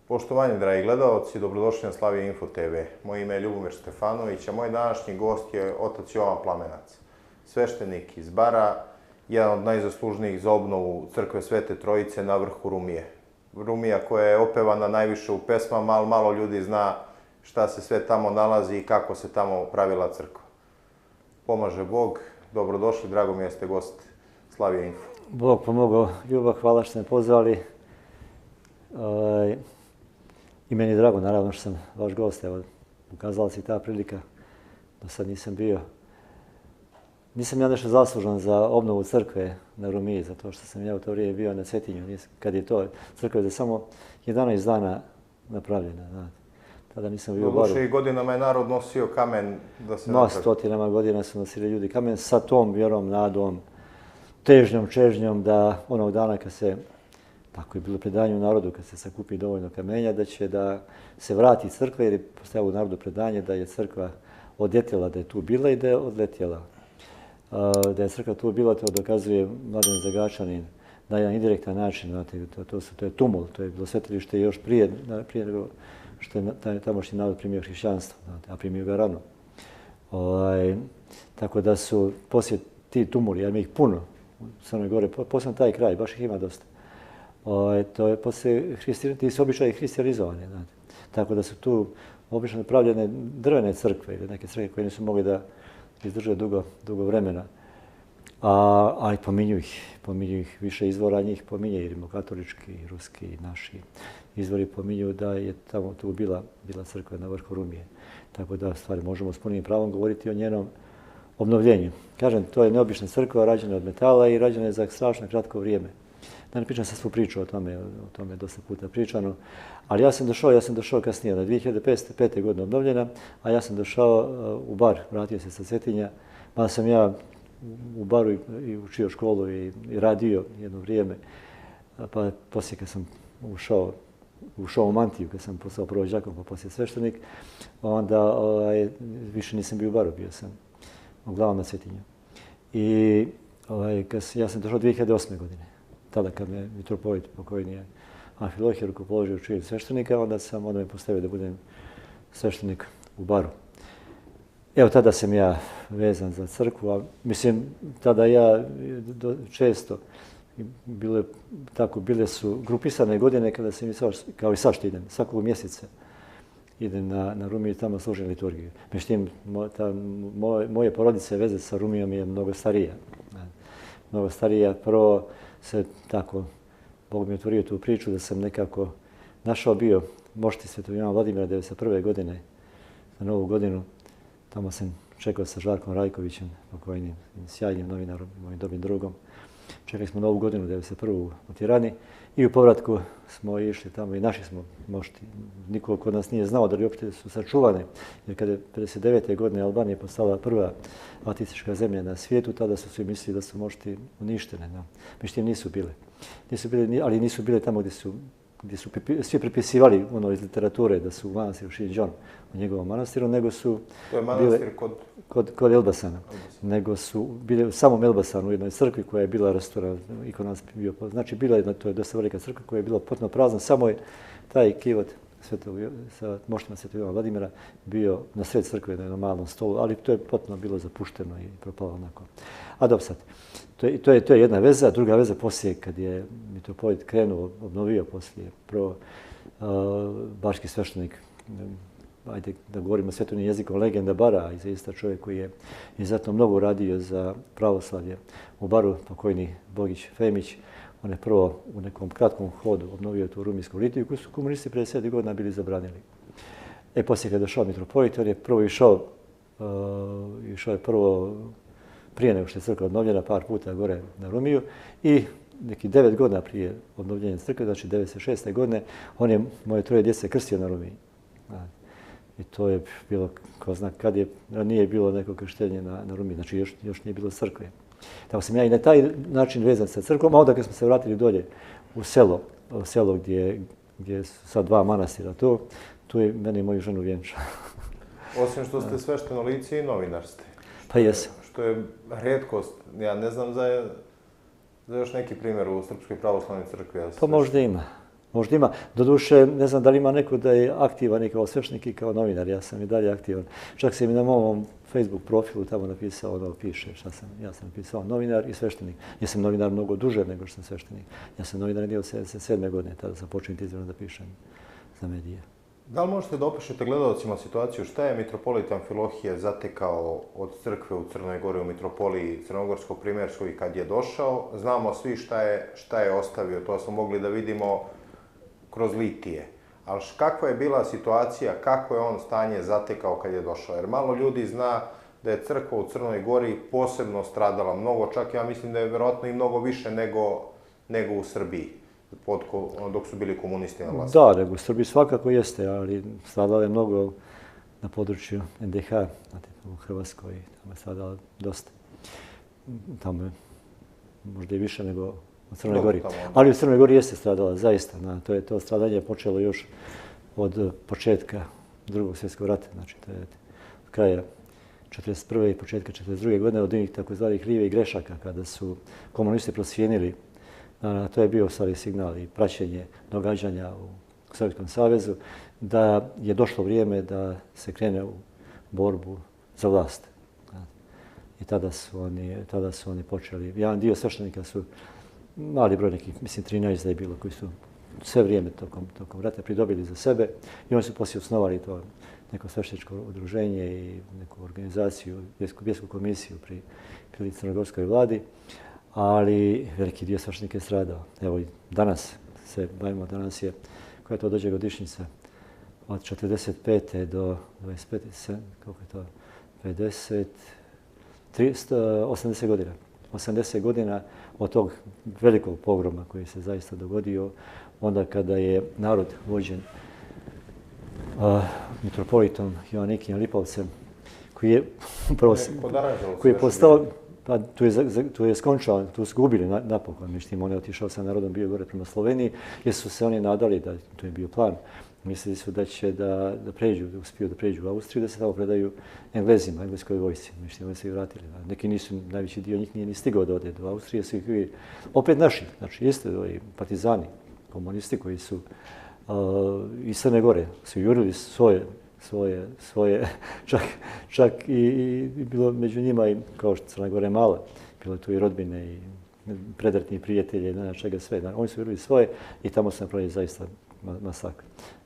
Poštovanje, dragi gledalci, dobrodošli na Slavija Info TV. Moje ime je Ljubomir Stefanović, a moj današnji gost je otac Jovan Plamenac, sveštenik iz Bara, jedan od najzaslužnijih za obnovu crkve Svete Trojice na vrhu Rumije. Rumija koja je opevana najviše u pesmama, ali malo ljudi zna šta se sve tamo nalazi i kako se tamo pravila crkva. Pomaže Bog, dobrodošli, drago mi je ste gost Slavija Info. Bog pomogao, Ljubav, hvala što ste me pozvali. I meni je drago, naravno, što sam vaš gost. Evo, ukazala se i ta prilika. Do sad nisam bio. Nisam ja nešto zaslužan za obnovu crkve na Rumiji, zato što sam ja u to vrijeme bio na Cetinju. Kad je to crkva za samo 11 dana napravljena. Znate. Tada nisam bio u Baru. Doduše i godinama je narod nosio kamen da se napravi. Stotinama godina su nosili ljudi kamen sa tom vjerom, nadom, težnjom, čežnjom da onog dana kad se, tako je bilo predanje u narodu, kad se sakupi dovoljno kamenja, da se vrati crkva, jer je postavilo u narodu predanje da je crkva odletjela, da je tu bila i da je odletjela. Da je crkva tu bila, to dokazuje Mladen Zagačanin na jedan indirektan način. Znate, to je tumul, to je bilo svetilište još prije nego što je tamošnji narod primio hrišćanstvo, a primio ga rano. Tako da su poslije ti tumuli, ja ima ih puno u Crnoj Gori, posebno taj kraj, baš ih ima dosta. To je poslije ti su običaji hristijanizovani. Tako da su tu obično napravljene drvene crkve ili neke crkve koje nisu mogli da izdrže dugo vremena. Ali pominju ih više izvora, njih pominje i rimokatolički, i ruski, i naši izvori pominju da je tamo tu bila crkva na vrhu Rumije. Tako da stvari možemo s punim pravom govoriti o njenom obnovljenju. Kažem, to je neobična crkva, rađena od metala i rađena je za strašno kratko vrijeme. Da ne pričam sad svu priču o tome je dosta puta pričano. Ali ja sam došao kasnije, na 2005. godine obnovljena, a ja sam došao u Bar, vratio se sa Cetinja, pa sam ja u Baru i učio školu i radio jedno vrijeme. Pa poslije kad sam ušao u mantiju, kad sam postao prvo đakon, pa poslije sveštenik, onda više nisam bio u Baru, bio sam uglavnom na Cetinju. I ja sam došao 2008. godine. Tada kad me mitropolit pokojni Amfilohije rukopoložio čin sveštenika, onda me postavio da budem sveštenik u Baru. Evo tada sam ja vezan za crkvu, a mislim tada ja često bile su grupisane godine kada sam kao i sad što idem, svakog mjeseca idem na Rumiju i tamo služim liturgiju. Međutim, moje porodice veze sa Rumijom je mnogo starija. Mnogo starija, prvo se tako, Bog mi otvorio tu priču da sam nekako našao bio mošti Svetog Ivana Vladimira 1991. godine za Novu godinu. Tamo sam čekao sa Žarkom Rajkovićem, pokojnim sjajnim novinarom, mojim dobrim drugom. Čekali smo Novu godinu 1991. u Tirani i u povratku smo išli tamo i našli smo mošti. Niko kod nas nije znao da li uopšte su sačuvane. Jer kada je 59. godine Albanija postala prva ateistička zemlja na svijetu, tada su svi mislili da su mošti uništene. Međutim, nisu bile. Ali nisu bile tamo gdje su svi pripisivali iz literature da su u manastiru Šinđon, u njegovom manastiru, nego su to je manastir kod Elbasana. Nego su bile u samom Elbasanu u jednoj crkvi koja je bila restaurana, ikonas bio. Znači, to je dosta velika crkva koja je bila potpuno prazna, samo je taj kivot sa moštima Svetog Ivana Vladimira bio na sred crkve na jednom malom stolu, ali to je potpuno bilo zapušteno i propalo onako. A dobro sad, to je jedna veza, druga veza poslije kad je mitropolit krenuo, obnovio poslije prvo barski sveštenik, ajde da govorimo svetovnim jezikom, legenda Bara, i zaista čovjek koji je izuzetno mnogo radio za pravoslavlje u Baru, pokojni Bogić Femić. On je prvo u nekom kratkom hodu obnovio tu rumijsku liturgiju koju su komunisti prije 7 godina bili zabranili. Poslije kad je došao mitropolit, on je prvo išao je prvo prije nego što je crkva obnovljena par puta gore na Rumiju i neki 9 godina prije obnovljenja crkve, znači 96. godine, on je moje 3 djece krstio na Rumiji. I to je bilo, ko zna kad nije bilo neko krštenje na Rumiji, znači još nije bilo crkve. Tako sam ja i na taj način vezan sa crkvom, a onda kad smo se vratili dolje u selo gdje su sad 2 manastira, tu je mene i moju ženu vjenčao. Osim što ste svešteno lice i novinar ste. Pa jesam. Što je retkost, ja ne znam za još neki primjer u Srpskoj pravoslavnoj crkvi. Pa možda ima. Možda ima. Doduše, ne znam da li ima neko da je aktivan i kao sveštenik i kao novinar. Ja sam i dalje aktivan. Čak sam i na mom Facebook profilu tamo napisao, ono piše šta sam. Ja sam napisao novinar i sveštenik. Ja sam novinar mnogo duže nego što sam sveštenik. Ja sam novinar od 1977. godine, tada sam počeo izravno da pišem za medije. Da li možete da opišete gledalcima situaciju šta je mitropolit Amfilohije zatekao od crkve u Crnoj Gori u mitropoliji Crnogorsko-Primjerskoj kad je došao? Znamo svi šta je ostavio, to smo mogli da vidimo kroz litije. Ali kakva je bila situacija, kako je on stanje zatekao kad je došao? Jer malo ljudi zna da je crkva u Crnoj Gori posebno stradala mnogo, čak ja mislim da je vjerojatno i mnogo više nego u Srbiji, dok su bili komunisti na vlasti. Da, nego u Srbiji svakako jeste, ali stradalo je mnogo na području NDH, znate, u Hrvatskoj, tamo je stradalo dosta. Tamo je možda i više nego u Crnoj Gori. Ali u Crnoj Gori jeste stradala, zaista. To stradanje počelo još od početka Drugog svjetskog rata, znači to je od kraja 1941. i početka 1942. godine od onih takozvanih krivih grešaka kada su komunisti prosvijenili. To je bio stvari signal i praćenje događanja u Sovjetskom savezu da je došlo vrijeme da se krene u borbu za vlast. I tada su oni počeli. Jedan dio sveštenika su, mali broj nekih, mislim 13 da je bilo, koji su sve vrijeme tokom rata pridobili za sebe i oni su poslije osnovali to neko svešteničko udruženje i neku organizaciju, vjersku komisiju pri crnogorskoj vladi, ali veliki dio sveštenika je stradao. Evo i danas se bavimo, danas je, koja to dođe godišnjica, od 45. do 25. Koliko je to? 50, 80 godina. 80 godina od tog velikog pogroma koji se zaista dogodio onda kada je narod vođen mitropolitom Joanikijem Lipovcem, koji je upravo koji je postao, pa tu je skončao, tu su gubili napokon, međutim on je otišao sa narodom, bio gore prema Sloveniji, jer su se oni nadali, da to je bio plan, mislili su da će da uspiju da pređu u Austriju, da se tamo predaju Englezima, engleskoj vojsci, međutim oni se i vratili. Neki nisu, najveći dio njih nije ni stigao da ode do Austrije, su ih opet naši, znači jeste ovi partizani, komunisti koji su iz Crne Gore su jurili svoje čak i bilo među njima, i kao što Crna Gora je mala, bilo tu i rodbine i predratni prijatelji, ne znam čega sve. Oni su jurili svoje i tamo se napravili zaista masakr.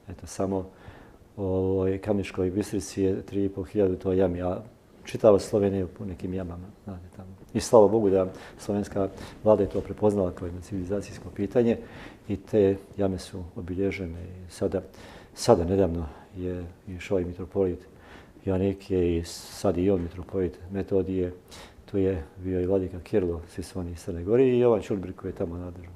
Eto, samo u Kamniškoj Bistrici je 3.500 to jami, a čitava Slovenija u nekim jamama. Tamo. I slava Bogu da slovenska vlada je to prepoznala kao jedno civilizacijsko pitanje i te jame su obilježene. Sada nedavno je išao i mitropolit Joanikije i sad i on mitropolit Metodije. Tu je bio i vladika Kirilo, svi su oni iz Crne Gore i Jovan Čulbir koji je tamo nadležan.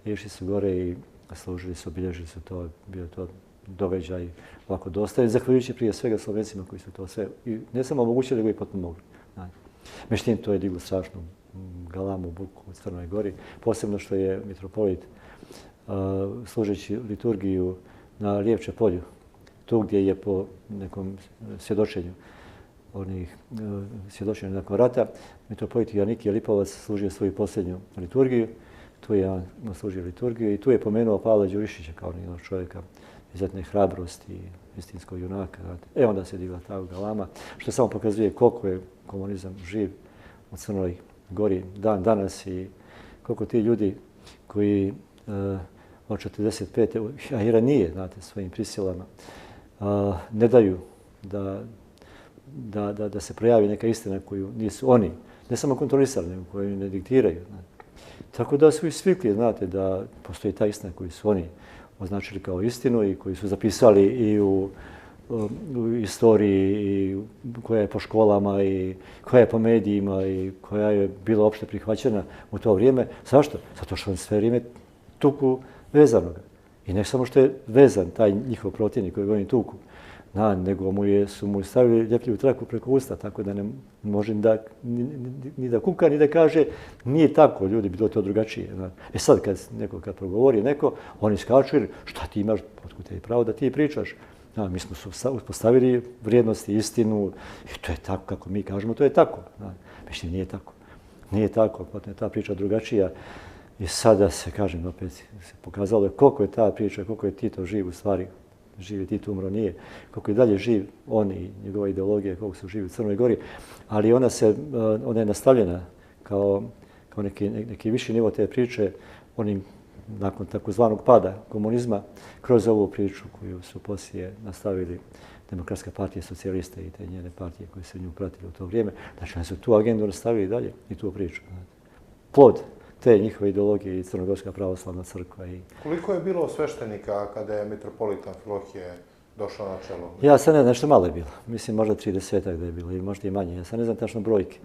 Išli su gore i služili su, obilježili su to, bio to događaj ovako dosta. Zahvaljujući prije svega Slovencima koji su to sve i ne samo omogućili, nego i potpomogli. Međutim, to je diglo strašnu galamu, buku u Crnoj Gori. Posebno što je mitropolit služeći liturgiju na Lijevče polju, tu gdje je po nekom svjedočenju svjedočenju nakon rata, mitropolit Joanikije Lipovac služio svoju posljednju liturgiju. Tu je on služio liturgiju i tu je pomenuo Pavla Đurišića kao jednog čovjeka izuzetne hrabrosti i istinskog junaka. Onda se digla ta galama, što samo pokazuje koliko je komunizam živ u Crnoj Gori dan danas i koliko ti ljudi koji od 45. a i ranije, znate, svojim prisilama ne daju da se projavi neka istina koju nisu oni, ne samo kontrolisali, nego koju ne diktiraju. Tako da su i svikli, znate, da postoji ta istina koju su oni označili kao istinu i koju su zapisali i u istoriji, i koja je po školama i koja je po medijima i koja je bila opšte prihvaćena u to vrijeme. Zašto? Zato što on sve vrijeme tuku vezanoga. I ne samo što je vezan taj njihov protivnik koji oni tuku, nego su mu stavili ljepljivu traku preko usta, tako da ne može ni da kuka, ni da kaže nije tako, ljudi, bilo to drugačije. Sad kad progovori neko, oni skaču jer šta ti imaš, otkud te je pravo da ti pričaš. Mi smo uspostavili vrijednosti, istinu i to je tako kako mi kažemo, to je tako. Mislim, nije tako. Nije tako, potom je ta priča drugačija. I sada se, kažem, opet se pokazalo koliko je ta priča, koliko je Tito živ u stvari, živ je Tito, umro nije, koliko je dalje živ on i njegova ideologija, koliko su živi u Crnoj Gori, ali ona je nastavljena kao neki viši nivo te priče, onim nakon takozvanog pada komunizma, kroz ovu priču koju su poslije nastavili Demokratska partija socijalista i te njene partije koje su nju pratili u to vrijeme. Znači, oni su tu agendu nastavili dalje i tu priču. Plod te njihove ideologije i Crnogorska pravoslavna crkva. Koliko je bilo sveštenika kada je mitropolit Amfilohije došao na čelo? Ja sad ne znam, nešto malo je bilo. Mislim, možda 30-ak da je bilo, ili možda i manje. Ja sad ne znam tačno brojke.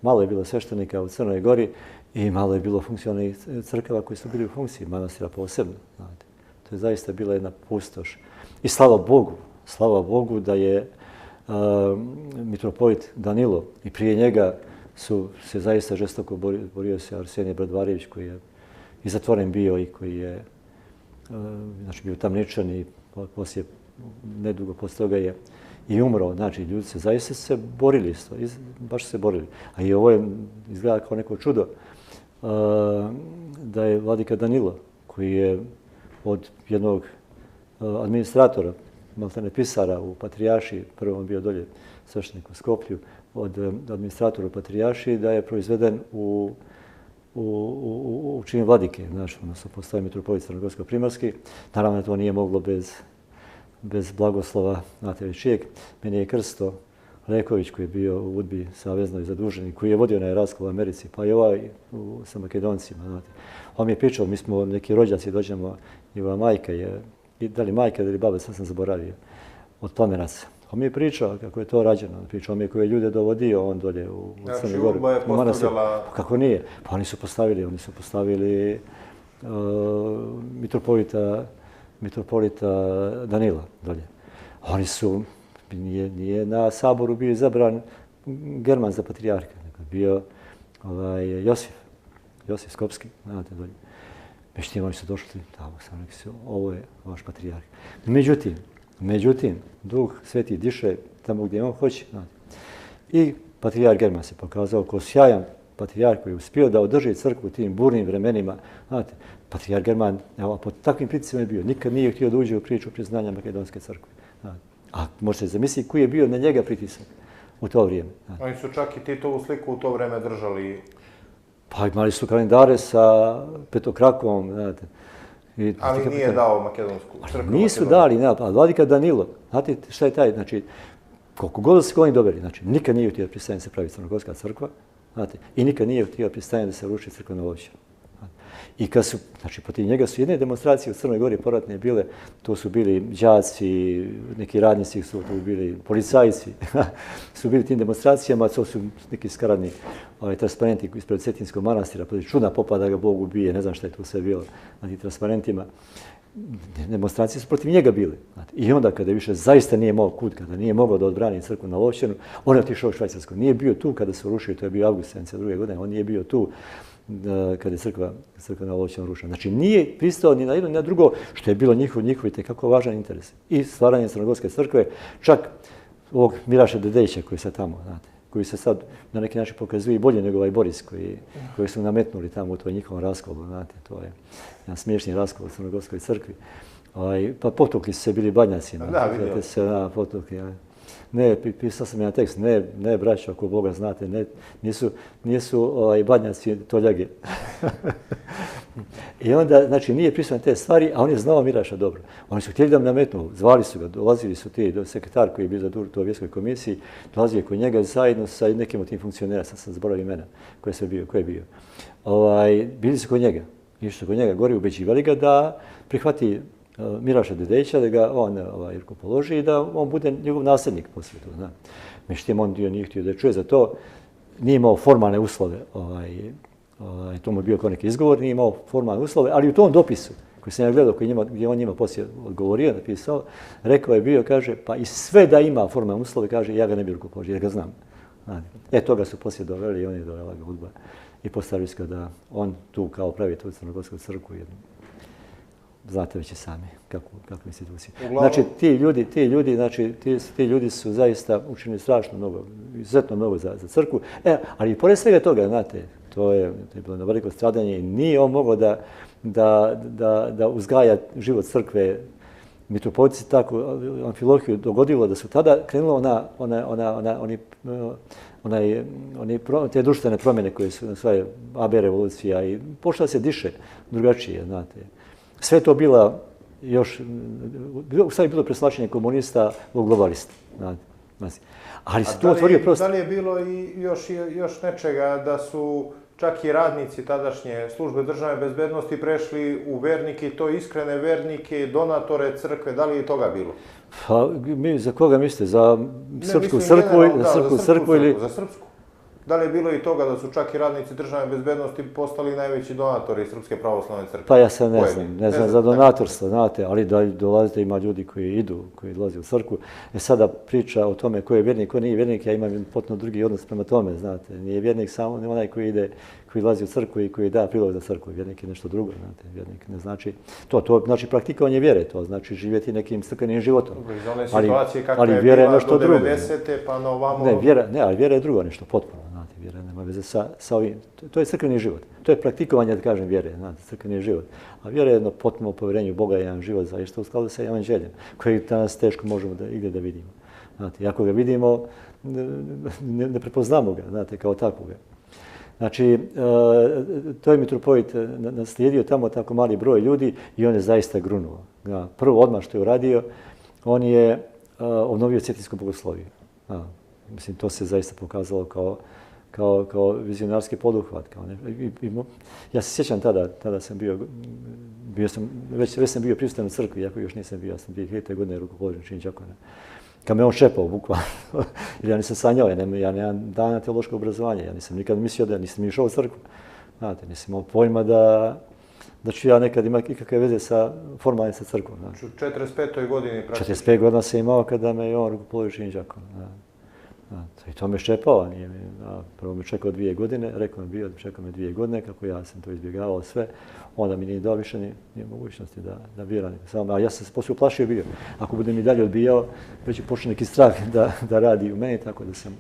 Malo je bilo sveštenika u Crnoj Gori i malo je bilo funkcionalnih crkava koji su bili u funkciji, manastira posebno. Znate. To je zaista bila jedna pustoš. I slava Bogu da je mitropolit Danilo i prije njega su se zaista žestoko borio se Arsenije Bradvarević koji je i zatvoren bio i koji je znači bio tamničan i poslije nedugo poslije toga je i umro. Znači, ljudi se zaista se borili, baš se borili. A i ovo je izgleda kao neko čudo da je vladika Danilo, koji je od jednog administratora, maltene pisara u Patrijaršiji, prvo on bio dolje sveštenik u Skoplju, od administratora u Patrijaršiji, da je proizveden u čin vladike, znači, odnosno postoji mitropolit Crnogorsko-Primorski. Naravno, to nije moglo bez blagoslova Nate Vičijeg. Meni je Krsto Leković, koji je bio u UDBI saveznoj zaduženi, koji je vodio na raskol u Americi, pa i ovaj sa Makedoncima. Znate. On mi je pričao, mi smo neki rođaci, dođemo, njegova majka je, da li majka, da li baba, sad sam zaboravio, od Plamenaca. On mi je pričao kako je to rađeno. Pričao mi je koje ljude dovodio on dolje u Crnu Goru. Znači, UDBA je postavljala... Kako nije? Pa oni su postavili mitropolita Danila dolje. Oni su, nije na Saboru bio izabran German za patrijarha, nego bio Josif Skopski, znate dolje. Međutim, oni su došli tamo, sam rekao, ovo je vaš patrijarh. Međutim, Duh Sveti diše tamo gdje on hoće. Znate. I patrijarh German se pokazao kao sjajan patrijarh koji je uspio da održi crkvu u tim burnim vremenima. Znate, patrijarh German, evo, pod takvim pritiscima je bio. Nikad nije htio da uđe u priču priznanja Makedonske crkve. Znate. A možete zamisliti koji je bio na njega pritisak u to vrijeme. Znate. Oni su čak i Titovu sliku u to vrijeme držali. Pa imali su kalendare sa petokrakom, znate. Ali nije dao Makedonsku crkvu. Nisu dali, ne, pa vladika Danilo, znate šta je taj, znači, koliko god se oni dobili, znači, nikad nije htio pristajan da se pravi Crnogorska crkva, znate, i nikad nije htio pristajan da se ruši crkvena općina. I kad su, znači, protiv njega su jedne demonstracije u Crnoj Gori poratne bile, to su bili đaci, neki radnici su tu bili, policajci, su bili tim demonstracijama, to su neki skaradni transparenti ispred Cetinskog manastira, čudna popa da ga Bog ubije, ne znam šta je tu sve bilo na tim transparentima. Demonstracije su protiv njega bile. I onda kada više zaista nije mogao kud, kada nije mogao da odbrani crkvu na Lovćenu, on je otišao u Švajcarsku. Nije bio tu kada se urušio, to je bio avgust 1972. godine, on nije bio tu kada je crkva na Lovćenu rušena. Znači nije pristao ni na jedno ni na drugo, što je bilo njihov itekako važan interes. I stvaranje Crnogorske crkve, čak ovog Miraša Dedejića koji je sad tamo, znate, koji se sad na neki način pokazuje i bolje nego ovaj Boris koji su nametnuli tamo u toj njihovom raskolu, znate, to je jedan smiješni raskol u Crnogorskoj crkvi. Pa potukli su se bili banjacima. Da, vidio. Se potukli. Ne, pisao sam jedan tekst, ne braćo, ako Boga znate, nisu banjaci toljage. I onda, znači, nije prisutan te stvari, a on je znao Miraša dobro. Oni su htjeli da mu nametnu, zvali su ga, dolazili su ti sekretar koji je bio za to u Vjerskoj komisiji, dolazio kod njega zajedno sa nekim od tim funkcionera, sam zaboravio imena, ko je bio. Bili su kod njega, išli su kod njega, gori ubeđivali ga da prihvati Miraša Dedejića, da ga on položi i da on bude njegov nasljednik poslije toga. Međutim, on nije htio da čuje za to, nije imao formalne uslove, to mu je bio kao neki izgovor, nije imao formalne uslove, ali u tom dopisu koji sam ja gledao, gdje on njima poslije odgovorio, napisao, rekao je bio, kaže, pa i sve da ima formalne uslove, kaže, ja ga ne bi rukopoložio, jer ga znam. Toga su poslije doveli i on je dovela ga UDBA i postavili su ga da on tu kao pravi tu Crnogorsku crkvu jednu znate već i sami kakve institucije. Uglavnom... Znači, ti ljudi su zaista učinili strašno mnogo, izuzetno mnogo za crkvu. Ali i pored svega toga, znate, to je bilo na veliko stradanje i nije on mogao da uzgaja život crkve. Mitropoliti tako Amfilohiju dogodilo da su tada krenulo te društvene promjene koje su svoje AB revolucija i počela se diše drugačije, znate. Sve to bilo preslačenje komunista u globalista, znate. Ali se tu otvorio prostor. Da li je bilo i još nečega da su čak i radnici tadašnje službe državne bezbednosti prešli u vernike, i to iskrene vernike, donatore crkve, da li je toga bilo? Pa, za koga mislite? Za srpsku crkvu ili... Za srpsku. Da li je bilo i toga da su čak i radnici državne bezbednosti postali najveći donatori Srpske pravoslavne crkve? Pa ja sad ne znam za donatorstvo, znate, ali da dolazite, ima ljudi koji dolaze u crkvu. Sada priča o tome ko je vjernik, ko nije vjernik, ja imam potpuno drugi odnos prema tome, znate. Nije vjernik samo onaj koji dolazi u crkvu i koji da prilog za crkvu. Vjernik je nešto drugo, znate. Vjernik ne znači to znači praktikovanje vjere, to znači živjeti nekim crkvenim životom. Iz one situacije kakva je bila do 90. pa na ovamo... Ali vjera je drugo nešto potpuno. Vjera nema veze sa ovim. To je crkveni život. To je praktikovanje, da kažem, vjere, znate, crkveni život. A vjera je jedno potpuno povjerenje u Boga i jedan život zaista u skladu sa evanđeljem, koji danas teško možemo da vidimo. Znate, ako ga vidimo, ne prepoznamo ga, znate, kao takvoga. Znači, to je mitropolit naslijedio tamo tako mali broj ljudi i on je zaista grunuo. Prvo odmah što je uradio, on je obnovio cetinsko bogoslovije. Mislim, to se zaista pokazalo kao vizionarski poduhvat. Ja se sjećam tada sam već sam bio prisutan u crkvi, iako još nisam bio, ja sam 2000. godine rukopoložen čin đakona. Kad me on šepao, bukvalno, jer ja nisam sanjao, ja nemam dana teološkog obrazovanja, ja nisam nikad mislio da nisam išao u crkvu. Znate, nisam imao pojma da ću ja nekad imati ikakve veze formalne sa crkvom. U 45. godini praktično. 45 godina sam imao kada me je on rukopoložen čin đakona. I to me šepao, prvo me čekao 2 godine, rekao mi bio da čekao me 2 godine, kako ja sam to izbjegavao sve, onda mi nije dao više nije mogućnosti da biram. A ja sam se poslije uplašio bio. Ako budem i dalje odbijao, već je počeo neki strah da radi u meni, tako da sam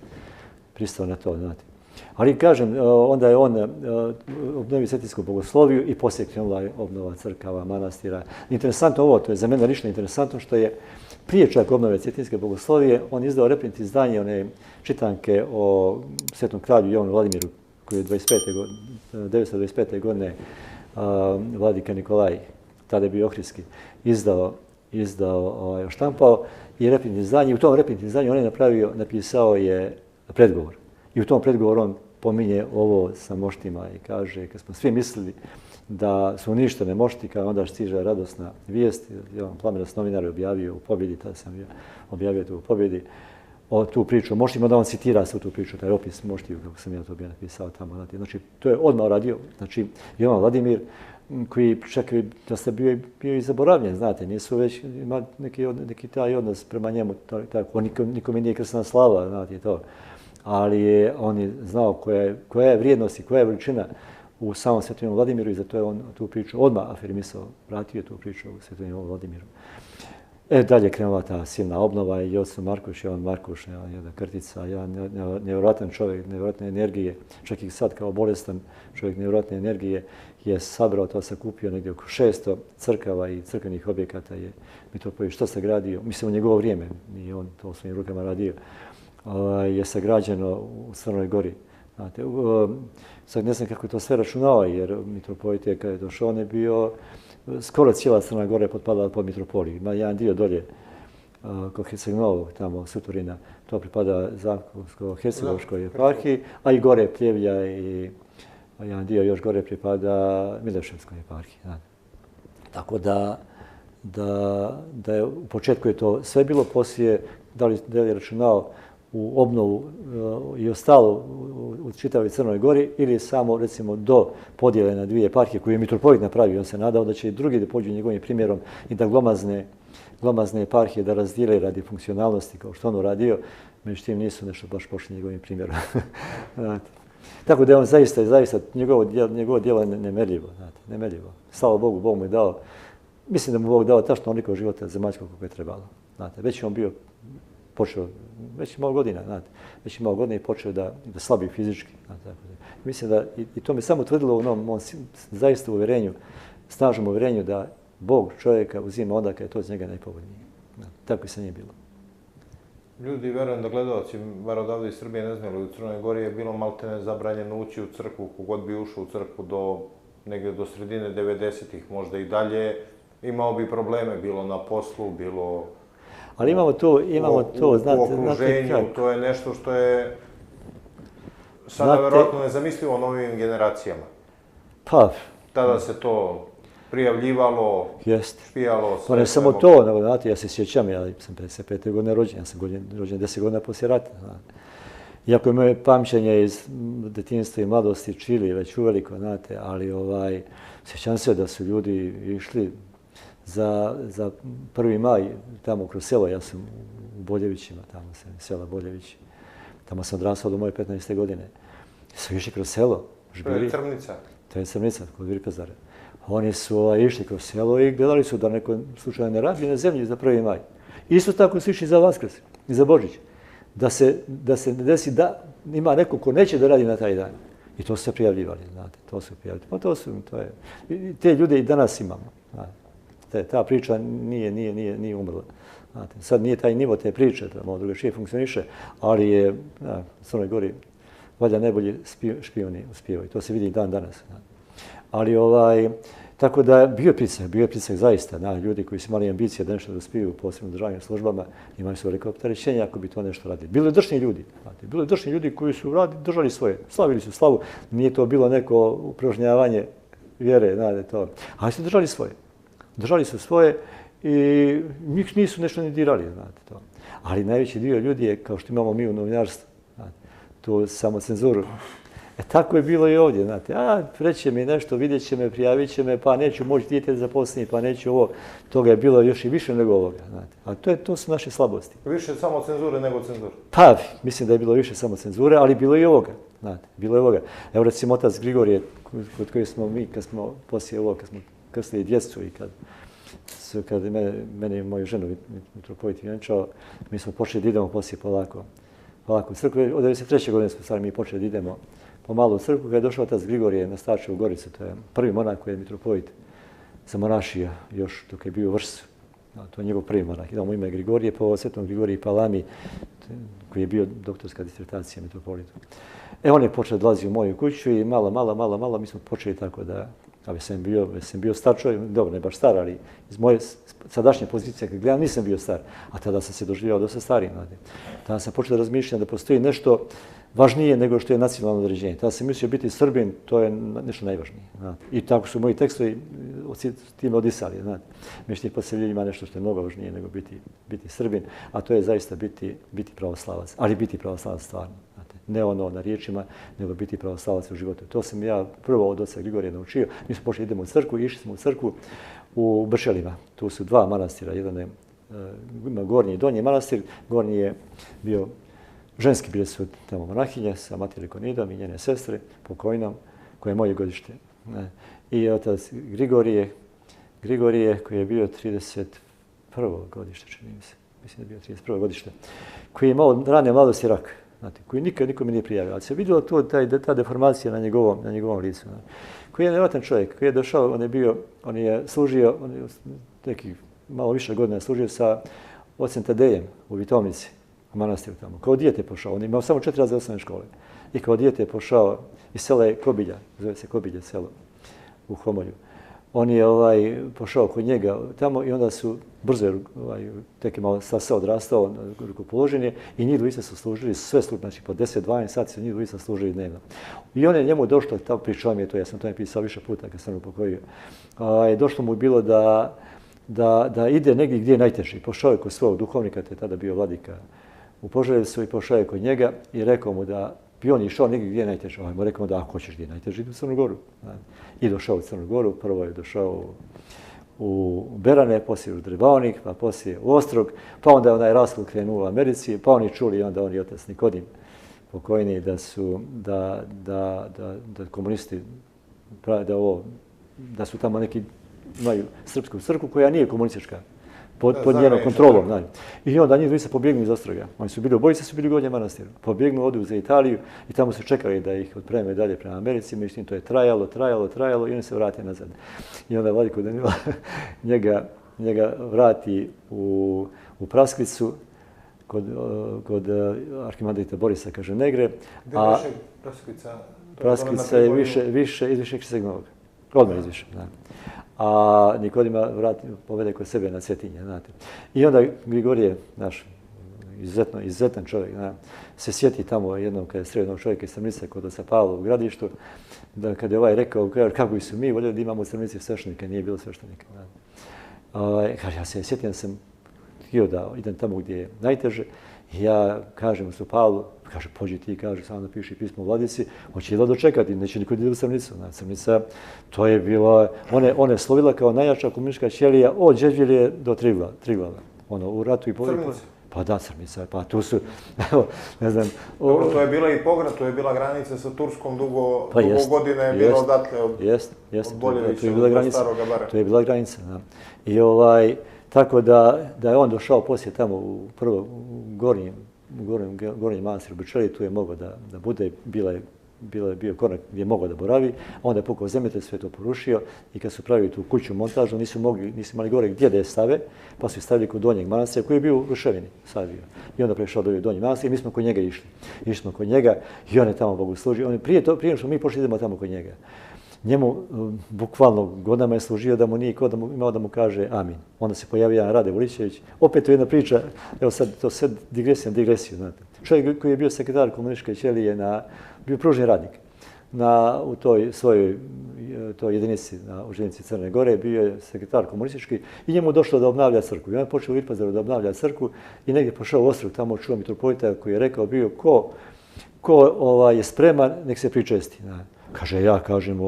pristao na to, znate. Ali kažem, onda je on obnovio Cetinsku bogosloviju i poslije krenula obnova crkava, manastira. Interesantno ovo, to je za mene lično interesantno što je prije čak obnove Cetinske bogoslovije, on izdao reprint izdanje one čitanke o svetom kralju Jovanu Vladimiru, koji je 925. godine vladika Nikolaj, tada je bio ohridski, štampao i reprint izdanje. I u tom reprint izdanju on je napisao je predgovor. I u tom predgovoru on pominje ovo sa moštima i kaže, kad smo svi mislili da su uništene mošti, kada onda stiže radosna vijest, Jovan Plamenac novinar je objavio u Pobjedi, tada sam objavio to u Pobjedi, tu priču o moštima, da on citira svu tu priču, taj opis moštiju, kako sam ja to bio napisao tamo. Znači, to je odmah radio. Znači, Jovan Vladimir, koji čak da ste bio i zaboravljen, znate, nisu već ima neki taj odnos prema njemu, tako, nikome nije krsna slava, znate, to. Ali on je znao koja je vrijednost i koja je veličina u samom Svetom Vladimiru i zato je on tu priču odmah afirmisao, vratio tu priču u Svetom Vladimiru. Dalje krenula ta silna obnova i Jovan Markuš, jedna krtica, jedan nevjerojatan čovjek, nevjerojatne energije, čak i sad kao bolestan čovjek nevjerojatne energije je sabrao, to sakupio negdje oko 600 crkava i crkvenih objekata je mitropolit što sagradio, mislim u njegovo vrijeme, nije on to svojim rukama radio, je sagrađeno u Crnoj Gori. Znate, sad ne znam kako je to sve računao, jer mitropolit je kada je došao, on je bio, skoro cijela Crna Gora je potpadala pod mitropoliju. Ima jedan dio dolje kod Herceg-Novog, tamo Sutorina, to pripada Zakovsko-Hercegovačkoj eparhiji, a i gore Pljevlja i jedan dio još gore pripada Mileševskoj eparhiji. Tako da je u početku je to sve bilo, poslije da li je računao u obnovu i ostalo u čitavoj Crnoj Gori ili samo recimo do podjele na 2 eparhije koju je mitropolit napravio. On se nadao da će i drugi da pođu njegovim primjerom i da glomazne eparhije da razdijele radi funkcionalnosti kao što on uradio, međutim nisu nešto baš pošli njegovim primjerom. Tako da je on zaista njegovo djelo je nemerljivo. Slava Bogu, Bog mu je dao mislim da mu Bog dao tačno onoliko života zemaljskog kako je trebalo. Znate, već je on bio počeo, već imao godina, znate, već imao godina i počeo da slabi fizički. Znate, tako da. Mislim da i to me samo tvrdilo u mom zaista uvjerenju, snažnom uvjerenju da Bog čovjeka uzima onda kad je to za njega najpovoljnije. Tako i sa njim bilo. Ljudi, verujem da gledalci, bar odavde iz Srbije ne znali, u Crnoj Gori je bilo maltene zabranjeno ući u crkvu, kogod bi ušao u crkvu negdje do sredine 90-ih, možda i dalje, imao bi probleme, bilo na poslu, bilo ali imamo to, znate, u okruženju, znate to je nešto što je sada verovatno nezamislivo novim generacijama. Pa, tada se to prijavljivalo, špijalo. Pa ne samo to, nego, znate, ja se sjećam, ja sam 55. godine rođen, ja sam rođen 10 godina poslije rata. Iako je moje pamćenje iz djetinjstva i mladosti čili već uveliko, znate, ali sjećam se da su ljudi išli za 1. maj tamo kroz selo, ja sam u Boljevićima, tamo sam sela Boljevići, tamo sam odrastao do moje 15. godine. Su išli kroz selo. To je Crnica? To je Crnica, kod Virpezara. Oni su išli kroz selo i gledali su da neko slučajno ne radi na zemlji za 1. maj. Isto tako su išli za Vaskrs i za Božić. Da se ne desi da ima neko ko neće da radi na taj dan. I to su se prijavljivali, znate, to su prijavljivali. Pa to je. I te ljude i danas imamo. Ta priča nije umrla. Znate, sad nije taj nivo te priče, da malo drugačije funkcioniše, ali je u Crnoj Gori valjda najbolji špijuni uspijevaju. To se vidi i dan danas. Ali tako da bio je pritisak zaista. Ljudi koji su imali ambicije da nešto uspiju u posebnim državnim službama, imali su veliko opterećenje ako bi to nešto radili. Bilo je dršni ljudi koji su držali svoje, slavili su slavu. Nije to bilo neko upražnjavanje vjere, znate to. Ali su držali svoje. Držali su svoje i njih nisu nešto ni dirali, znate to. Ali najveći dio ljudi je, kao što imamo mi u novinarstvu, tu samocenzuru. Tako je bilo i ovdje, znate. Reće mi nešto, vidjet će me, prijavit će me, pa neću moći dijete zaposliti, pa neću ovo. Toga je bilo još i više nego ovoga, znate. A to su naše slabosti. Više samocenzure nego cenzure? Pa, mislim da je bilo više samocenzure, ali bilo i ovoga, znate. Bilo je ovoga. Evo recimo otac Grigorije, kod kojeg smo mi, kad smo poslije ovo, kad smo krstili djecu i kad mene i moju ženu mitropolit vjenčao, mi smo počeli da idemo poslije polako u crkvu. Od 93. godine smo stvari mi počeli da idemo pomalo u crkvu. Kad je došao otac Grigorije na Starčevu Goricu, to je prvi monah koji je mitropolit zamonašio još dok je bio u Vršcu. To je njegov prvi monah. Idemo ime Grigorije po svetom Grigoriji Palami, koji je bio doktorska disertacija mitropolitu. On je počeo da dolazi u moju kuću i malo mi smo počeli tako da, već sam bio star čovjek, dobro, ne baš star, ali iz moje sadašnje pozicije kad gledam nisam bio star, a tada sam se doživljavao dosta starijim. Tada sam počeo da razmišljam da postoji nešto važnije nego što je nacionalno određenje. Tada sam mislio biti Srbin, to je nešto najvažnije. I tako su moji tekstovi time odisali. Mišljenje poslije ima nešto što je mnogo važnije nego biti Srbin, a to je zaista biti pravoslavac, ali biti pravoslavac stvarno. Ne ono na riječima, nego biti pravoslavac u životu. To sam ja prvo od oca Grigorija naučio. Mi smo počeli idemo u crkvu i išli smo u crkvu u Bršelima. Tu su 2 manastira, jedan je gornji i donji manastir. Gornji je bio ženski, bile su tamo monahinje sa Matijom Konidom i njene sestre, pokojnom, koje je moje godište. I otac Grigorije koji je bio 31. godište, čini mi se. Mislim da je bio 31. godište. Koji je imao rane mladosti rak. Znate, koji nikad nikome nije prijavio, ali se vidjela ta deformacija na njegovom licu. Koji je nevjerojatan čovjek, koji je došao, on je služio, nekih malo više godina služio sa ocem Tadejem u Vitovnici, u manastiru tamo. Kao dijete pošao, on je imao samo 4 razreda osnovne škole. I kao dijete pošao iz sela je Kobilja, zove se Kobilje selo u Homolju. On je pošao kod njega tamo i onda su brzo, tek je malo sasa odrastao, rukopoložen je i njih dvojica su služili sve službe, znači po 10-12 sati su njih dvojica služili dnevno. I on je njemu došlo, pričao mi je to, ja sam to napisao više puta kad sam upokojio, došlo mu bilo da ide negdje gdje je najteži. Pošao je kod svog duhovnika, to je tada bio vladika u Požarevcu i pošao je kod njega i rekao mu da bi on išao negdje gdje je najteže. Mu rekao da ako hoćeš gdje je najteže, idu u Crnu Goru. I došao u Crnu Goru, prvo je došao u Berane, poslije u Drebaonik, pa poslije u Ostrog, pa onda je onaj raskol krenuo u Americi, pa oni čuli i onda on i otac Nikodim pokojni da komunisti da su tamo neki imaju srpsku crkvu koja nije komunistička, pod njenom kontrolom. Znači. I onda njih dvojica pobjegnu iz Ostroga. Oni su bili obojica, su bili u Gornjem Manastiru. Pobjegnu, odu za Italiju i tamo su čekali da ih otpreme dalje prema Americi. Međutim, to je trajalo i oni se vrate nazad. I onda Vladiko Danilo njega vrati u Praskvicu kod arhimandrita Borisa, kaže Negre. Gdje je više Praskvica? Praskvica je više iz Višeg Novog. Odmah iz Višeg, da. A Nikodima povede kod sebe na Cetinje, znate. I onda Grigorije, naš izuzetan čovjek, se sjeti tamo jednom kada je sreo jednog čovjeka iz Crnice kod oca Pavla u gradištu, da kada je ovaj rekao, kako su mi voljeli da imamo u Crnici sveštenika, nije bilo sveštenika. Kaže, ja se sjetim da sam htio da idem tamo gdje je najteže. I ja kažem ocu Pavlu, kaže, pođi ti, kaže, samo napiši pismo Vladici, hoće jedva dočekati, neće niko ide u Crnicu. Crnica, to je bila, ona je slovila kao najjača komunistička ćelija od Đeđvilje do Triglava. U ratu i Crnica? Pa da, Crnica, pa tu su, evo, ne znam. Dobro, to je bila i pograd, to je bila granica sa Turskom dugo godine, je bilo odatle od Boljevića do Staroga Bara. To je bila granica, da. I tako da je on došao poslije tamo u Gornji manastir u Bečeli, tu je mogao da bude, bio korak gdje je mogao da boravi, a onda je pukao zemljotres, sve to porušio i kad su pravili tu kuću montažu, nisu imali gore gdje da je stave, pa su je stavili kod Donjeg manastira koji je bio u ruševini, sad bio. I onda prešao do Donji manastir i mi smo kod njega išli. Išli smo kod njega i on je tamo bogoslužio. Prije što mi pošli idemo tamo kod njega. Njemu bukvalno godinama je služio da mu nije ko imao da mu kaže amin. Onda se pojavio jedan Rade Voličević. Opet to je jedna priča, evo sad to sve digresiju, znate. Čovjek koji je bio sekretar komunističke ćelije, bio pružni radnik u toj svojoj jedinici u željeznici Crne Gore, bio je sekretar komunistički i njemu došlo da obnavlja crkvu. I on je počeo u Virpazaru da obnavlja crkvu i negdje pošao u Ostrog, tamo čuo mitropolita koji je rekao bio ko je spreman, nek se pričesti. Kaže, ja kažem,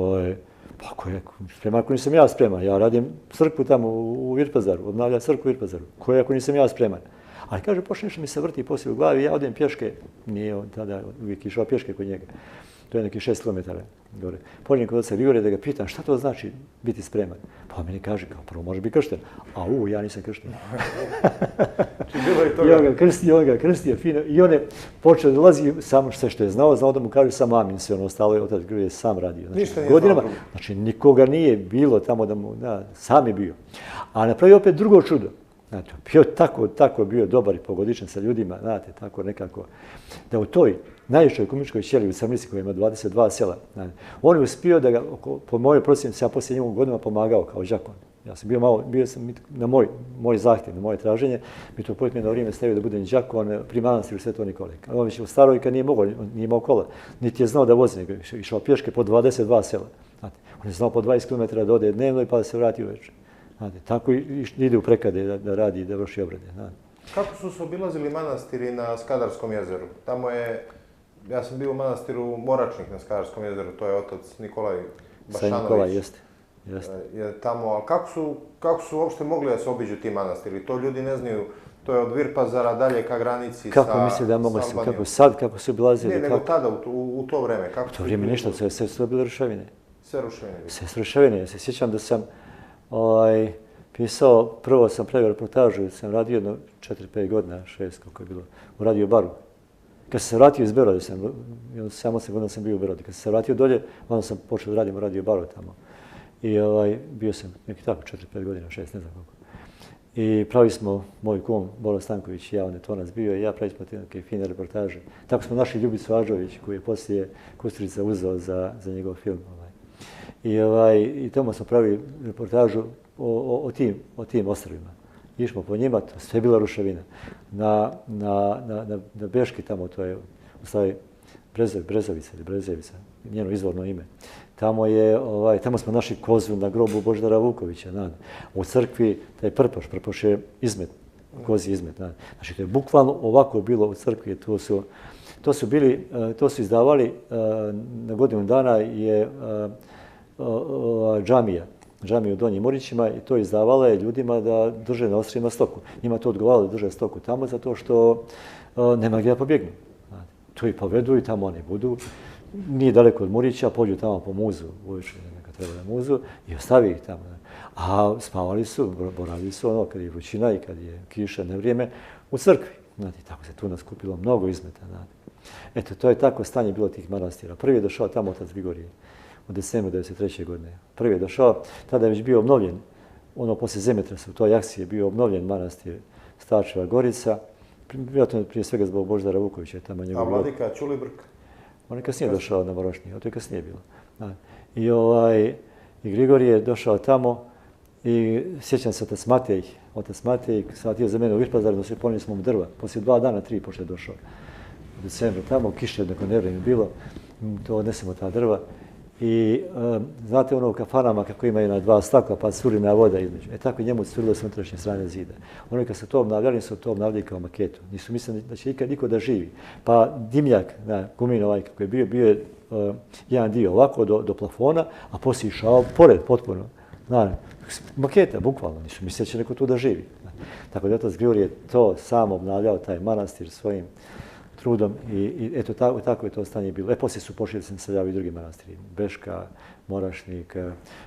pa ako je spreman, ako nisam ja spreman, ja radim crkvu tamo u Virpazaru, obnavljam crkvu u Virpazaru, ko je ako nisam ja spreman. Ali kaže, počne nešto mi se vrti poslije u glavi, ja odem pješke, nije on tada uvijek išao pješke kod njega, to je neki 6 km gore. Pođem kod oca Grigorija da ga pitam šta to znači biti spreman. Pa meni kaže, kao prvo može biti kršten, a ja nisam kršten. I on ga krstio fino i on je počeo da dolazi samo sve što je znao da mu kaže samo amin, sve ono ostalo je otac Grigorije sam radio. Ništa nije znao drugo. Znači nikoga nije bilo tamo sam je bio. A napravio opet drugo čudo. Znate, bio tako bio dobar i pogodičan sa ljudima, znate, tako nekako, da u toj najvišoj komunističkoj ćeliji u Crnici koja ima 22 sela, on je uspio da ga, po mojoj procjeni, ja poslije njemu godinama pomagao kao đakon. Ja sam bio sam na moj zahtjev, na moje traženje, mitropolit mi je na vrijeme stavio da budem đakon pri manastiru Svetog Nikole. On već u Staroj kad nije imao kola, niti je znao da vozi, nego išao pješke po 22 sela. Znate, on je znao po 20 km da ode dnevno i pa da se vrati uveče. Tako ide u Prekade da radi i da vrši obrade. Kako su se obilazili manastiri na Skadarskom jezeru? Tamo je, ja sam bio u manastiru Moračnik na Skadarskom jezeru, to je otac Nikolaj Bašanović. Nikolaj, jeste. Tamo, ali kako su uopšte mogli da se obiđu ti manastiri? To ljudi ne znaju, to je od Virpazara dalje ka granici sa Albanijom. Kako misli da mogu se, kako sad, kako su obilazili? Ne, nego tada, u to vreme. U to vrijeme ništa, sve su bile ruševine. Sve ruševine? Sve su ruševine. Ja se sjećam da sam pisao, prvo sam pravio reportažu, sam radio jedno 4-5 godina, 6 koliko je bilo, u Radio Baru. Kad sam se vratio iz Berode, samo 8 godina sam bio u Berodi. Kad sam se vratio dolje, onda sam počeo da radim u Radio Baru tamo. I bio sam neki tako 4-5 godina, 6, ne znam koliko. I pravili smo, moj kum, Boro Stanković i ja, on je to nas bio, i ja pravili smo neke fine reportaže. Tako smo našli Ljubicu Ažović, koji je poslije Kusturica uzeo za njegov film. I tamo smo pravili reportažu o tim ostrvima. Išmo po njima, to sve je bila ruševina. Na Beški tamo, to je u stvari Brezovica, njeno izvorno ime. Tamo smo našli kozu na grobu Božidara Vukovića. U crkvi taj prpoš je izmet, kozi izmet. Znači, to je bukvalno ovako bilo u crkvi. To su izdavali na godinu dana je džamija u Donjim Morićima i to izdavala je ljudima da drže na ostrvima stoku. Njima to odgovaralo da drže stoku tamo zato što nema gdje da pobjegnu. Tu i povedu i tamo oni budu. Nije daleko od Murića, pođu tamo po muzu, uvijek neka treba na muzu i ostavi ih tamo. A spavali su, boravili su ono kad je vrućina i kad je kiša na vrijeme u crkvi. Znate, tako se tu naskupilo mnogo izmeta. Znate. Eto, to je tako stanje bilo tih manastira. Prvi je došao tamo otac Grigorije u decembru 1993. godine. Prvi je došao, tada je već bio obnovljen, ono poslije zemljotresa u toj akciji je bio obnovljen manastir Starčeva Gorica. Vjerojatno prije svega zbog Božidara Vukovića je tamo njegov. A vladika Ćulibrk? On je kasnije došao na Varošnji, to je kasnije bilo. I Grigorije je došao tamo i sjećam se otac Matej sam htio za mene u Virpazar, da se ponijeli smo mu drva. Poslije 2 dana, 3 pošto je došao. U decembru tamo, kiše neko nevrijeme bilo, to odnesemo ta drva. I znate ono u kafanama kako imaju na 2 stakla pa curina voda između. Tako i njemu curilo s unutrašnje strane zida. Oni kad su to obnavljali, su to obnavljali kao maketu. Nisu mislili da će ikad niko da živi. Pa dimnjak na Gumin ovaj kako je bio je jedan dio ovako do plafona, a poslije išao pored potpuno. Maketa, bukvalno, nisu mislili da će neko tu da živi. Tako da otac Grigorije je to sam obnavljao, taj manastir svojim trudom i eto tako je to stanje bilo. Poslije su počeli da se naseljavaju i drugi manastiri. Beška, Morašnik,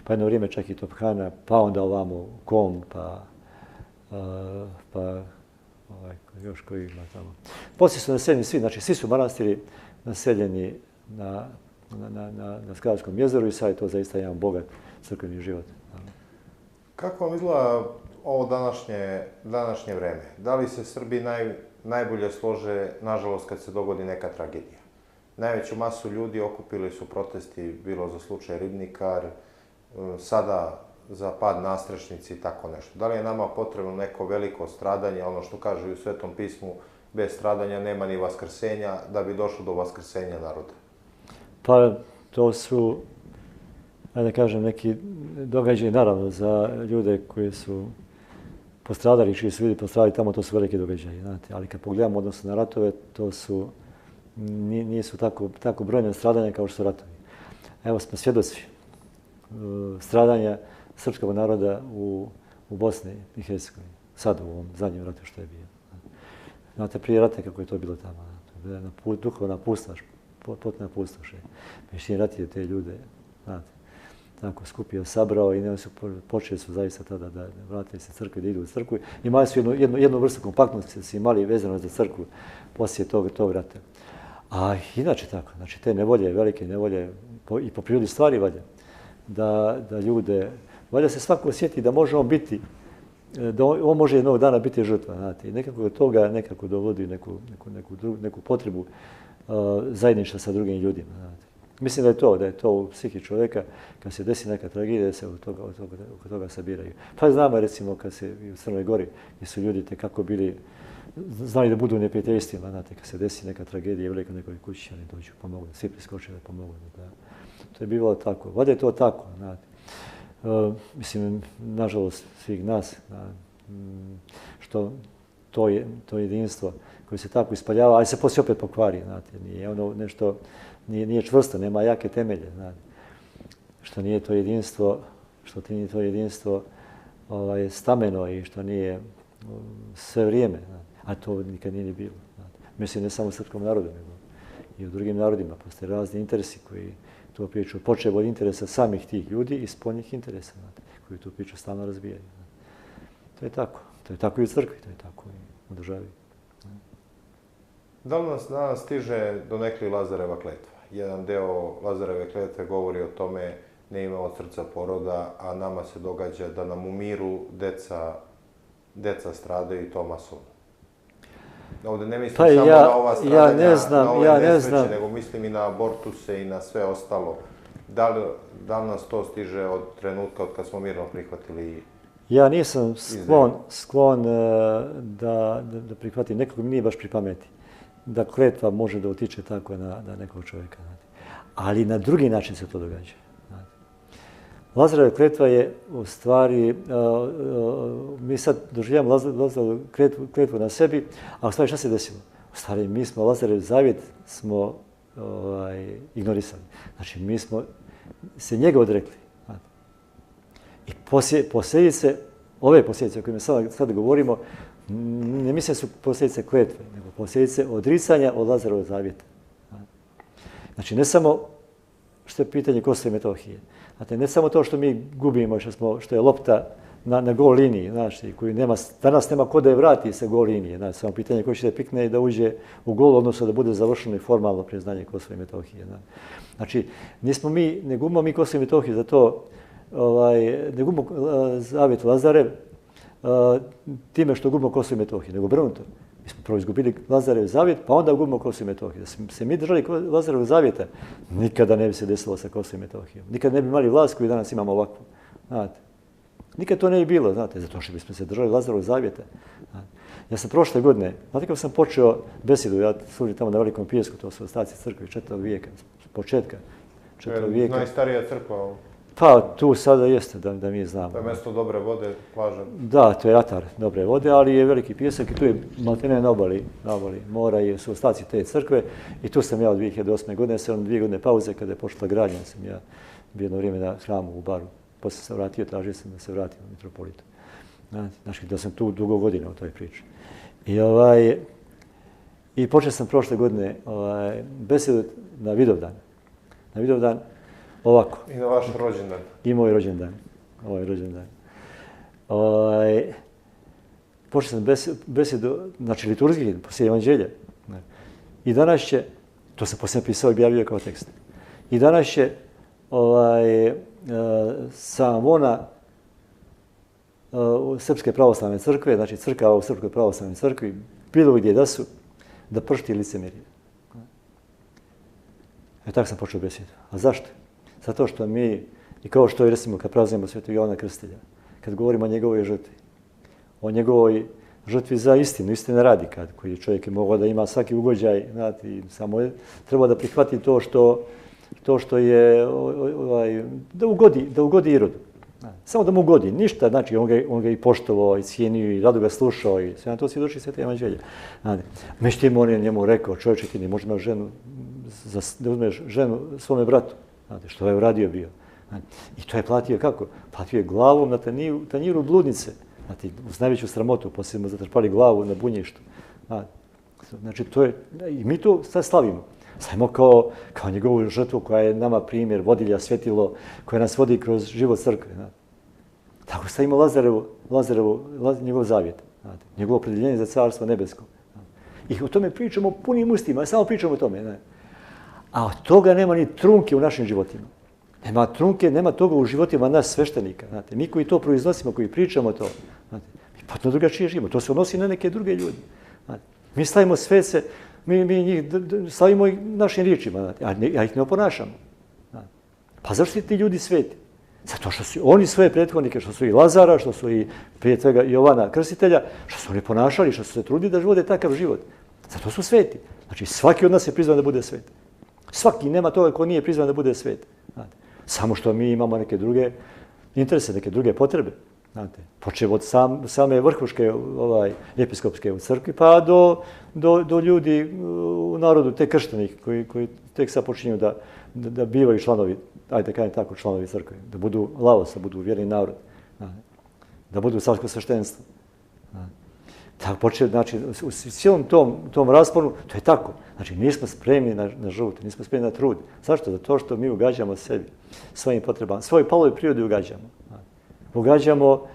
pa jedno vrijeme čak i Tophana, pa onda ovamo Kom, pa još koji ima tamo. Poslije su naseljeni svi, znači svi su manastiri naseljeni na Skadrovskom jezeru i sad je to zaista jedan bogat crkveni život. Kako vam izgleda ovo današnje vreme? Da li se Srbi najbolje slože, nažalost, kad se dogodi neka tragedija? Najveću masu ljudi okupili su protesti, bilo za slučaj Ribnikar, sada za pad Nastrešnici i tako nešto. Da li je nama potrebno neko veliko stradanje, ono što kaže u Svetom pismu, bez stradanja nema ni vaskrsenja, da bi došlo do vaskrsenja naroda? Pa to su, da kažem, neki događaji, naravno, za ljude koji su postradali, čiji su ljudi postradali tamo, to su velike događaje, znate. Ali kad pogledamo odnosno na ratove, to su, nisu tako brojne stradanja kao što su ratovi. Evo smo svjedoci stradanja srpskog naroda u Bosni i Hercegovini, sad u ovom zadnjem ratu što je bio. Znate, prije rata kako je to bilo tamo. To je bila duhovna pustoš, potpuna pustoš. Mešćin rat je te ljude, znate, tako skupio, sabrao i počeli su zaista tada da vrate se crkvi, da idu u crkvu. Imali su jednu vrstu kompaktnosti, su imali vezano za crkvu poslije tog rata. A inače tako, znači te nevolje, velike nevolje, i po prirodi stvari valja, da ljude, valja se svako osjeti da može on biti, da on može jednog dana biti žrtva, znate, i nekako do toga nekako dovodi neku potrebu zajedništva sa drugim ljudima, znate. Mislim da je to u psihi čovjeka, kad se desi neka tragedija, da se oko toga sabiraju. Pa znamo recimo kad se u Crnoj Gori, gdje su ljudi tekako bili, znali da budu neprijateljstvima, znate, kad se desi neka tragedija, velika nekoj kući, oni dođu, pomogu, svi priskoče da pomogu. To je bilo tako. Valjda je to tako, znate. Mislim, nažalost, svih nas, što to jedinstvo koje se tako ispaljava, ali se poslije opet pokvari, znate, nije ono nešto, nije čvrsto, nema jake temelje, znate. Što nije to jedinstvo stameno i što nije sve vrijeme, znate. A to nikad nije ni bilo. Znate. Mislim, ne samo u srpskom narodu, nego i u drugim narodima. Postoje razni interesi koji tu priču, počev od interesa samih tih ljudi i spoljnih interesa, znate, koji tu priču stalno razvijaju. Znate. To je tako. To je tako i u crkvi, to je tako i u državi. Da li nas danas stiže donekli Lazareva kletva? Jedan deo Lazareve kletve govori o tome ne ima od srca poroda, a nama se događa da nam u miru deca stradaju i to masovno. Ovdje ne mislim samo na ova stradanja, na ove nesreće, nego mislim i na abortuse i na sve ostalo. Da li nas to stiže od trenutka od kad smo mirno prihvatili? Ja nisam sklon da prihvatim, nekog mi nije baš pri pameti, da kletva može da utiče tako na nekog čovjeka. Ali na drugi način se to događa. Lazareva kletva je u stvari, mi sad doživljamo Lazarevu kletvu na sebi, a u stvari šta se desilo? U stvari mi smo Lazarev zavjet ignorisali. Znači mi smo se njega odrekli. I posljedice, ove posljedice o kojima sad govorimo, ne mislim da su posljedice kletve, nego posljedice odricanja od Lazarevog zavjeta. Znači ne samo što je pitanje Kosova i Metohije. Znate, ne samo to što mi gubimo, što je lopta na gol liniji, znači, koju danas nema ko da je vrati sa gol linije. Znači, samo pitanje koji će da pikne i da uđe u gol, odnosno da bude završeno i formalno priznanje Kosova i Metohije. Znači, ne gubimo mi Kosovo i Metohiju za to, ne gubimo zavjet Lazarev time što gubimo Kosovo i Metohiju, nego obrnuto. Mi smo prvo izgubili Lazarev zavjet, pa onda gubimo Kosovo i Metohiju. Da se mi držali Lazarev zavjeta, nikada ne bi se desilo sa Kosovom i Metohijom. Nikada ne bi imali vlast koju danas imamo ovakvu. Znate. Nikad to ne bi bilo, znate, zato što bismo se držali Lazarovog zavjeta. Ja sam prošle godine, znate kako sam počeo besedu, ja služim tamo na Velikom Pijesku, to su ostaci crkve 4. vijeka, s početka 4. vijeka. Najstarija crkva. Pa tu sada jeste, da mi znamo. To je mjesto dobre vode, plaža. Da, to je atar dobre vode, ali je Veliki Pijesak i tu je maltene na obali mora i su ostaci te crkve. I tu sam ja od 2008. godine, sam 2 godine pauze kada je počela gradnja, sam ja bio jedno vrijeme na hramu u Baru. Poslije sam vratio, tražio sam da se vratim u mitropolitu. Znači, da sam tu dugo godina u toj priči. I počeo sam prošle godine besedu na Vidovdan. Na Vidovdan ovako. I na vaš rođendan. I moj rođendan. Počeo sam besedu, znači liturgijski, poslije evanđelja. I danas će, to sam poslije pisao i objavio kao tekst. I danas će Samona Srpske pravoslavne crkve, znači crkava u Srpskoj pravoslavnoj crkvi, bilo gdje da su, da pršti licemerje. Tako sam počeo besedu. A zašto? Zato što mi, i kao što je recimo kad praznujemo Svetog Jovana Krstitelja, kad govorimo o njegovoj žrtvi, o njegovoj žrtvi za istinu, istine radi, koji čovjek je mogao da ima svaki ugođaj, znate, samo je treba da prihvati to što je, da ugodi Irodu. Samo da mu ugodi, ništa, znači on ga i poštovao, i cijenio, i rado ga slušao, i sve na to svjedoči Svete evanđelje. Međutim, on je njemu rekao, čovječe, ti ne možeš imati ženu, da uzmeš ženu svome bratu, znate, što je uradio bio. I to je platio kako? Platio je glavom na tanjiru bludnice, znate, uz najveću sramotu, poslije mu zatrpali glavu na bunjištu. Znači, to je, i mi to sad slavimo. Slavimo kao njegovu žrtvu koja je nama primjer, vodilja, svjetilo, koja nas vodi kroz život crkve. Tako stavimo Lazarevu, njegov zavjet, njegovo opredjeljenje za carstvo nebesko. I o tome pričamo punim ustima, samo pričamo o tome. A od toga nema ni trunke u našim životima. Nema trunke, nema toga u životima nas sveštenika. Znate. Mi koji to proiznosimo, koji pričamo to, znate, mi potpuno drugačije živimo. To se odnosi na neke druge ljude. Znate. Mi stavimo svece, mi njih stavimo našim riječima, znate, a ih ne oponašamo. Znate. Pa zašto su ti ljudi sveti? Zato što su oni svoje prethodnike, što su i Lazara, što su i prije svega Jovana Krstitelja, što su oni ponašali, što su se trudili da vode takav život. Zato su sveti. Znači svaki od nas je prizvan da bude svet. Svaki, nema toga ko nije prizvan da bude svet. Znate. Samo što mi imamo neke druge interese, neke druge potrebe. Znate. Počev od same vrhuške episkopske u crkvi, pa do ljudi u narodu, te krštenih koji tek sad počinju da bivaju članovi, ajde kažem tako, članovi crkve, da budu laosa, budu vjerni narod, da budu carsko sveštenstvo. Tako počeo, znači, u cijelom tom rasponu, to je tako. Znači, nismo spremni na žrtvu, nismo spremni na trud. Zašto? Zato što mi ugađamo sebi, svojim potrebama, svojoj paloj prirodi ugađamo. Ugađamo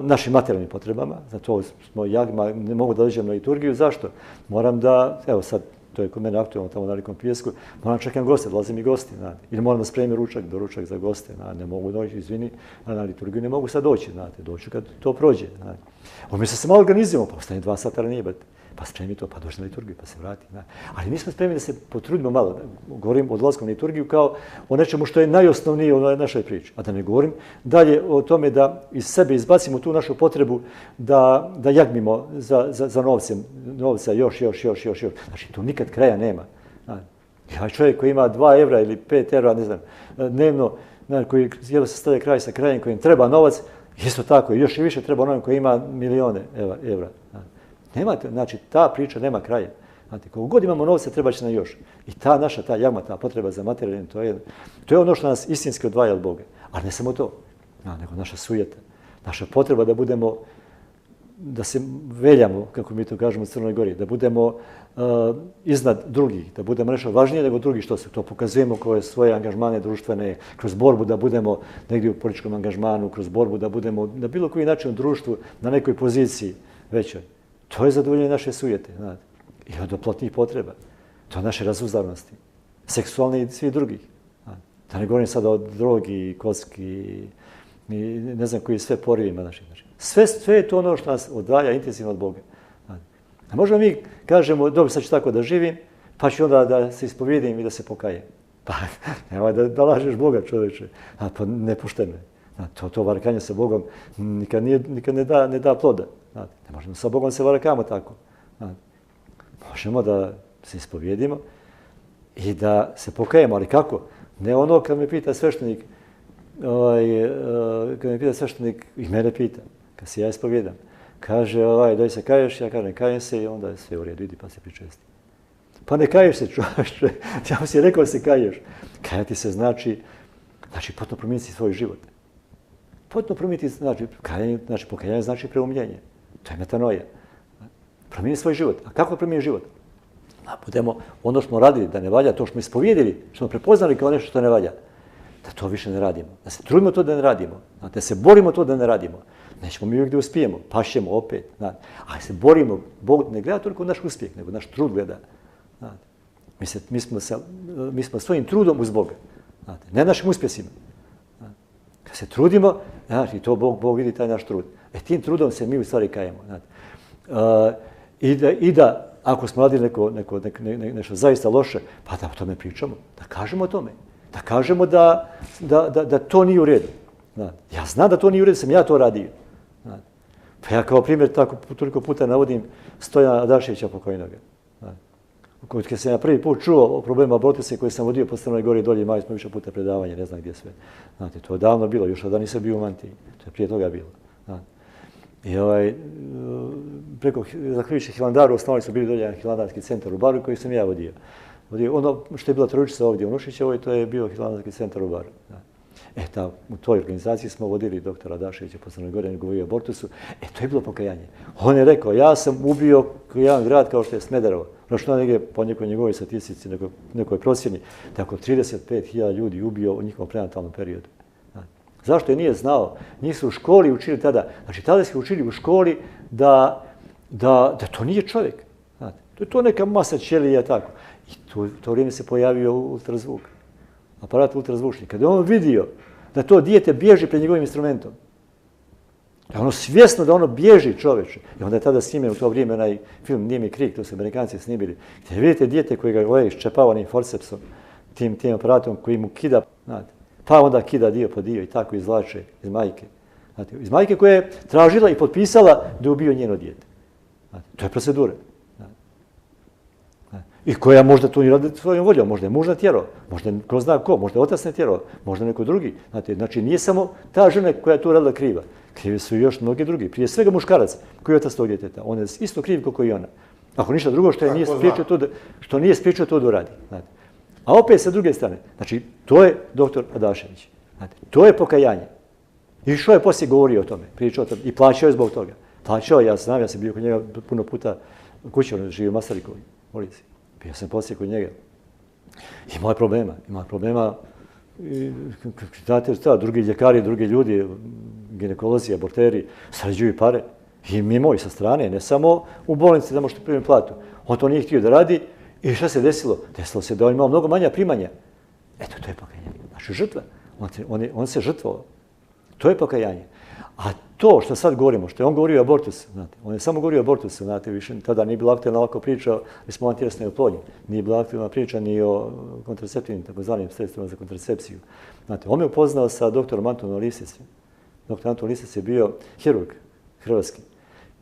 našim materijalnim potrebama, zato smo jagma, ne mogu da dođem na liturgiju. Zašto? Moram da, evo sad, to je kod mene aktualno tamo na Velikom Pijesku, moram čekam goste, dolaze mi gosti. Ili moram da spremim doručak za goste. Ne mogu doći, izvini, na liturgiju ne mogu sad doći. Doću kad to prođe. Umjesto se malo organizujemo, pa ostane 2 sata ranije, pa spremi to, pa dođe na liturgiju, pa se vrati. Ali mi smo spremni da se potrudimo malo. Govorim o odlaskom na liturgiju kao o nečemu što je najosnovnije u našoj priči. A da ne govorim dalje o tome da iz sebe izbacimo tu našu potrebu da jagmimo za novca još. Znači, tu nikad kraja nema. Ja čovjek koji ima 2 evra ili 5 evra, ne znam, dnevno, koji jedva se stavlja kraj sa krajem kojim treba novac, isto tako, još i više treba onom koji ima milijone evra. Nemate, znači, ta priča nema kraja. Znate, koliko god imamo novca, treba će nam još. I ta naša jagma, ta potreba za materijalnim, to je ono što nas istinski odvaja od Boga. Ali ne samo to, nego naša sujeta, naša potreba da budemo da se veljamo, kako mi to kažemo u Crnoj Gori, da budemo iznad drugih, da budemo nešto važnije nego drugi što se to pokazujemo koje svoje angažmane društvene, kroz borbu da budemo negdje u političkom angažmanu, kroz borbu da budemo na bilo koji način u društvu na nekoj poziciji većoj. To je zadovoljenje naše sujete, znate. I od oplotnih potreba. To je naše razuzdanosti. Seksualne i svi drugih. Da ne govorim sada o drogi, kocki i ne znam koji sve porivima naših. Sve je to ono što nas odvaja intenzivno od Boga. A možda mi kažemo, dobro, sad ću tako da živim, pa ću onda da se ispovijedim i da se pokajem. Pa nemoj da lažeš Boga, čovječe. Pa nepošteno je. To varakanje sa Bogom nikad ne da ploda. Ne možemo sa Bogom se varakamo tako. Možemo da se ispovijedimo i da se pokajemo, ali kako? Ne ono kad me pita sveštenik, i mene pita, kad se ja ispovijedam, kaže, daj se kaješ, ja kažem, kajem se i onda je sve u redu, idi pa se pričesti. Pa ne kaješ se, čovječe, ja mu si rekao da se kaješ. Kajati se znači potpuno promijeniti svoj život. Potpuno promijeniti znači pokajanje znači preumljenje. To je metanoja. Promijeniti svoj život. A kako promijeniti život? Da budemo ono što smo radili, da ne valja, to što smo ispovijedili, što smo prepoznali kao nešto što ne valja, da to više ne radimo. Da se trudimo to da ne radimo. Da se borimo to da ne radimo. Nećemo mi uvijek da uspijemo, pašćemo opet. Ali se borimo, Bog ne gleda toliko naš uspjeh, nego naš trud gleda. Mi smo svojim trudom uz Boga, ne našim uspjesima. Kad se trudimo, i to Bog vidi taj naš trud. Tim trudom se mi u stvari kajemo. I da, ako smo radili nešto zaista loše, pa da o tome pričamo, da kažemo o tome. Da kažemo da to nije u redu. Ja znam da to nije u redu, sam ja to radio. Pa ja kao primjer toliko puta navodim Stojana Adaševića pokojnoga. Kad sam ja prvi put čuo o problemu abortusa koji sam vodio po Crnoj Gori dolje, imali smo više puta predavanje, ne znam gdje sve. Znate, to je davno bilo, još da nisam bio u Mantiji. To je prije toga bilo. I zahvaljujući Hilandaru, osnovali su bili dolje jedan Hilandarski centar u Baru koji sam ja vodio. Ono što je bila trojičica ovdje u Nušićevoj, to je bio Hilandarski centar u Baru. U toj organizaciji smo vodili doktora Adaševića po Crnoj Gori, on je govorio o abortusu. To je bilo pokajanje. On je rekao, ja sam ubio jedan grad kao što je Smederevo. Računa negdje po nekoj njegovoj statistici, nekoj procjeni, tako 35.000 ljudi ubio u njihovom prenatalnom periodu. Zašto je nije znao? Nisu u školi učili tada. Znači, tada su učili u školi da to nije čovjek. To je to neka masa ćelija, tako. I u to vrijeme se pojavio ultrazvuk. Aparat ultrazvučni. Kada je on vidio da to dijete bježi pred njegovim instrumentom, da ono svjesno da ono bježi čoveče. I onda je tada snimljen u to vrijeme onaj film Nijemi krik, to su Amerikanci snimili, gdje vidite dijete koji ga iščepavanim forcepsom, tim aparatom koji mu kida, pa onda kida dio po dio i tako izvlače iz majke. Iz majke koja je tražila i potpisala da je ubio njeno dijete. To je procedura. I koja možda to nije radi svojom voljom, možda je muž natjerao, možda je ko zna ko, možda je otac natjerao, možda neko drugi. Znači, nije samo ta žena koja je to radila kriva. Krivi su i još mnogi drugi. Prije svega muškarac koji je otac tog djeteta. On je isto kriv kako i ona. Ako ništa drugo što nije spriječio to da uradi. A opet sa druge strane, znači, to je doktor Adašević. To je pokajanje. I što je poslije govorio o tome, pričao o tome i plaćao je zbog toga. Plaćao, ja znam, ja sam bio kod njega puno puta u kući, on živio u Masarikovi, ulici. Bio sam poslije kod njega. Imao je problema, znate, drugi ljekari, drugi ljudi, ginekolozi, aborteri, sređuju pare. I mimo i sa strane, ne samo u bolnici da možete primiti platu. On to nije htio da radi i šta se desilo? Desilo se da on imao mnogo manja primanja. Eto, to je pokajanje. Znači, žrtva. On se žrtvovao. To je pokajanje. A to što sad govorimo, što je on govorio o abortusu, znate, on je samo govorio o abortusu, znate, više tada nije bila aktualna ovako priča, mi smo o antiresnoj oplodnji, nije bila aktualna priča ni o kontraceptivnim, takozvanim sredstvima za kontracepciju. Znate, on me upoznao sa doktorom Antonom Lisicem. Doktor Anton Lisic je bio hirurg hrvatski,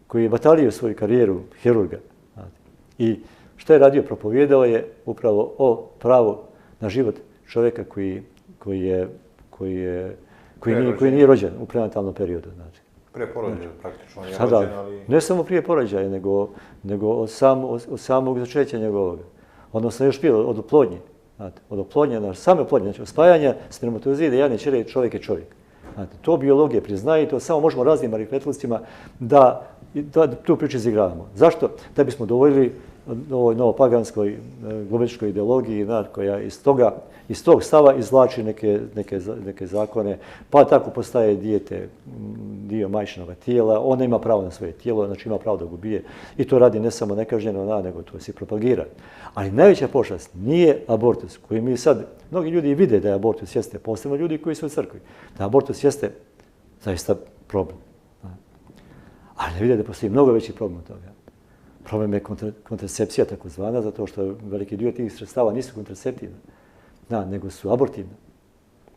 koji je batalio svoju karijeru hirurga. Znate. I što je radio? Propovijedao je upravo o pravu na život čovjeka koji nije rođen u prenatalnom periodu. Znači. Prije porođaja praktično je rođen, ali... Ne samo prije porođaja, nego od samog začeća njegovog. Odnosno još prije od oplodnje. Od oplodnje, same oplodnje, znači od spajanja spermatozida i jajne ćelije čovjek je čovjek. To biologija priznaje i to samo možemo raznim marifetlustima da tu priču izigravamo. Zašto? Da bismo dovoljili ovoj novopaganskoj globalističkoj ideologiji koja iz tog stava izvlači neke zakone, pa tako postaje dijete dio majčinog tijela, ona ima pravo na svoje tijelo, znači ima pravo da ga ubije i to radi ne samo nekažnjeno, nego to se propagira. Ali najveća pošast nije abortus, koji mi sad, mnogi ljudi vide da je abortus jeste, posebno ljudi koji su u crkvi, da abortus jeste zaista problem. Ali ne vide da postoji mnogo veći problem od toga. Problem je kontracepcija takozvana, zato što veliki dio tih sredstava nisu kontraceptivne, nego su abortivne.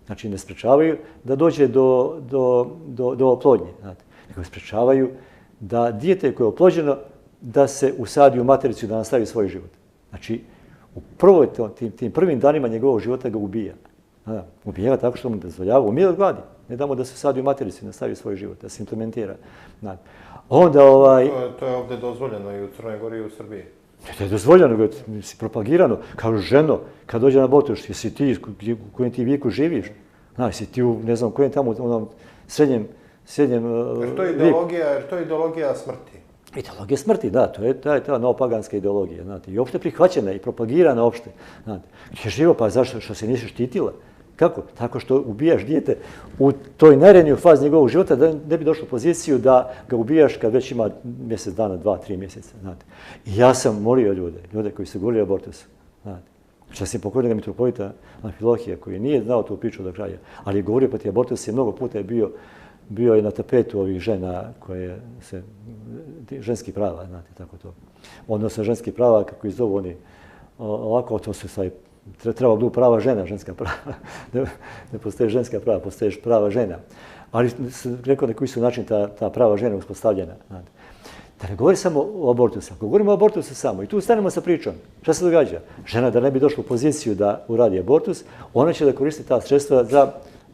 Znači ne sprečavaju da dođe do oplodnje, nego sprečavaju da dijete koje je oplođeno da se usadi u matericu i da nastavi svoj život. Znači, u tim prvim danima njegovog života ga ubija. Ubija ga tako što mu dozvoljava, umije od gladi. Ne damo da se usadi u matericu i nastavi svoj život, da se implementira. Onda To je ovdje dozvoljeno i u Crnoj Gori i u Srbiji. To je dozvoljeno, si propagirano. Kao ženo, kad dođe na abortus, jesi ti u kojem ti vijeku živiš? Jesi ti u, ne znam, kojem tamo, onom srednjem Jer to je ideologija smrti. Ideologija smrti, da, to je ta novopaganska ideologija. I opšte prihvaćena i propagirana opšte. Je živo, pa zašto? Što se nisi štitila? Kako? Tako što ubijaš dijete u toj najranijoj fazi njegovog života da ne bi došlo u poziciju da ga ubijaš kad već ima mjesec dana, 2-3 mjeseca. I ja sam molio ljude koji su govorili o abortusu. Što sam pokojnog mitropolita Amfilohija, koji nije znao tu priču do kraja, ali je govorio protiv abortusa i mnogo puta je bio je na tapetu ovih žena koje se, ženskih prava, tako to. Odnosno ženskih prava, kako ih zovu oni, ovako to su sad treba budu prava žena, ženska prava. Ne postoje ženska prava, postoje prava žena. Ali rekao na koji su način ta prava žena uspostavljena. Da ne govori samo o abortusu, ako govorimo o abortusu samo, i tu stanemo sa pričom. Šta se događa? Žena da ne bi došla u poziciju da uradi abortus, ona će da koristi ta sredstva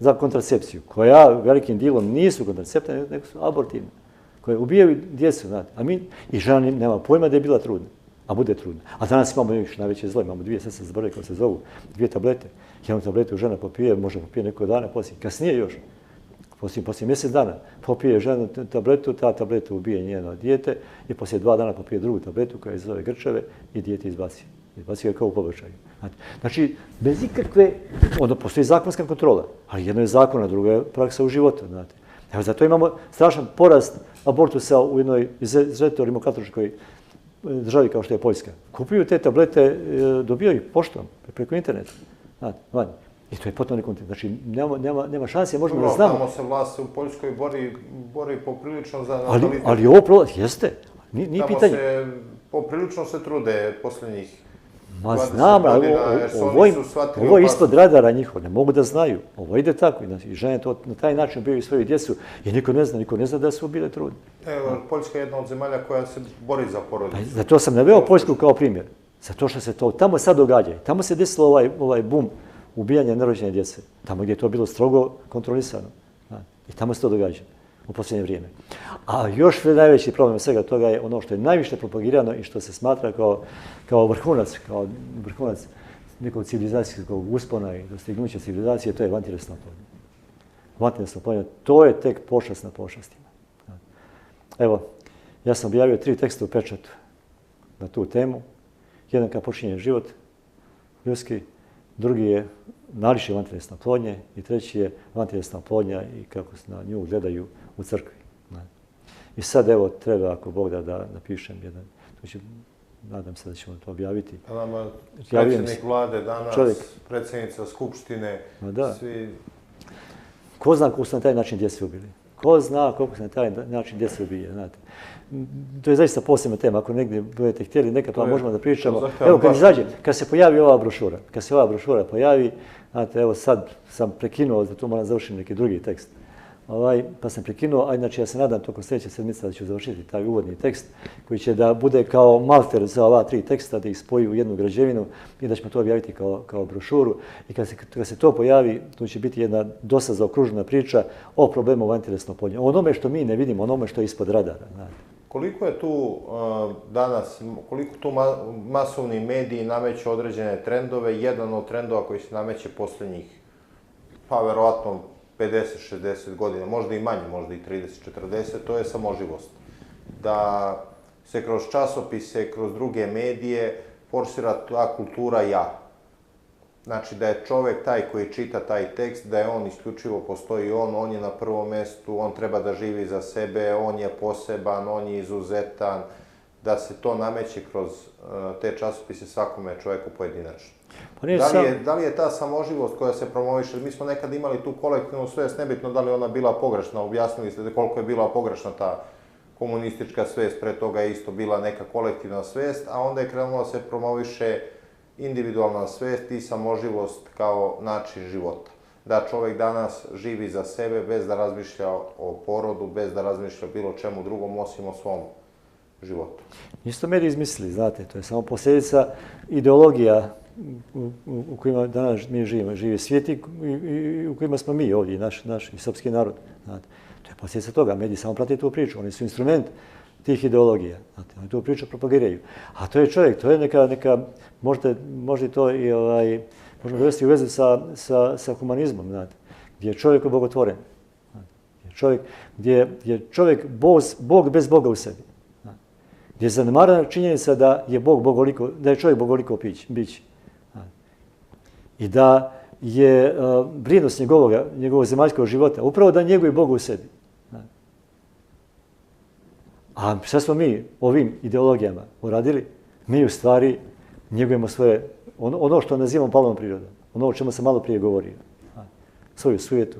za kontracepciju, koja velikim dijelom nisu kontraceptivne, nego su abortivne, koje ubijaju djecu. I žena nema pojma da je bila trudna. A bude trudno. A danas imamo još najveće zlo, imamo 2 sestne za koje se zovu, 2 tablete. Jednu tabletu žena popije, može popije neko dana, kasnije još. Poslije mjesec dana popije žena tabletu, ta tableta ubije njeno dijete i poslije 2 dana popije drugu tabletu koja se zove grčeve i dijete izbaci. Izbaci ga kao u pobačaju. Znači, bez ikakve, onda postoji zakonska kontrola, ali jedno je zakon, a drugo je praksa u životu. Evo, zato imamo strašan porast abortusa u jednoj izuzetno rimokatoličkoj državi kao što je Poljska. Kupuju te tablete, dobijaju ih poštom, preko interneta. I to je potpuno nekontent. Znači, nema šanse, možemo da znamo. Tamo se vlast u Poljskoj bori poprilično za natalitet. Ali ovo prolaz, jeste. Nije pitanje. Tamo se poprilično se trude posljednjih 20 godina, jer su oni su shvatili... Ovo je ispod radara njihov, ne mogu da znaju. Ovo ide tako. I žene to na taj način ubijaju svoju djecu i niko ne zna da su bile trudne. Evo, Poljska je jedna od zemalja koja se bori za porodicu. Zato sam naveo Poljsku kao primjer. Zato što se to tamo sad događa. Tamo se desilo ovaj bum ubijanja nerođene djece. Tamo gdje je to bilo strogo kontrolisano. I tamo se to događa u posljednje vrijeme. A još najveći problem svega toga je ono što je najviše propagirano i što se smatra kao vrhunac nekog civilizacijskog uspona i dostignuća civilizacije, to je vantelesna oplodnja. Vantelesna oplodnja, to je tek pošast na pošastima. Evo, ja sam objavio 3 teksta u Pečatu na tu temu. Jedan kao počinje život ljudski, drugi je naličje vantelesne oplodnje i treći je vantelesna oplodnja i kako se na nju gledaju u crkvi. I sad evo treba, ako Bog da napišem jedan, nadam se da ćemo to objaviti. Nama predsjednik vlade danas, predsjednica skupštine, svi... Ko zna koliko su na taj način djece ubili? Ko zna koliko se na taj način djece ubije, znate. To je zaista posebna tema, ako negdje budete htjeli, nekad pa možemo da pričamo. Evo, kad se pojavi ova brošura, pojavi, znate, evo sad sam prekinuo, da tu moram završiti neki drugi tekst. Pa sam prekinuo, a inače ja se nadam tokom sljedeće sedmice da ću završiti taj uvodni tekst koji će da bude kao malter za ova 3 teksta, da ih spoji u jednu građevinu i da ćemo to objaviti kao brošuru. I kad se to pojavi, tu će biti jedna dosta zaokružena priča o problemu vantelesne oplodnje. O onome što mi ne vidimo, onome što je ispod radara. Koliko je tu danas, koliko tu masovni mediji nameću određene trendove? Jedan od trendova koji se nameće posljednjih, pa verovatno 50-60 godina, možda i manje, možda i 30-40, to je samoživost. da se kroz časopise, kroz druge medije forsira ta kultura ja. Znači da je čovjek taj koji čita taj tekst, da je on isključivo postoji on je na prvom mjestu, on treba da živi za sebe, on je poseban, on je izuzetan, da se to nameće kroz te časopise svakome čovjeku pojedinačno. Pa Da li je ta samoživost koja se promoviše, mi smo nekad imali tu kolektivnu svijest, nebitno da li ona bila pogrešna, objasnili ste koliko je bila pogrešna ta komunistička svijest, pre toga je isto bila neka kolektivna svijest, a onda je krenulo se promoviše individualna svijest i samoživost kao način života. Da čovjek danas živi za sebe bez da razmišlja o porodu, bez da razmišlja o bilo čemu drugom osim o svom životu. Nisu to mediji izmislili, znate, to je samo posljedica ideologija u kojima danas mi živimo. Živi svijet i u kojima smo mi ovdje, naš srpski narod. Znate. To je posljedica toga, mediji samo prate tu priču, oni su instrument tih ideologija. Znate, oni tu priču propagiraju. A to je čovjek, to je neka možda to i možemo dovesti u vezu sa humanizmom, znate, gdje je čovjek bogotvoren. Gdje je čovjek Bog bez Boga u sebi. Gdje je zanemarana činjenica da je čovjek bogoliko biće. I da je vrijednost njegovog zemaljskog života upravo da njeguje Boga u sebi. A šta smo mi ovim ideologijama uradili? Mi u stvari njegujemo ono što nazivamo palom prirodom, ono o čemu sam malo prije govorio. Svoju sujetu,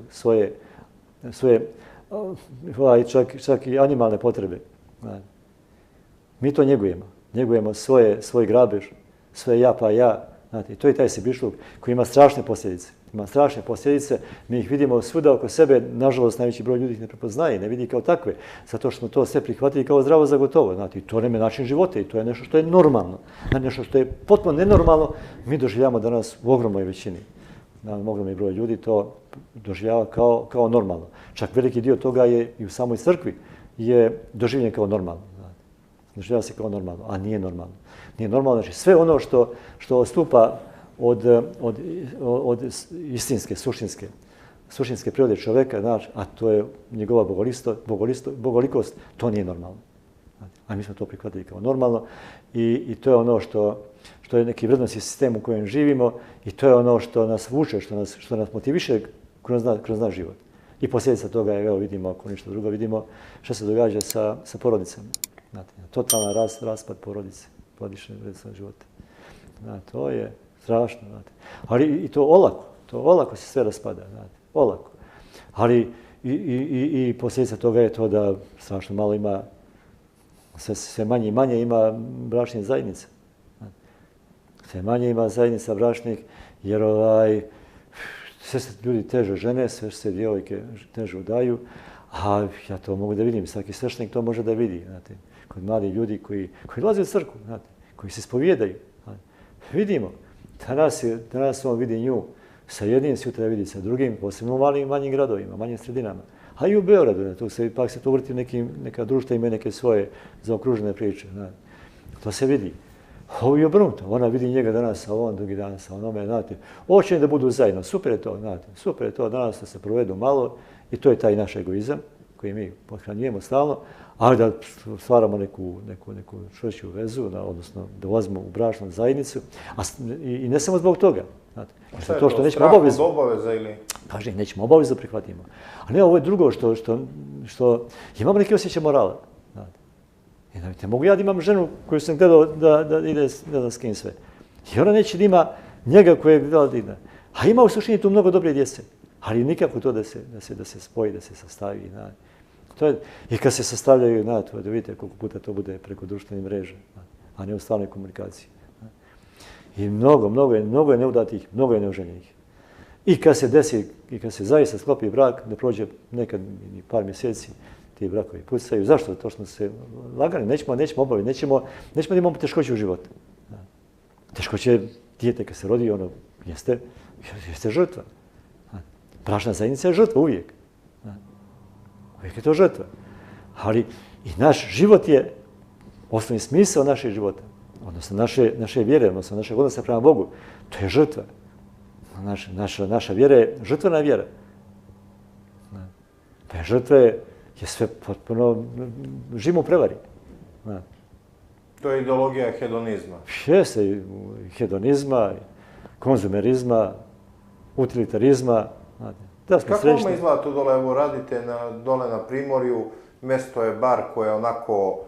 svoje čak i animalne potrebe. Mi to njegujemo. Njegujemo svoj grabež, svoje ja pa ja. Znate, to je taj sebičluk koji ima strašne posljedice. Mi ih vidimo svuda oko sebe, nažalost najveći broj ljudi ih ne prepoznaje, ne vidi kao takve, zato što smo to sve prihvatili kao zdravo za gotovo. Znate, to nam je način života i to je nešto što je normalno. Nešto što je potpuno nenormalno, mi doživljavamo danas u ogromnoj većini. Ogromni broj ljudi to doživljava kao normalno. Čak veliki dio toga je i u samoj crkvi je doživljen kao normalno. Doživljava se kao normalno, a nije normalno. Nije normalno, znači sve ono što odstupa od istinske, suštinske prirode čovjeka, znači, a to je njegova bogolikost, to nije normalno. A mi smo to prihvatili kao normalno i to je ono što je neki vrednostni sistem u kojem živimo i to je ono što nas vuče, što nas motiviše kroz naš život. I posljedica toga je, evo vidimo, ako ništa drugo, vidimo što se događa sa porodicama. Znate, totalan raspad porodice, porodične vrednostne života. Znate, to je strašno, znate. Ali i to olako se sve raspada, znate, olako. Ali i posljedica toga je to da strašno malo ima, sve manje i manje ima bračnih zajednica. Sve manje ima zajednica bračnih, jer sve se ljudi teže žene, sve se djevojke teže udaju, a ja to mogu da vidim, svaki sveštenik to može da vidi, znate, kod mladih ljudi koji dolaze u crkvu, znate, koji se spovijedaju. Vidimo, danas on vidi nju sa jednim, sutra vidi sa drugim, posebno u manjim gradovima, manjim sredinama. A i u Beogradu, tu se vrti neka društva imaju neke svoje zaokružene priče. Znate. To se vidi. Ovo je obrnuto. Ona vidi njega danas sa ovom, drugi dan sa onome, znate. Hoće da budu zajedno. Super je to, znate. Super je to danas da se provedu malo i to je taj naš egoizam koji mi pohranjujemo stalno, ali da stvaramo neku čvršću vezu, odnosno da ulazimo u bračnu zajednicu. I ne samo zbog toga. Znate. Šta je to? Strah od obaveza ili? Kaže, nećemo obavezu prihvatimo. A ne, ovo je drugo što imamo neki osjećaj morala. Ne mogu ja da imam ženu koju sam gledao da ide ne znam s kim sve. I ona neće da ima njega koji je gledala da ide. A ima u suštini tu mnogo dobre djece. Ali nikako to da se spoji, da se sastavi. I kad se sastavljaju, da vidite koliko puta to bude preko društvenih mreža, a ne u stvarnoj komunikaciji. I mnogo je neudatih, mnogo je neoženjenih. I kad se desi, i kad se zaista sklopi brak, da prođe nekad i par mjeseci, ti brakovi pucaju. Zašto? To što se lagani, nećemo obaviti, nećemo da imamo teškoće u životu. Teškoće dijete kad se rodi, ono jeste žrtva. Bračna zajednica je žrtva uvijek. Uvijek je to žrtva. Ali i naš život je osnovni smisao našeg života, odnosno naše vjere, odnosno našeg odnosa prema Bogu. To je žrtva. Naša vjera je žrtvena vjera. Bez žrtve je sve potpuno živimo u prevari. Znate. To je ideologija hedonizma. Jeste, hedonizma, konzumerizma, utilitarizma. Da smo Kako srećni. vam izgleda tu dole? Evo, radite dole na Primorju, mesto je bar koje je onako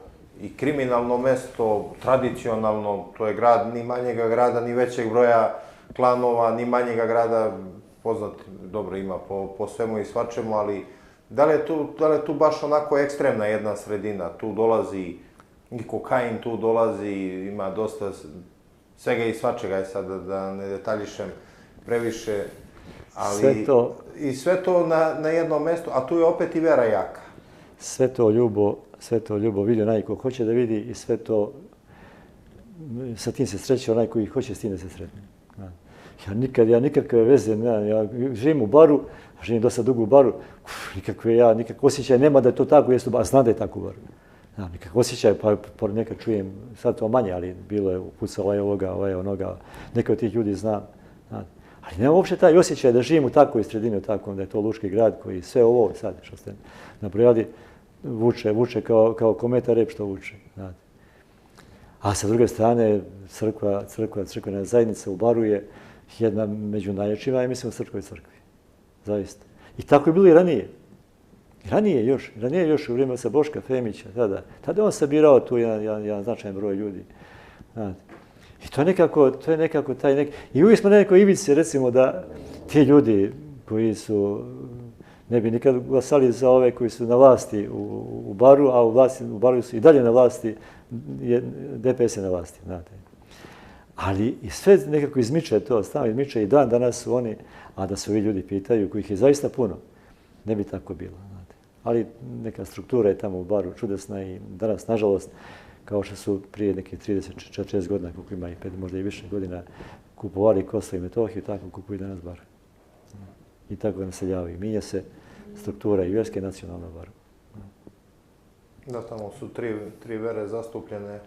i kriminalno mesto, tradicionalno, to je grad ni manjega grada, ni većeg broja klanova, ni manjega grada, poznat, dobro ima po svemu i svačemu, ali da li je tu baš onako ekstremna jedna sredina? Tu dolazi i kokain, tu dolazi, ima dosta svega i svačega, je sad da ne detaljišem previše, ali sve to na jednom mestu, a tu je opet i vera jaka. Sve to ljubo vidi onaj ko hoće da vidi i sve to, sa tim se sreće onaj koji hoće s tim da se sretne. Ja nikakve veze, ja živim u baru, živim dosta dugo u baru, nikakve osjećaj nema da je to tako, a znam da je tako u baru. Nikakve osjećaj, pa nekad čujem, sad to manje, ali bilo je upucao ovaj onoga, neka od tih ljudi znam. Ali nema uopšte taj osjećaj da živim u takvoj sredini, da je to lučki grad koji sve ovo sad što ste nabrojali vuče kao kometa rep što vuče. A sa druge strane, crkvena zajednica u baru je jedna među najjačima, ja mislim, u crkvi. Zaista. I tako je bilo i ranije. Ranije još u vrijeme sa Boška Femića, tada on sabirao tu jedan značajan broj ljudi. I to je nekako taj neki... I uvijek smo na nekoj ivici, recimo, da ti ljudi koji su... Ne bi nikad glasali za ove koji su na vlasti u baru, a u baru su i dalje na vlasti, DPS je na vlasti, znate. Ali i sve nekako izmiče to, stalno izmiče i dan danas su oni, a da se ovi ljudi pitaju, kojih je zaista puno, ne bi tako bilo, znate. Ali neka struktura je tamo u baru čudesna i danas, nažalost, kao što su prije nekih 30-40 godina, koliko ima i 5, možda i više godina, kupovali Kosovo i Metohiju, tako kupuju danas bar. I tako ga naseljavaju. Minja se struktura i vjerske i nacionalna baru. Da, tamo su tri vere zastupljene.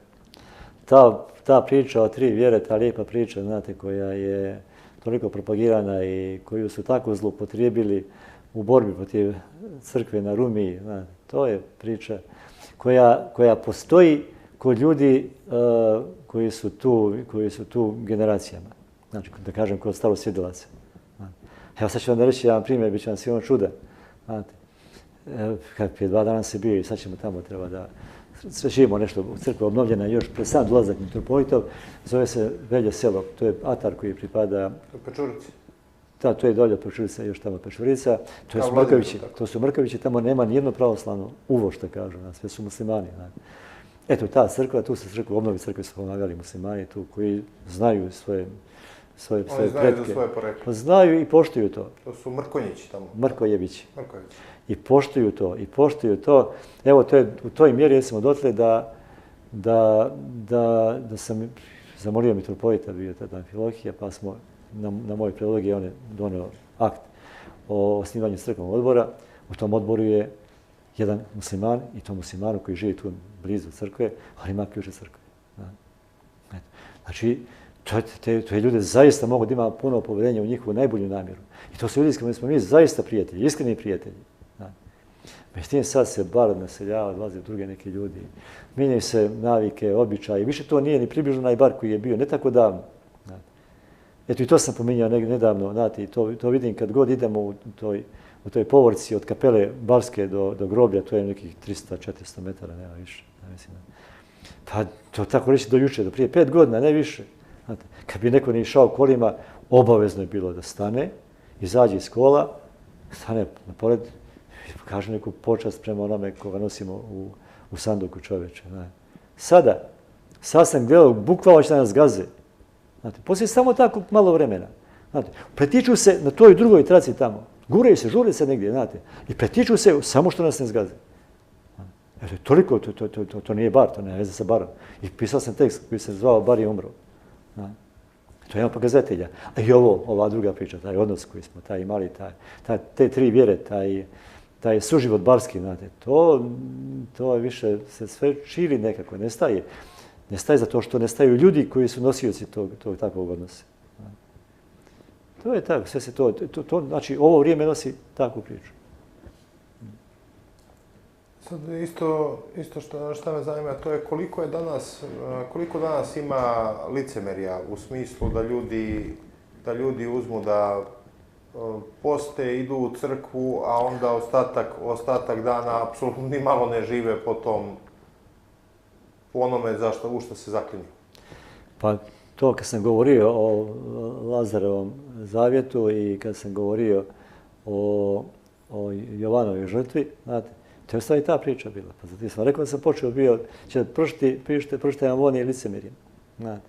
Ta priča o 3 vjere, ta lijepa priča, znate, koja je toliko propagirana i koju su tako zloupotrijebili u borbi protiv crkve na Rumiji, znate, to je priča koja postoji kod ljudi koji su tu generacijama. Znači, da kažem, kod starosjedilaca. Evo sad ću vam reći jedan primjer, bit će vam sigurno čuda. Znate, prije 2 dana se bio i sad ćemo tamo treba da živimo nešto u crkvi obnovljena još pred sam dolazak mitropolitov, zove se Velje selo, to je atar koji pripada... Pečurici. Da, to je dolje Pečurica, još tamo Pečurica, to su Mrkovići, tamo nema nijedno pravoslavno uvo, što kažu, sve su muslimani. Eto, ta crkva, tu se crkva obnovi, crkve su pomagali muslimani tu koji znaju svoje pretke. Oni znaju za svoje poreklo. Znaju i poštuju to. To su Mrkonjići tamo. Mrkojevići. I poštuju to. Evo, u toj mjeri recimo dotle da sam zamolio mitropolita, bio tada Amfilohija, pa smo na moj predlog je on donio akt o osnivanju crkvenog odbora. U tom odboru je jedan musliman i to muslimanu koji živi tu blizu crkve, ali ima ključe crkve. Znači, te ljude zaista mogu da ima puno povjerenja u njihovu najbolju namjeru. I to su ljudi s kojima smo mi zaista prijatelji, iskreni prijatelji. Međutim, sad se bar naseljava, odlaze druge neki ljudi. Mijenjaju se navike, običaje. Više to nije ni približno onaj bar koji je bio, ne tako davno. Eto, i to sam pominjao nedavno, znate, i to vidim kad god idemo u toj povorci od kapele Barske do groblja, to je nekih 300-400 metara, nema više. Pa to tako reći do juče, do prije 5 godina, ne više. Znate, kad bi neko ne išao kolima, obavezno je bilo da stane, izađe iz kola, stane napored, kaže neku počast prema onome koga nosimo u sanduku čoveče. Sad sam gledao, bukvalno će nas gaze. Znate, poslije samo tako malo vremena. Znate, pretiču se na toj drugoj traci tamo. Guraju se, žure se negdje, znate. I pretiču se samo što nas ne zgaze. Eto, toliko, to nije bar, to nema veze sa barom. I pisao sam tekst koji se zvao Bar je umro. To je jedan pokazatelja. A i ova druga priča, taj odnos koji smo taj imali, te 3 vjere, taj suživot barski, znate, to više se sve širi nekako, nestaje. Nestaje zato što nestaju ljudi koji su nosioci tog takvog odnosa. To je tako, sve se to, znači ovo vrijeme nosi takvu priču. Sad isto što me zanima, to je koliko danas ima licemerja u smislu da ljudi uzmu da poste, idu u crkvu, a onda ostatak dana apsolutno ni malo ne žive po onome u što se zaklinju. Pa to kad sam govorio o Lazarevom zavjetu i kad sam govorio o Jovanovoj žrtvi, znate, to je stvari ta priča bila. Pa zato sam rekao da sam počeo bio, će prošite amonije i licemerje. Znate.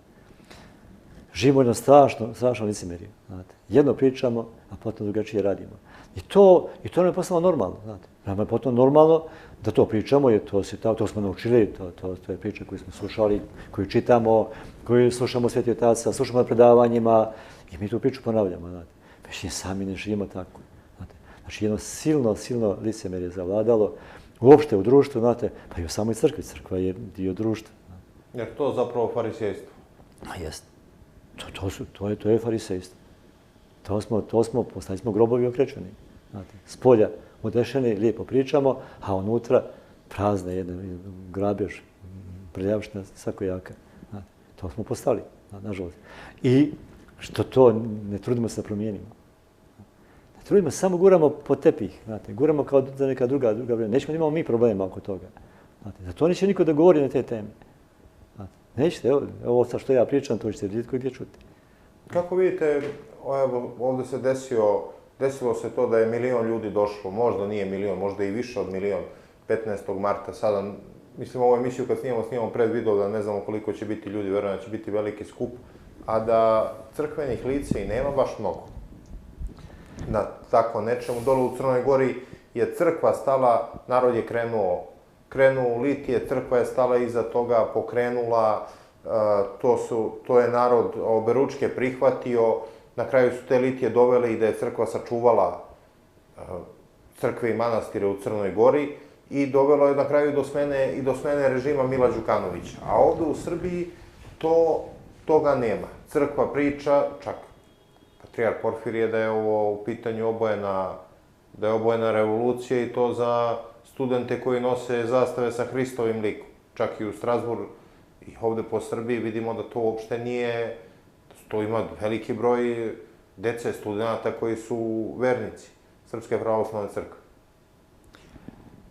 Živimo jedno strašno licemerje. Znate. Jedno pričamo, a potom drugačije radimo. I to nam je postalo normalno. Znate. Nama je potom normalno da to pričamo, jer to smo naučili, to je priča koju smo slušali, koju čitamo, koju slušamo Sveti Otaca, slušamo na predavanjima i mi tu priču ponavljamo. Znate. Već sami ne živimo tako. Znate. Znači jedno silno licemerje zavladalo uopšte u društvu, znate, pa i u samoj crkvi. Crkva je dio društva. Jer to zapravo farisejstvo? A jest. To je farisejstvo. Postali smo grobovi okrečeni. Znate, s polja odešeni, lijepo pričamo, a unutra prazne jedna grabež, prljavština svakojaka. Znate, to smo postali, nažalost. I što to ne trudimo se da promijenimo. Ne trudimo, samo guramo po tepih, znate, guramo kao za neka druga vremena. Nećemo da imamo mi problema oko toga. Znate, za to neće niko da govori na te teme. Znate, nećete, ovo sad što ja pričam, to ćete vidjeti gdje čuti. Kako vidite, ovdje se desilo se to da je 1 milion ljudi došlo, možda nije milion, možda i više od 1 milion, 15. marta. Sada, mislim, ovu emisiju kad snimamo pred video da ne znamo koliko će biti ljudi, vjerujem da će biti veliki skup, a da crkvenih lica i nema baš mnogo. Na tako nečemu, dole u Crnoj Gori je crkva stala, narod je krenuo u litije, crkva je stala iza toga, pokrenula, to je narod oberučke prihvatio, na kraju su te litije dovele i da je crkva sačuvala crkve i manastire u Crnoj Gori i dovelo je na kraju do smene režima Mila Đukanovića. A ovdje u Srbiji toga nema. Crkva priča, čak patrijarh Porfirije da je ovo u pitanju obojena revolucija i to za studente koji nose zastave sa Hristovim likom. Čak i u Strasbourg i ovdje po Srbiji vidimo da to uopšte nije, to ima veliki broj dece, studenta koji su vernici Srpske pravoslavne crkve.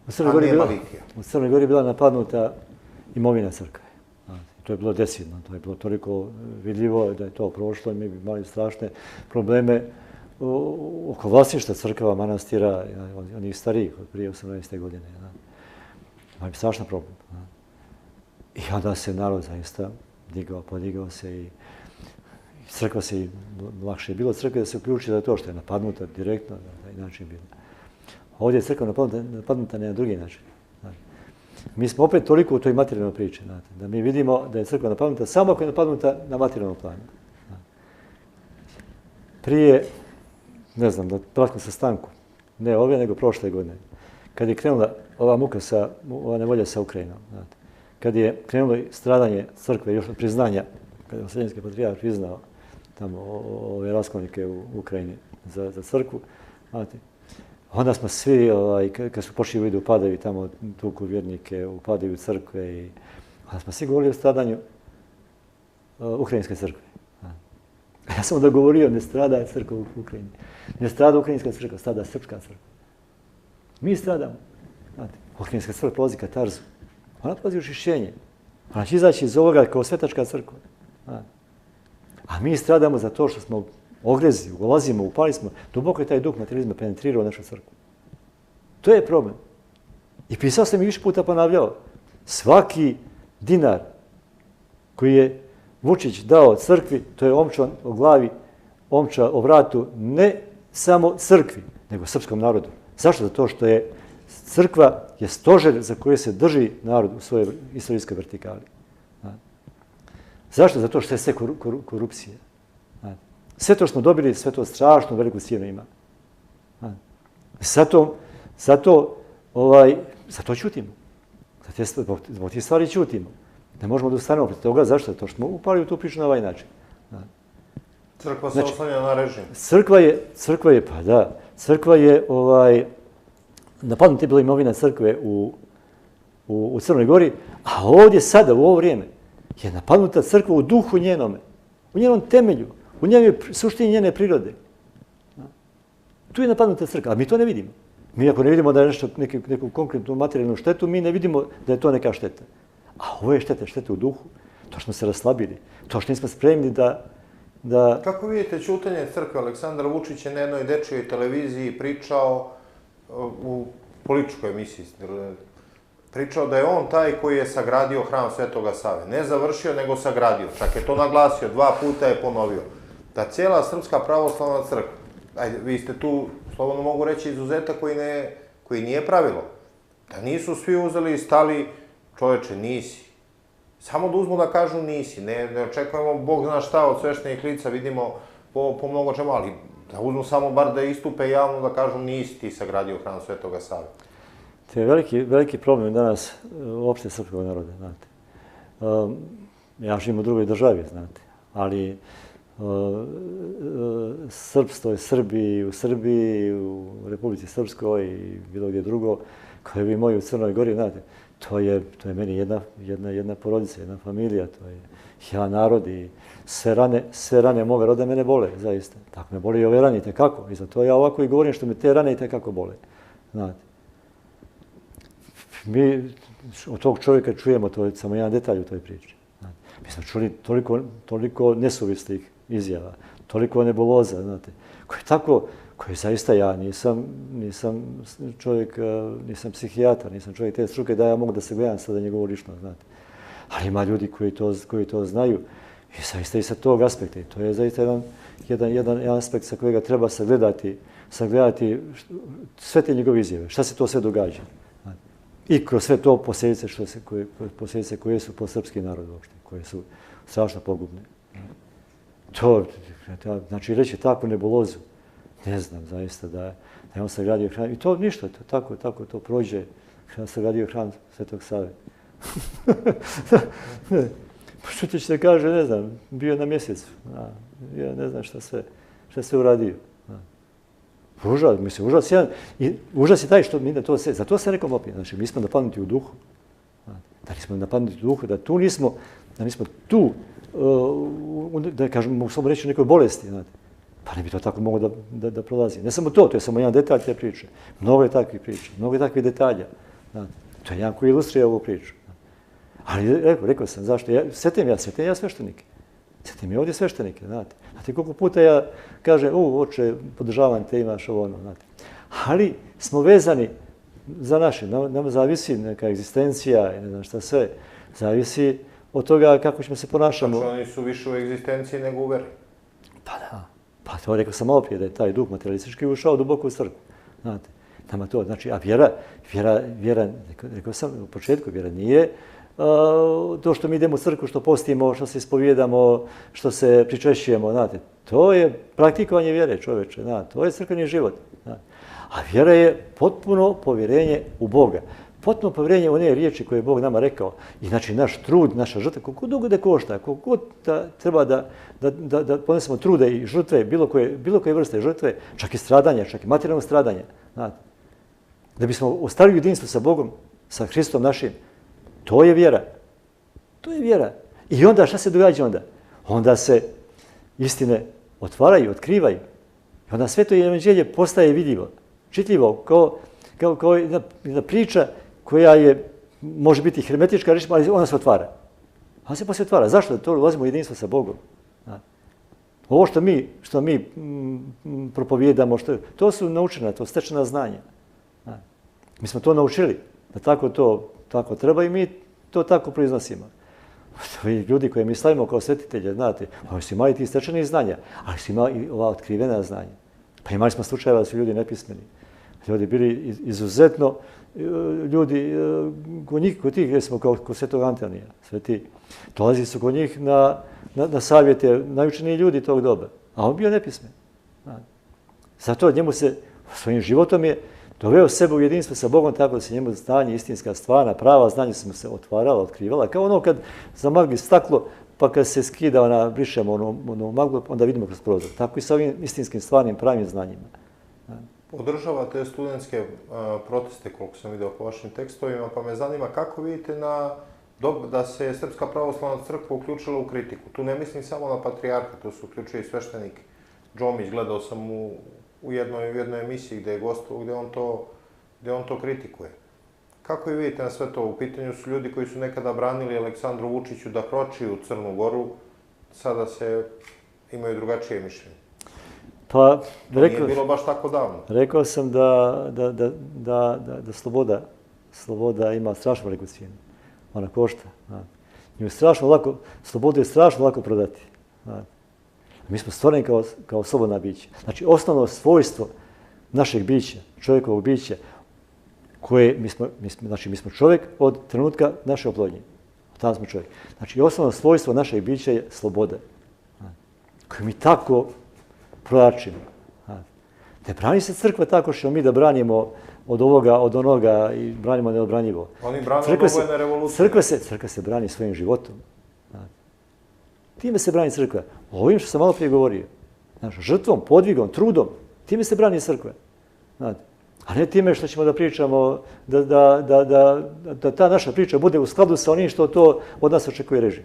U Crnoj Gori je bila napadnuta imovina crkve. To je bilo decidno, to je bilo toliko vidljivo da je to prošlo i mi bi imali strašne probleme oko vlasništva crkava, manastira, onih starijih od prije 18. godine. Imali bi strašan problem. I onda se narod zaista podigao se i crkva se i lakše je bilo crkve da se uključi za to što je napadnuta direktno, na taj način bilo. Ovdje je crkva napadnuta na jedan drugi način. Mi smo opet toliko u toj materijalnoj priči, da mi vidimo da je crkva napadnuta samo ako je napadnuta na materijalnom planu. Prije, ne znam, da pratimo sa stanku, ne ove, nego prošle godine, kad je krenula ova muka, ova nevolja sa Ukrajinom, kad je krenulo stradanje crkve još od priznanja, kada je Vseljenski patrijarh priznao tamo ove raskolnike u Ukrajini za crkvu, onda smo svi, kad su počeli ljudi upadaju tamo tuku vjernike, upadaju u crkve i onda smo svi govorili o stradanju Ukrajinske crkve. Ja sam onda govorio, ne strada crkva u Ukrajini. Ne strada Ukrajinska crkva, strada Srpska crkva. Mi stradamo. Ukrajinska crkva prolazi katarzu. Ona prolazi učišćenje. Ona će izaći iz ovoga kao svetačka crkva. A mi stradamo za to što smo ogrezi, ulazimo, upali smo. Duboko je taj duh materializma penetrirao našu crkvu. To je problem. I pisao sam i više puta ponavljao. Svaki dinar koji je Vučić dao crkvi, to je omča o glavi, omča o vratu, ne samo crkvi, nego srpskom narodu. Zašto? Zato što je crkva je stožer za koje se drži narod u svojoj istorijskoj vertikali. Zašto? Zato što je sve korupcija. Sve to što smo dobili, sve to strašno veliku cijenu ima. Zato ćutimo. Zbog tih stvari ćutimo. Ne možemo da ustanemo protiv toga. Zašto? Zato što smo upali u tu priču na ovaj način. Crkva se oslanja na režim. Crkva je, napadnuta je bila imovina crkve u u Crnoj Gori, a ovdje sada, u ovo vrijeme, je napadnuta crkva u duhu njenome, u njenom temelju, u njenoj suštini njene prirode. Tu je napadnuta crkva, a mi to ne vidimo. Mi ako ne vidimo da je nešto, neku konkretnu materijalnu štetu, mi ne vidimo da je to neka šteta. A ovo je šteta u duhu, to što smo se raslabili, to što nismo spremni da... Kako vidite ćutanje crkve? Aleksandar Vučić je na jednoj dečijoj televiziji pričao u političkoj emisiji, pričao da je on taj koji je sagradio hram Svetoga Save. Ne završio, nego sagradio. Čak je to naglasio, 2 puta je ponovio. Da cijela Srpska pravoslavna crkva, ajde, vi ste tu, slobodno mogu reći, izuzetak koji nije pravilo. Da nisu svi uzeli i stali, čoveče, nisi. Samo da uzmu da kažu nisi. Ne očekujemo, Bog zna šta od sveštenih lica, vidimo po mnogo čemu, ali da uzmu samo bar da istupe javno da kažu nisi ti sagradio hram Svetoga Save. To je veliki problem danas uopšte srpskog naroda, znate. Ja živim u drugoj državi, znate, ali srpstvo je Srbiji, u Srbiji, u Republici Srpskoj i bilo gdje drugo, koje vi moji u Crnoj Gori, znate, to je meni jedna porodica, jedna familija, to je jedan narod i sve rane moga roda mene bole, zaista. Tako me boli i ove rane, itekako. I zato ja ovako i govorim što me te rane itekako bole, znate. Mi od tog čovjeka čujemo, to je samo jedan detalj u toj priči. Mi smo čuli toliko nesuvislih izjava, toliko nebuloza, znate, koji zaista ja nisam čovjek, nisam psihijatar, nisam čovjek te struke da ja mogu da se gledam sada njegovu ličnost, znate. Ali ima ljudi koji to znaju i zaista i sa tog aspekta. I to je zaista jedan aspekt sa kojega treba sagledati sve te njegove izjave, šta se to sve događa. I kroz sve to posljedice koje su po srpski narod uopšte, koje su strašno pogubne. To, znači reći takvu nebulozu, ne znam zaista da je on sagradio hram. I to ništa, tako to prođe, sagradio hram Svetog Save. Što se kaže, ne znam, bio na mjesecu, ja ne znam šta sve uradio. Užas je taj što mi da to sve, zato se nekom opije, znači mi smo napadnuti u duhu, da nismo napadnuti u duhu, da nismo tu, da kažem, mogu samo reći o nekoj bolesti, znate, pa ne bi to tako moglo da prolazi. Ne samo to je samo jedan detalj te priče, mnogo je takvih priča, mnogo je takvih detalja, znate, to je jedan koji ilustruje ovu priču. Ali rekao sam, zašto, setim ja sveštenike. Sjetim ovdje sveštenike, znate. Znate koliko puta ja kažem, oče, podržavam te, imaš ovo, znate. Ali smo vezani za naše, nam zavisi neka egzistencija i ne znam šta sve. Zavisi od toga kako ćemo se ponašamo. Znači oni su više u egzistenciji nego u veri. Pa da. Pa to rekao sam malo prije da je taj duh materialistički ušao duboko u crkvu. Znate, nama to, znači, a vjera, rekao sam u početku, vjera nije to što mi idemo u crkvu, što postimo, što se ispovijedamo, što se pričešćujemo, znate, to je praktikovanje vjere, čoveče, znate, to je crkveni život. Znate. A vjera je potpuno povjerenje u Boga. Potpuno povjerenje u one riječi koje je Bog nama rekao. I znači naš trud, naša žrtva, koliko dugo da košta, koliko treba da ponesemo trude i žrtve, bilo koje vrste žrtve, čak i stradanja, čak i materijalno stradanje. Znate. Da bismo ostali jedinstvo sa Bogom, sa Hristom našim, to je vjera. To je vjera. I onda šta se događa onda? Onda se istine otvaraju, otkrivaju. I onda sve to evanđelje postaje vidljivo, čitljivo, kao jedna priča koja može biti hermetička, ali ona se otvara. Ona se poslije otvara. Zašto? Da to ulazimo u jedinstvo sa Bogom. Ovo što mi propovijedamo, to su naučena, to stečena znanja. Mi smo to naučili, da tako treba i mi to tako proiznosimo. Ljudi koje mi slavimo kao svetitelje, znate, oni su imali tih stečenih znanja, ali su imali i ova otkrivena znanja. Pa imali smo slučajeva da su ljudi nepismeni. Ljudi bili izuzetno, ljudi, kod tih, recimo kod Svetog Antonija, sveti, dolazili su kod njih na savjete najučeniji ljudi tog doba, a on bio nepismen. Zato njemu se, svojim životom je doveo sebe u jedinstvo sa Bogom tako da se njemu znanje, istinska, stvarna, prava znanja su mu se otvarala, otkrivala. Kao ono kad zamagli staklo, pa kad se skida, brišemo ono maglu, onda vidimo kroz prozor. Tako i sa ovim istinskim, stvarnim, pravim znanjima. Podržavate studentske proteste, koliko sam vidio po vašim tekstovima, pa me zanima kako vidite da se Srpska pravoslavna crkva uključila u kritiku. Tu ne mislim samo na patrijarha, tu se uključuje i sveštenik Džomić. Gledao sam u jednoj emisiji gdje je gostovao, gdje on to kritikuje. Kako i vidite na sve to? U pitanju su ljudi koji su nekada branili Aleksandru Vučiću da kroči u Crnu Goru, sada imaju drugačije mišljenje. Pa, nije bilo baš tako davno. Rekao sam da sloboda ima strašno veliku cijenu. Ona košta. Slobodu je strašno lako prodati. Mi smo stvoreni kao slobodna bića. Znači, osnovno svojstvo našeg bića, čovjekovog bića, mi smo čovjek od trenutka naše oplodnje. Tada smo čovjek. Znači, osnovno svojstvo našeg bića je sloboda. Koju mi tako proračimo. Ne brani se crkva tako što mi da branimo od ovoga, od onoga i branimo neodbranjivo. Oni brane od vojne revolucije. Crkva se brani svojim životom. Time se brani crkva. Ovim što sam malo prije govorio. Žrtvom, podvigom, trudom. Time se brani crkva. A ne time što ćemo da pričamo, da ta naša priča bude u skladu sa onim što to od nas očekuje režim.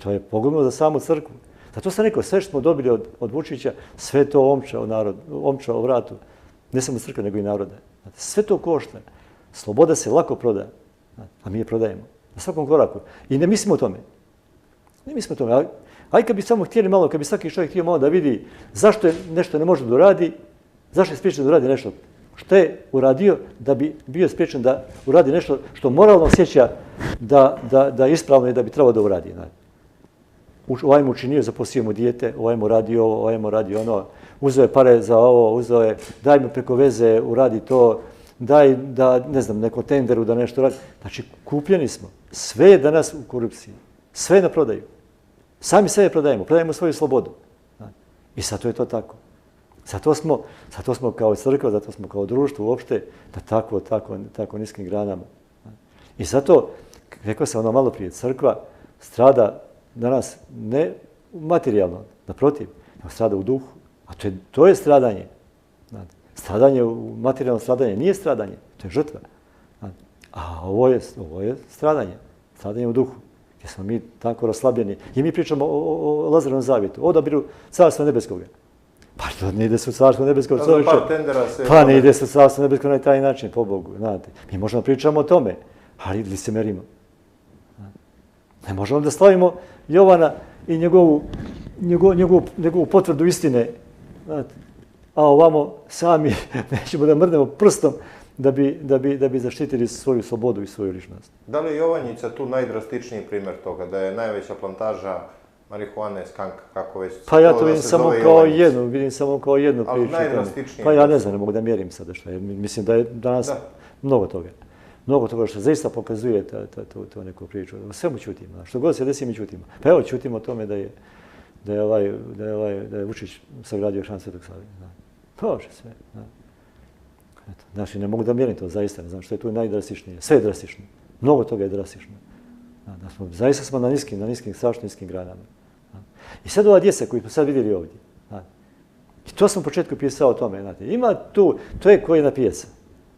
To je pogubno za samu crkvu. Zato sam rekao, sve što smo dobili od Vučića, sve to omča o vratu. Ne samo crkve, nego i naroda. Sve to košta. Sloboda se lako proda, a mi je prodajemo. Na svakom koraku. I ne mislimo o tome. Ne mislimo o tome. Aj kad bi samo htjeli malo, kad bi svaki čovjek htio malo da vidi zašto nešto ne može da uradi, zašto je spriječen da uradi nešto što je uradio, da bi bio spriječen da uradi nešto što moralno osjeća da je ispravno i da bi trebalo da uradi. Ovaj mu učinio, zaposlio mu dijete, ovaj mu radi ovo, ovaj mu radi ono, uzeo je pare za ovo, uzeo je, daj mu preko veze, uradi to, daj da, ne znam, neko tenderu da nešto radi. Znači, kupljeni smo. Sve je danas u korupciji. Sve je na prodaju. Sami sebe prodajemo svoju slobodu. I zato je to tako. Zato smo kao crkva, zato smo kao društvo uopšte na tako niskim granama. I zato, rekao sam ono malo prije, crkva strada danas ne materijalno, naprotiv, nego strada u duhu. A to je stradanje. Materijalno stradanje nije stradanje, to je žrtva. A ovo je stradanje, stradanje u duhu, gdje smo mi tako raslabljeni. I mi pričamo o Lazarevom zavjetu, o odabiru Carstva Nebeskoga. Pa to ne ide se u Carstvo Nebesko čovječe. Pa ne ide se u Carstvo Nebesko na taj način, po Bogu. Mi možemo pričamo o tome, ali licemerimo. Ne možemo da slavimo Jovana i njegovu potvrdu istine, a ovamo sami nećemo da mrdnemo prstom da bi zaštitili svoju slobodu i svoju ličnost. Da li je Jovanjica tu najdrastičniji primjer toga, da je najveća plantaža marihuane, skanka, kako već? Pa ja to vidim samo kao jednu priču. Ali najdrastičnije? Pa ja ne znam, ne mogu da mjerim sada što je. Mislim da je danas mnogo toga. Mnogo toga što zaista pokazuje tu neku priču. O svemu ćutimo. Što god se desi, mi ćutimo. Pa evo, ćutimo o tome da je Vučić sagradio hram Svetog Save. Bože, sve. Znači, ne mogu da mjerim to, zaista ne znam što je tu najdrastičnije. Sve je drastično. Mnogo toga je drastično. Zaista smo na niskim, strašno niskim granama. I sad ova djeca koju smo sad vidjeli ovdje. I to sam u početku pisao o tome. Ima tu, to je koja jedna pijeca.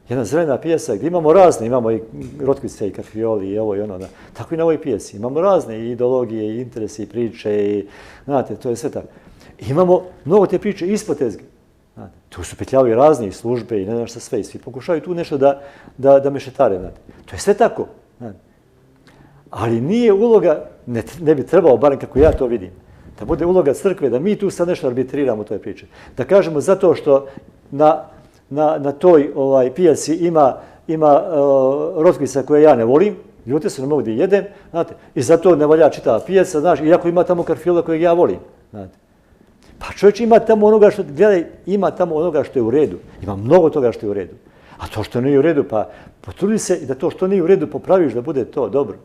Jedna zelena pijesa gdje imamo razne, imamo i rotkvice i katrioli i ovo i ono. Tako i na ovoj pijesi. Imamo razne i ideologije, i interese, i priče, i znate, to je sve tako. Imamo mnogo te priče ispod tezge. Tu su petljavaju razne službe i ne znam šta sve. I svi pokušaju tu nešto da mešetare. To je sve tako. Ali nije uloga, ne bi trebalo, barem kako ja to vidim, da bude uloga crkve, da mi tu sad nešto arbitriramo u toj priči. Da kažemo zato što na toj pijaci ima rotkvica koje ja ne volim, ljute se ne mogu da jedem, znate, i zato ne valja čitava pijaca, znaš, iako ima tamo karfiola kojeg ja volim, znate. Pa čovječ ima tamo onoga što je u redu, ima mnogo toga što je u redu. A to što nije u redu, pa potrudi se da to što nije u redu popraviš da bude to dobro.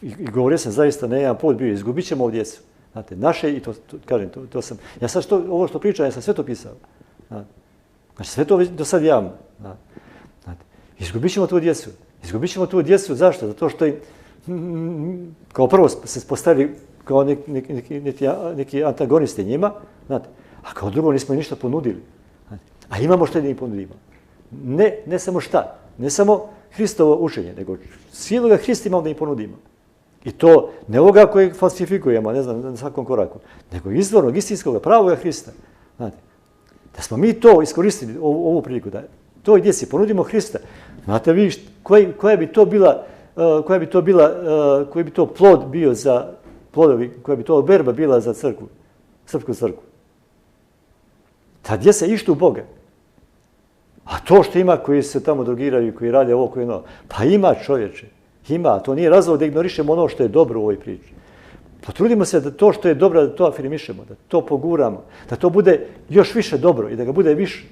I govorio sam zaista na jedan put bio, izgubit ćemo ovu djecu. Znate, naše, i to kažem, to sam, ja sad ovo što pričam, ja sam sve to pisao. Znači, sve to do sad javno. Izgubit ćemo tu djecu. Izgubit ćemo tu djecu, zašto? Zato što kao prvo se postavili kao neki antagonisti njima, znate, A kao drugo nismo im ništa ponudili. A imamo što da im ponudimo. Ne samo šta, ne samo Hristovo učenje, nego cijeloga Hrista imamo da im ponudimo. I to ne ovoga kojeg falsifikujemo, ne znam, na svakom koraku, nego izvornog, istinskog, pravoga Hrista. Znate, da smo mi to iskoristili, ovu priliku, da toj djeci ponudimo Hrista. Znate vi koji bi to plod bio za plodovi, koja bi to berba bila za crkvu, srpsku crkvu. Ta djeca ištu u Boga. A to što ima koji se tamo drogiraju, koji rade ovo, koji ono, pa ima čovječe, ima. To nije razlog da ignorišemo ono što je dobro u ovoj priči. Potrudimo se da to što je dobro, da to afirmišemo, da to poguramo, da to bude još više dobro i da ga bude više.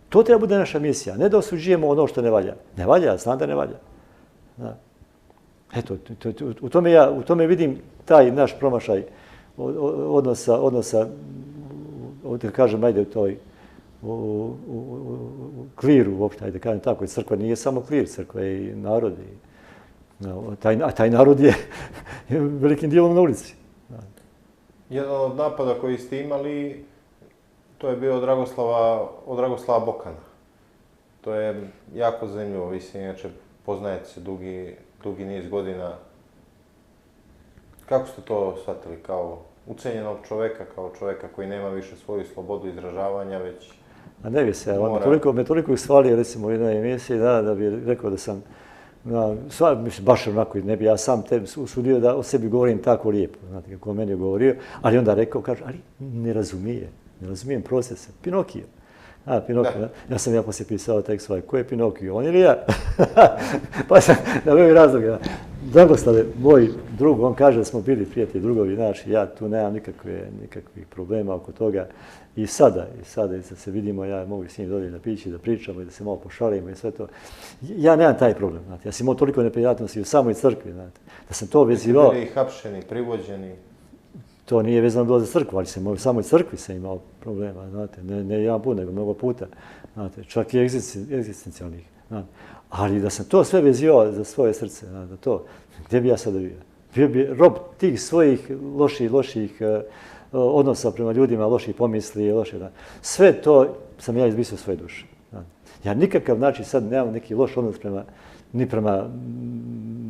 To treba bude naša misija, ne da osuđujemo ono što ne valja. Ne valja, znam da ne valja. Da. Eto, u tome vidim taj naš promašaj odnosa, da kažem, ajde, u kliru uopšte, ajde, kažem tako, crkva nije samo klir, crkva je i narod. A taj narod je velikim dijelom na ulici. Jedan od napada koji ste imali, to je bio od Dragoslava Bokana. To je jako zanimljivo, vi se inače poznajete se dugi niz godina. Kako ste to shvatili? Kao ucenjenog čoveka, kao čoveka koji nema više svoju slobodu izražavanja, već... A ne bi se, on me toliko ishvalio, recimo, u jednoj emisiji, da bi rekao da sam, mislim, baš onako, ne bi ja sam te usudio da o sebi govorim tako lijepo, znate, kako on meni je govorio, ali onda rekao, kaže, ali ne razumijem procese, Pinokio. Pinokio, ja sam poslije pisao tekst ko je Pinokio, on ili ja? Pa sam naveo razloga. Dragoslave, moj drug, on kaže da smo bili prijatelji, drugovi naši, ja tu nemam nikakvih problema oko toga. I sada se vidimo, ja mogu s njim dolje na pići, da pričamo i da se malo pošalimo i sve to. Ja nemam taj problem, znate, ja sam imao toliko neprijatnosti u samoj crkvi, znate, da sam to vezivao. Jeste bili hapšeni, privođeni? To nije vezano bilo za crkvu, ali u samoj crkvi sam imao problema, znate, ne jedan put, nego mnogo puta, znate, čak i egzistencijalnih. Ali da sam to sve vezivao za svoje srce, znate, to, gdje bi ja sada bio? Bio bi rob tih svojih loših odnosa prema ljudima, loših pomisli, sve to sam ja izbrisao svoje duše. Ja nikakav način sad nemam neki loš odnos ni prema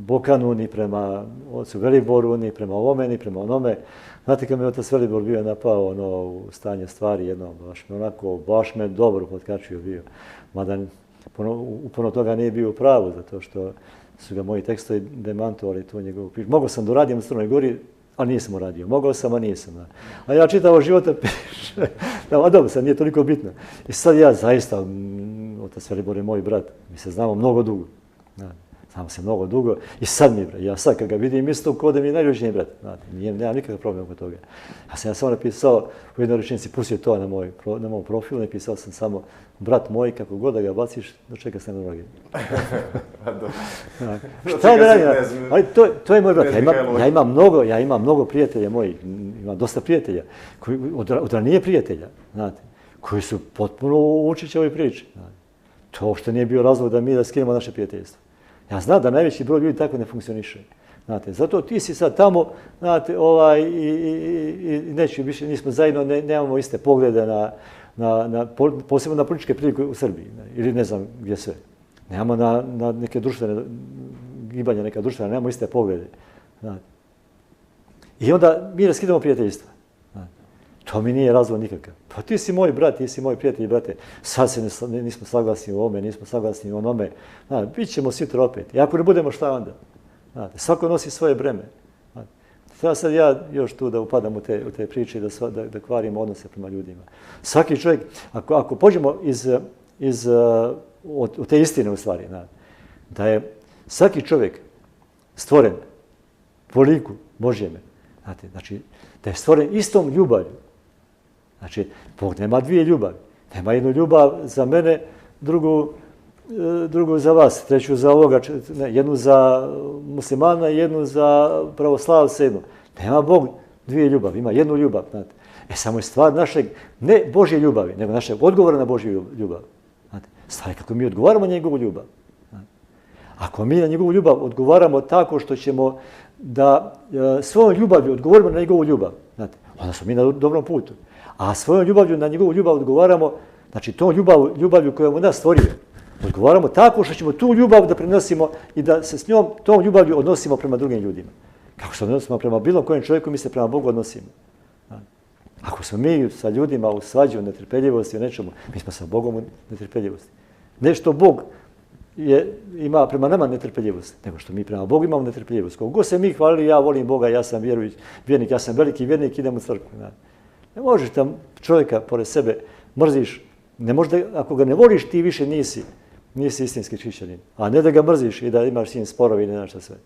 Bokanu, ni prema ocu Veliboru, ni prema ovome, ni prema onome. Znate, kad mi je otac Velibor bio napao u stanje stvari jedno, baš me dobro potkačio bio. Mada uporno toga nije bio u pravu, zato što su ga moji tekstovi demantovali tu njegovu priču. Mogao sam da uradim u Crnoj Gori, ali nisam uradio. Mogao sam, a nisam. A ja čitavo života piše. A dobro, sad nije toliko bitno. I sad ja zaista, otac Velibor je moj brat, mi se znamo mnogo dugo. Znamo se mnogo dugo i sad mi je brat. Ja sad kad ga vidim isto kao da mi je najljuđeniji brat. Nemam nikakav problem oko toga. Ja sam samo napisao u jednoj rečenici, pustio to na mom profilu, napisao sam samo brat moj, kako god da ga baciš, dočeka se na noge. Šta da radim? Ali to je moj brat. Ja imam mnogo prijatelja mojih, imam dosta prijatelja, od ranije prijatelja, znate, koji su potpuno učići ovoj priči. To uopšte nije bio razlog da mi da skinemo naše prijateljstvo. Ja znam da najveći broj ljudi tako ne funkcioniše. Znate, zato ti si sad tamo, znate, i neću više, nismo zajedno, nemamo iste poglede posebno na političke prilike u Srbiji, ili ne znam gdje sve. Nemamo na neke društvene gibanja, neka društvena, nemamo iste poglede. Znate. I onda mi raskidamo prijateljstva. To mi nije razlog nikakav. Pa ti si moj brat, ti si moj prijatelj, brate. Sad se nismo saglasni u ovome, nismo saglasni u onome. Bit ćemo sutra opet. I ako ne budemo, šta onda? Svako nosi svoje breme. Treba sad ja još tu da upadam u te priče i da kvarimo odnose prema ljudima. Svaki čovjek, ako pođemo od te istine u stvari, da je svaki čovjek stvoren po liku Božjeme, znači da je stvoren istom ljubavlju. Znači, Bog nema dvije ljubavi. Nema jednu ljubav za mene, drugu za vas, treću za ovoga, jednu za muslimana, jednu za pravoslavce, jednu. Nema Bog dvije ljubavi, ima jednu ljubav. Znate. Samo je stvar našeg, ne Božje ljubavi, nego našeg odgovora na Božju ljubav. Znate. Stvar je kako mi odgovaramo na njegovu ljubav. Znate. Ako mi na njegovu ljubav odgovaramo tako što ćemo da svojom ljubavlju odgovorimo na njegovu ljubav, znate, onda smo mi na dobrom putu. A svojom ljubavlju na njegovu ljubav odgovaramo, znači tom ljubavlju koju on nas stvorio, odgovaramo tako što ćemo tu ljubav da prenosimo i da se s njom, tom ljubavlju odnosimo prema drugim ljudima. Kako se odnosimo prema bilo kojem čovjeku, mi se prema Bogu odnosimo. Ako smo mi sa ljudima u svađi, u netrpeljivosti, u nečemu, mi smo sa Bogom u netrpeljivosti. Ne što Bog ima prema nama netrpeljivost, nego što mi prema Bogu imamo netrpeljivost. Koliko god se mi hvalili, ja volim Boga, ja sam vjernik, ja sam veliki vjernik, idem u crkvu. Ne možeš tam čovjeka pored sebe mrziš, ne možda, ako ga ne voliš, ti više nisi istinski hrišćanin. A ne da ga mrziš i da imaš s njim sporovi i ne znaš šta sve.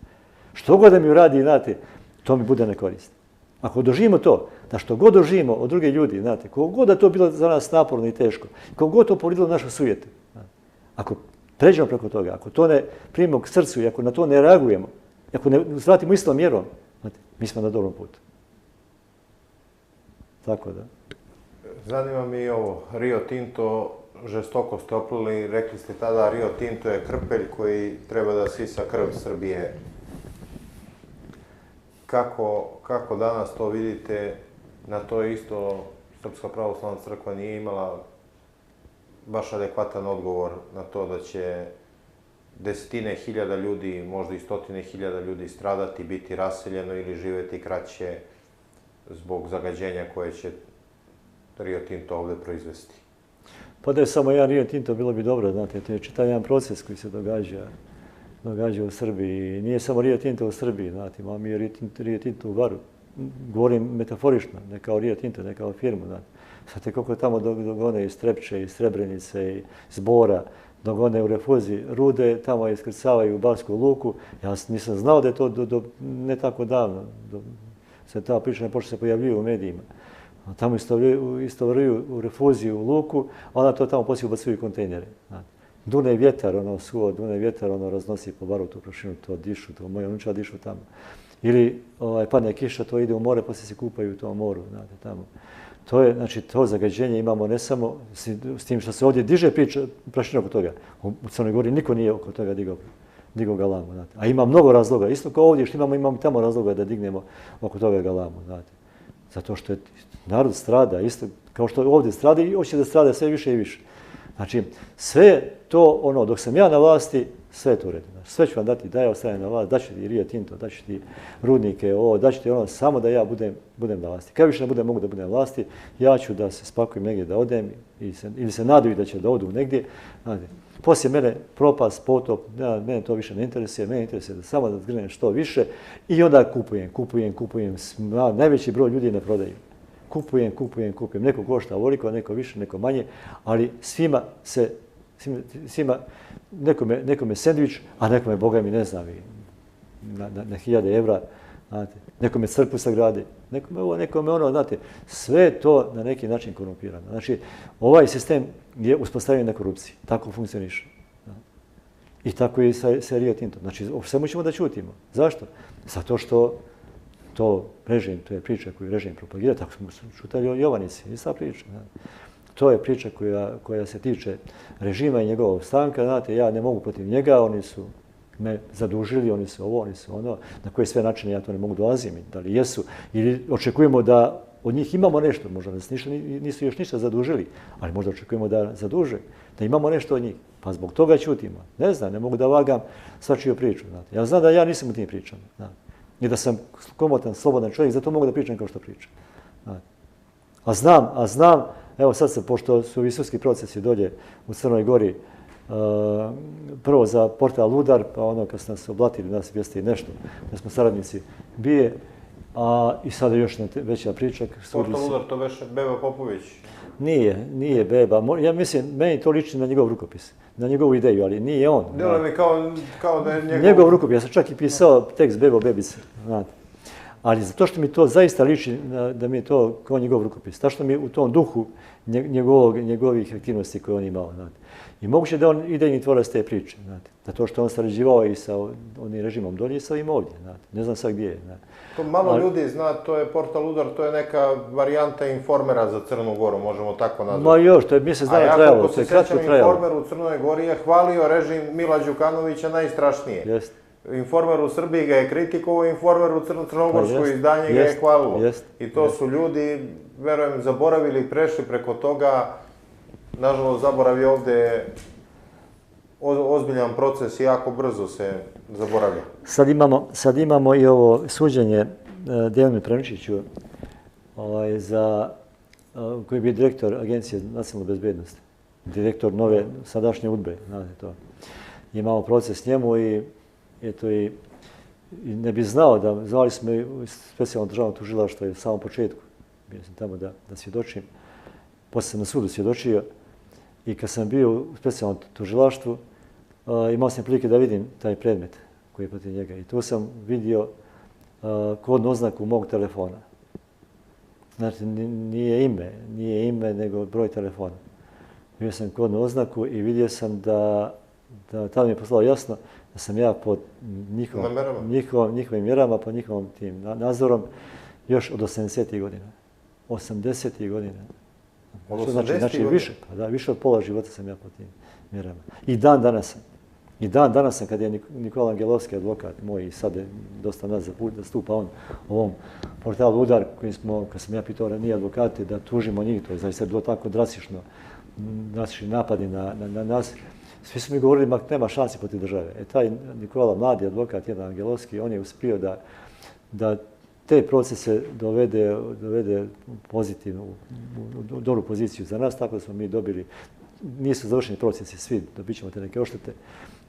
Što god da mi uradi, znate, to mi bude nekorisno. Ako doživimo to, da što god doživimo od drugih ljudi, znate, koliko god da to bilo za nas naporno i teško, koliko god to povrijedilo našu sujetu, ako pređemo preko toga, ako to ne primimo k srcu i ako na to ne reagujemo, ako ne zvratimo istom mjerom, znate, mi smo na dobrom putu. Tako da. Zanima mi ovo, Rio Tinto, žestoko ste oplili, rekli ste tada Rio Tinto je krpelj koji treba da sisa krv Srbije. Kako danas to vidite, na to isto Srpska pravoslavna crkva nije imala baš adekvatan odgovor na to da će desetine hiljada ljudi, možda i stotine hiljada ljudi stradati, biti raseljeno ili živjeti kraće zbog zagađenja koje će Rio Tinto ovdje proizvesti. Pa da je samo jedan Rio Tinto, bilo bi dobro, znate, to je čitav jedan proces koji se događa u Srbiji. Nije samo Rio Tinto u Srbiji, znate, imamo mi Rio Tinto u Varu. Govorim metaforično, ne kao Rio Tinto, ne kao firmu, znate. Znate koliko tamo dogone iz Trepče, iz Srebrenice, iz Bora, dogone u refuzi rude, tamo iskrcavaju u Barsku luku. Ja nisam znao da je to ne tako davno, se ta priča ne počne se pojavljuje u medijima. A tamo istovaruju u refuziju u luku, a onda to tamo poslije ubacuju kontejnere. Dune vjetar, dune vjetar, raznosi po Baru tu prašinu, to dišu, to moja unuča dišu tamo. Ili padne kiša, to ide u more, poslije se kupaju u tom moru, znate, tamo. To je, znači, to zagađenje imamo ne samo s tim što se ovdje diže prašina oko toga. U Crnoj Gori niko nije oko toga digao galamu, znate. A ima mnogo razloga, isto kao ovdje što imamo tamo razloga da dignemo oko toga galamu, znate. Zato što je narod strada, isto kao što ovdje strada i hoće da strada sve više i više. Znači, sve to, dok sam ja na vlasti, sve je to u redu. Sve ću vam dati da ja ostanem na vlasti, daću ti Rio Tinto, daću ti rudnike, daću ti samo da ja budem na vlasti. Kad više ne budem mogu da budem na vlasti, ja ću da se spakujem negdje da odem ili se nadaju da će da odu negdje. Poslije mene propast, potop, mene to više ne interesuje, mene interesuje da samo da zgrnem što više i onda kupujem. Najveći broj ljudi ne prodaju. Kupujem. Neko košta ovoliko, neko više, neko manje, ali svima nekome sendvič, a nekome, Boga mi ne znam, na 1000 evra, znate, nekome crkvu sagradi, nekome znate, sve je to na neki način korumpirano. Znači, ovaj sistem je uspostavljen na korupciji, tako funkcioniše. I tako je i sa Rio Tinto. Znači, o svemu ćemo da ćutimo. Zašto? Zato što to je priča koju režim propagira, tako smo čutali o Jovanici, ista priča. To je priča koja se tiče režima i njegovog stanka. Znate, ja ne mogu protiv njega, oni su me zadužili, oni su ovo, oni su ono. Na koje sve načine ja to ne mogu dolazim, da li jesu. Ili očekujemo da od njih imamo nešto, možda nas nisu još ništa zadužili, ali možda očekujemo da zaduže, da imamo nešto od njih. Pa zbog toga ćutimo. Ne znam, ne mogu da vagam svačiju priču. Znate. Ja znam da ja nisam u tim pričama. I da sam komotan, slobodan čovjek, zato mogu da pričam kao što pričam. A znam, evo sad se, pošto su visoki procesi dolje u Crnoj Gori, prvo za portal Udar, pa kad su nas oblatili, nas vijesti nešto, da smo saradnici BIA, i sada još veća priča. Portal Udar, to već Beba Popović? Nije Beba. Ja mislim, meni to liči na njegov rukopis, na njegovu ideju, ali nije on. Delo mi kao da je njegov rukopis. Ja sam čak i pisao tekst Bebo Bebice, znate. Ali zato što mi to zaista liči da mi je to kao njegov rukopis. Zato što mi je u tom duhu njegovih aktivnosti koje on imao, znate. I moguće da on idejni tvorac te priče, znate. Zato što on sarađivao i sa onim režimom dolje i sa ovim ovdje, znate. Ne znam sad gdje je, znate. To malo ljudi zna, to je portal Udar, to je neka varijanta Informera za Crnu Goru, možemo tako nazvati. Ma još, to je mjesec dana trajalo, to je kratko trajalo. Informer u Crnoj Gori je hvalio režim Mila Đukanovića najstrašnije. Jeste. Informer u Srbiji ga je kritikovao, Informer u crnogorskoj izdanje ga je hvalilo. I to su ljudi, verujem, zaboravili, prešli preko toga. Nažalost, zaborav je ovde ozbiljan proces i jako brzo se zaboravlja. Sad imamo i ovo suđenje Dejanu Prančiću, koji je bio direktor Agencije za nacionalnu bezbednost, direktor nove sadašnje UDBE, znate to. Imamo proces njemu i eto i ne bi znao da, zvali smo i specijalno državno tužilaštvo u samom početku, bio sam tamo da svjedočim, poslije sam na sudu svjedočio i kad sam bio u specijalnom tužilaštvu, imao sam prilike da vidim taj predmet koji je protiv njega i tu sam vidio kodnu oznaku mog telefona. Znači, nije ime, nego broj telefona. Vidio sam kodnu oznaku i vidio sam da tada mi je poslao jasno da sam ja pod njihovim mjerama, pod njihovom tim nadzorom još od 80. godina. 80. godina. Od 80. Znači, više od pola života sam ja pod tim mjerama. I dan danas sam, kad je Nikola Angelovski, advokat moj, i sad je dosta nas da stupa on u ovom portalu Udar, kad sam ja pitao ranije advokate da tužimo njih, to je zaista bilo tako drastični napadi na nas. Svi su mi govorili, ma nema šansi protiv države. Taj Nikola, mladi advokat, jedan Angelovski, on je uspio da te procese dovede pozitivno u dobru poziciju za nas, tako da smo mi dobili, nisu završeni procesi svi, dobit ćemo te neke oštete.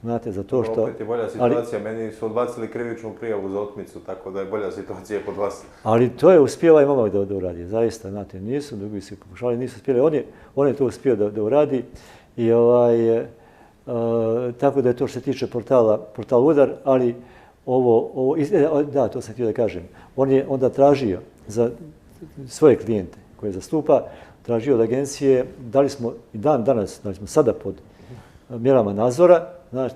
Znate, za to što... Opet je bolja situacija, meni su odbacili krivičnu prijavu za otmicu, tako da je bolja situacija kod vas. Ali to je uspio ovaj momak da uradi, zaista, znate, nisu, drugi su pokušali, nisu uspjeli, on je to uspio da uradi i tako da je to što se tiče portal Udar, ali da, to sam htio da kažem, on je onda tražio za svoje klijente koje zastupa, tražio od agencije, da li smo i dan danas, da li smo sada pod mjerama nadzora, znate,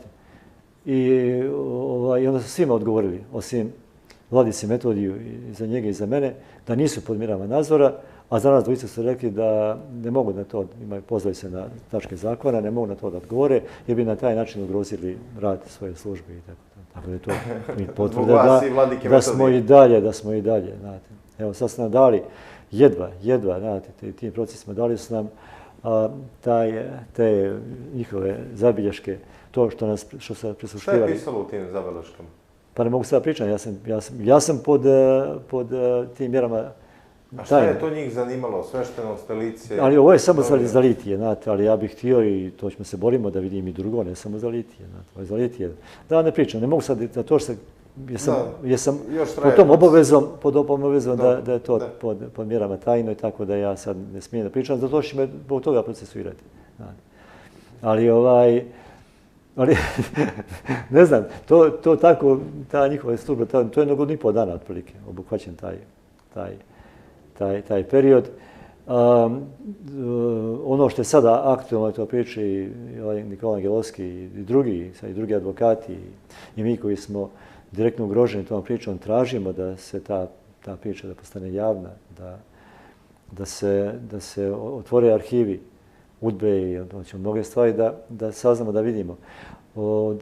i onda su svima odgovorili, osim Vladici Metodiju i za njega i za mene, da nisu pod mjerama nadzora, a za nas dvojica su rekli da ne mogu na to, pozvali se na tačke zakona, ne mogu na to da odgovore, jer bi na taj način ugrozili rad svoje službe i tako. Tako da je to mi potvrda da smo i dalje, znate. Evo, sad su nam dali jedva, znate, tim procesima dali su nam te njihove zabilješke, to što se prisluškivali. Šta je pisalo u tim zabilješkama? Pa ne mogu sada pričati, ja sam pod tim mjerama. A šta je to njih zanimalo, sveštenost, lice? Ali ovo je samo za litije, znate, ali ja bih htio i to ćemo se borimo da vidim i drugo, ne samo za litije, znate, ovo je za litije. Da, ne pričam, ne mogu sad, za to što jesam pod tom obavezom da je to pod mjerama tajno i tako da ja sad ne smijem da pričam, zato što će me zbog toga procesuirati. Ali ne znam, to tako, ta njihova služba, to je jednog i pol dana otprilike, obuhvaćen taj period. Ono što je sada aktualno, to priče i Nikola Angelovski i drugi advokati i mi koji smo direktno ugroženi tom pričom, tražimo da se ta priča da postane javna, da se otvore arhivi UDBE i mnoge stvari da saznamo, da vidimo.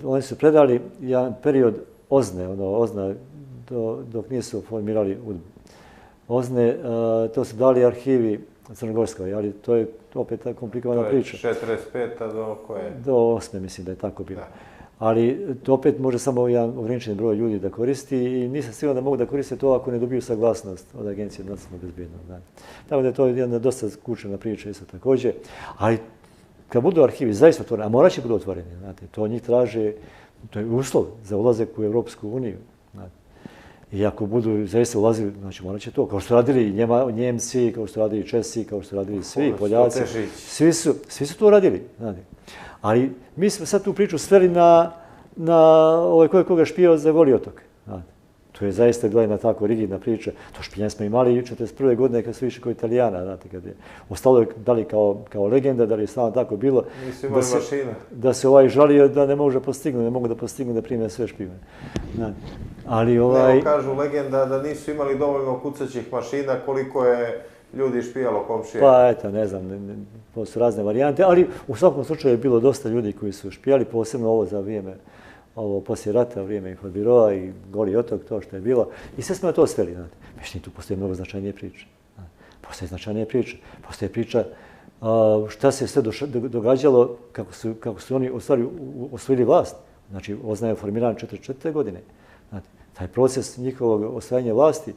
Oni su predali jedan period OZNA dok nisu formirali UDBE. OZNE, to su dali arhivi crnogorskoj, ali to je opet komplikovana priča. To je 45. do koje? Do 8. mislim da je tako bilo. Ali to opet može samo jedan ograničen broj ljudi da koristi i nisam siguran da mogu da koriste to ako ne dobiju saglasnost od Agencije za nacionalnu bezbednost. Tako da je to jedna dosta skučena priča isto također. Ali kad budu arhivi zaista otvoreni, a morat će budu otvoreni, znate, to njih traže, to je uslov za ulazak u Europsku uniju. I ako budu zaista ulazili, znači morat će to, kao što radili Njemci, kao što radili Česi, kao što radili svi Poljaci, svi su to radili. Ali mi smo sad tu priču sveli na koga špijao za Goli otok. To je zaista bila jedna tako rigidna priča. To špijanje smo imali 1941. godine kad su išli kao Italijana, znate, kad je ostalo je da li kao legenda, da li je stvarno tako bilo. Nisu imali mašina. Da se žalio da ne mogu da postignu da prime sve špijune. Ali Evo kažu legenda da nisu imali dovoljno kucaćih mašina koliko je ljudi špijalo komšije. Pa eto, ne znam, to su razne varijante, ali u svakom slučaju je bilo dosta ljudi koji su špijali, posebno ovo za vrijeme ovo poslije rata, vrijeme Infobiroa i Goli otok, to što je bilo. I sve smo na to sveli, znate. Međutim, tu postoje mnogo značajnije priče. Postoje značajnije priče. Postoje priča šta se sve događalo kako su oni u stvari osvojili vlast. Znači, OZNA je formiran 44. godine. Znate, taj proces njihovog osvajanja vlasti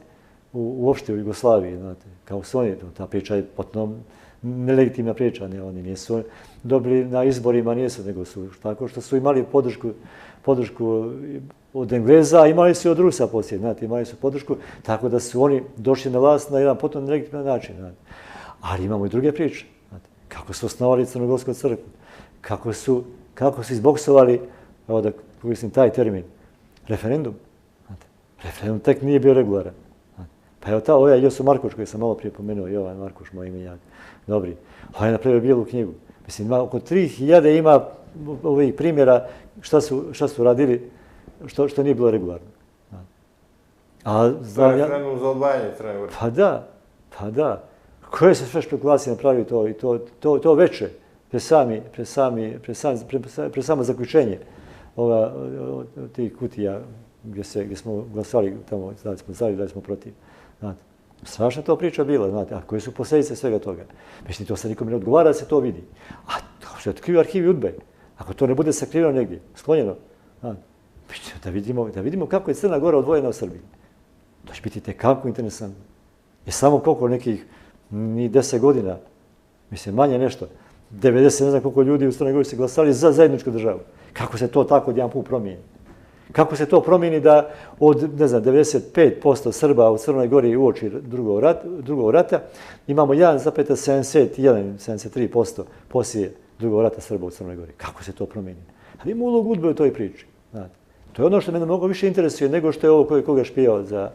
uopšte u Jugoslaviji, znate, kao su oni, ta priča je potpuno nelegitimna priča, ne, oni nisu dobili na izborima, nisu, nego su tako što su imali podršku od Engleza, a imali su i od Rusa poslije, znate, imali su podršku, tako da su oni došli na vlast na jedan potpuno nelegitiman način, znate. Ali imamo i druge priče, znate, kako su osnovali Crnogorsku crkvu, kako su izboksovali, evo da koristim taj termin, referendum. Znate, referendum tek nije bio regularan. Pa evo ovaj Joso Markoš koji sam malo prije pomenuo, Jovan Markoš, moj imenjak, dobri, on je napravio bijelu knjigu. Mislim, ima oko 3000 ima ovih primjera šta su radili, što nije bilo regularno. To je referendum za odvajanje Crne Gore. Pa da. Koje se sve špekulacije napravili to veče, pre samo zaključenje tih kutija gdje smo glasali tamo, da smo protiv. Znate, strašna to priča bila, znate, a koje su posljedice svega toga. Mislim, to se nikome ne odgovara da se to vidi. A to što je otkrio arhivi UDBA-e, ako to ne bude sakriveno negdje, sklonjeno, znate, da vidimo kako je Crna Gora odvojena od Srbije. To će biti tekako interesantno. I samo koliko nekih, ni 10 godina, mislim, manje nešto, 90, ne znam koliko ljudi u Crnoj Gori se glasali za zajedničku državu. Kako se to tako jedan put promijeni? Kako se to promijeni da od, ne znam, 95% Srba u Crnoj Gori uoči drugog rata imamo 1,73% poslije drugog rata Srba u Crnoj Gori. Kako se to promijeni? Ali ima ulogu UDBA u toj priči. Znate. To je ono što mene mnogo više interesuje nego što je ovo koga špijao za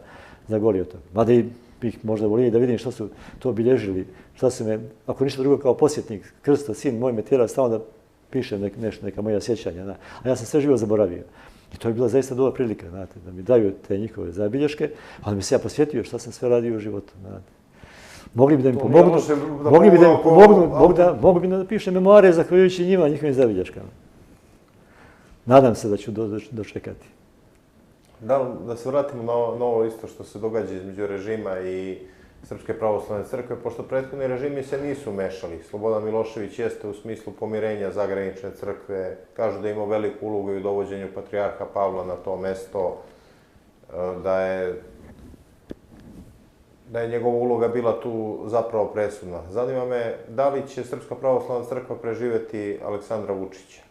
Goli otok. Mada i bih možda volio da vidim što su to obilježili, šta su me, ako ništa drugo kao posjetnik, Krsto, sin moj me tjera stalno da pišem neka moja sjećanja. A ja sam sve živo zaboravio. I to je bila zaista dobra prilika, znate, da mi daju te njihove zabilješke, a da mi se ja posjetio šta sam sve radio u životu. Znate. Mogli bi da mi pomognu, mogli bi da napišem memoare zahvaljujući njima, njihovim zabilješkama. Nadam se da ću dočekati. Da se vratimo na ovo isto što se događa između režima i Srpske pravoslavne crkve, pošto prethodni režimi se nisu mešali. Slobodan Milošević jeste u smislu pomirenja zagranične crkve, kažu da je imao veliku ulogu u dovođenju patrijarha Pavla na to mesto, da je njegova uloga bila tu zapravo presudna. Zanima me da li će Srpska pravoslavna crkva preživjeti Aleksandra Vučića?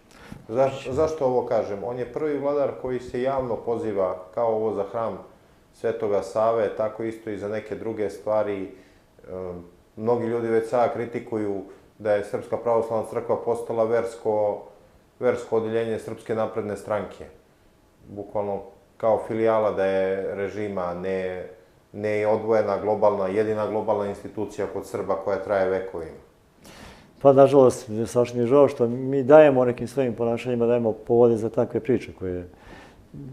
Zašto ovo kažem? On je prvi vladar koji se javno poziva, kao ovo za hram Svetoga Save, tako isto i za neke druge stvari. Mnogi ljudi već sada kritikuju da je Srpska pravoslavna crkva postala versko odjeljenje Srpske napredne stranke. Bukvalno kao filijala da je režima, ne odvojena globalna, jedina globalna institucija kod Srba koja traje vekovima. Pa, nažalost, savršeno mi je žao što mi dajemo nekim svojim ponašanjima, dajemo povode za takve priče koje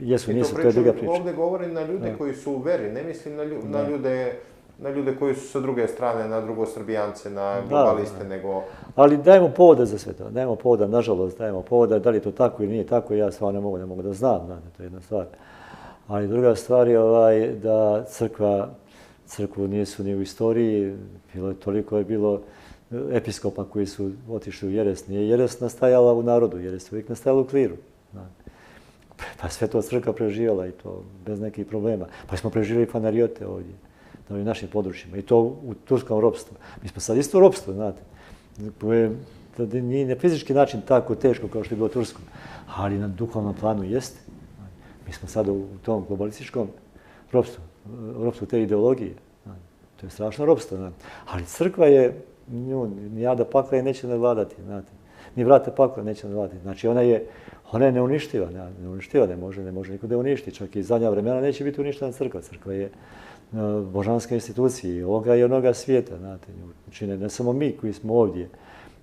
jesu, nisu, to je druga priča. Ovdje govorim na ljude koji su u veri, ne mislim na ljude koji su sa druge strane, na drugosrbijance, na globaliste, nego... Ali dajemo povode za sve to, dajemo povoda, nažalost, dajemo povoda, da li je to tako ili nije tako, ja stvarno ne mogu da znam, to je jedna stvar. Ali druga stvar je da crkvu nisu ni u istoriji, toliko je bilo episkopa koji su otišli u jeres. Nije jeres nastajala u narodu, jeres je uvijek nastajala u kliru. Pa sve to crkva preživjela i to bez nekih problema. Pa smo preživjeli fanariote ovdje, na ovim našim područjima. I to u turskom ropstvu. Mi smo sad isto ropstvo, znate. Nije na fizički način tako teško kao što je bilo tursko, ali na duhovnom planu jeste. Mi smo sad u tom globalističkom ropstvu te ideologije. To je strašno ropstvo. Ali crkva je, ni jada pakla je neće nadvladati, znate. Ni vrata pakla neće nadvladati. Znači ona je neuništiva, ne može niko da je uništi. Čak i zadnja vremena neće biti uništena crkva. Crkva je božanska institucija i ovoga i onoga svijeta, znate. Čine ne samo mi koji smo ovdje,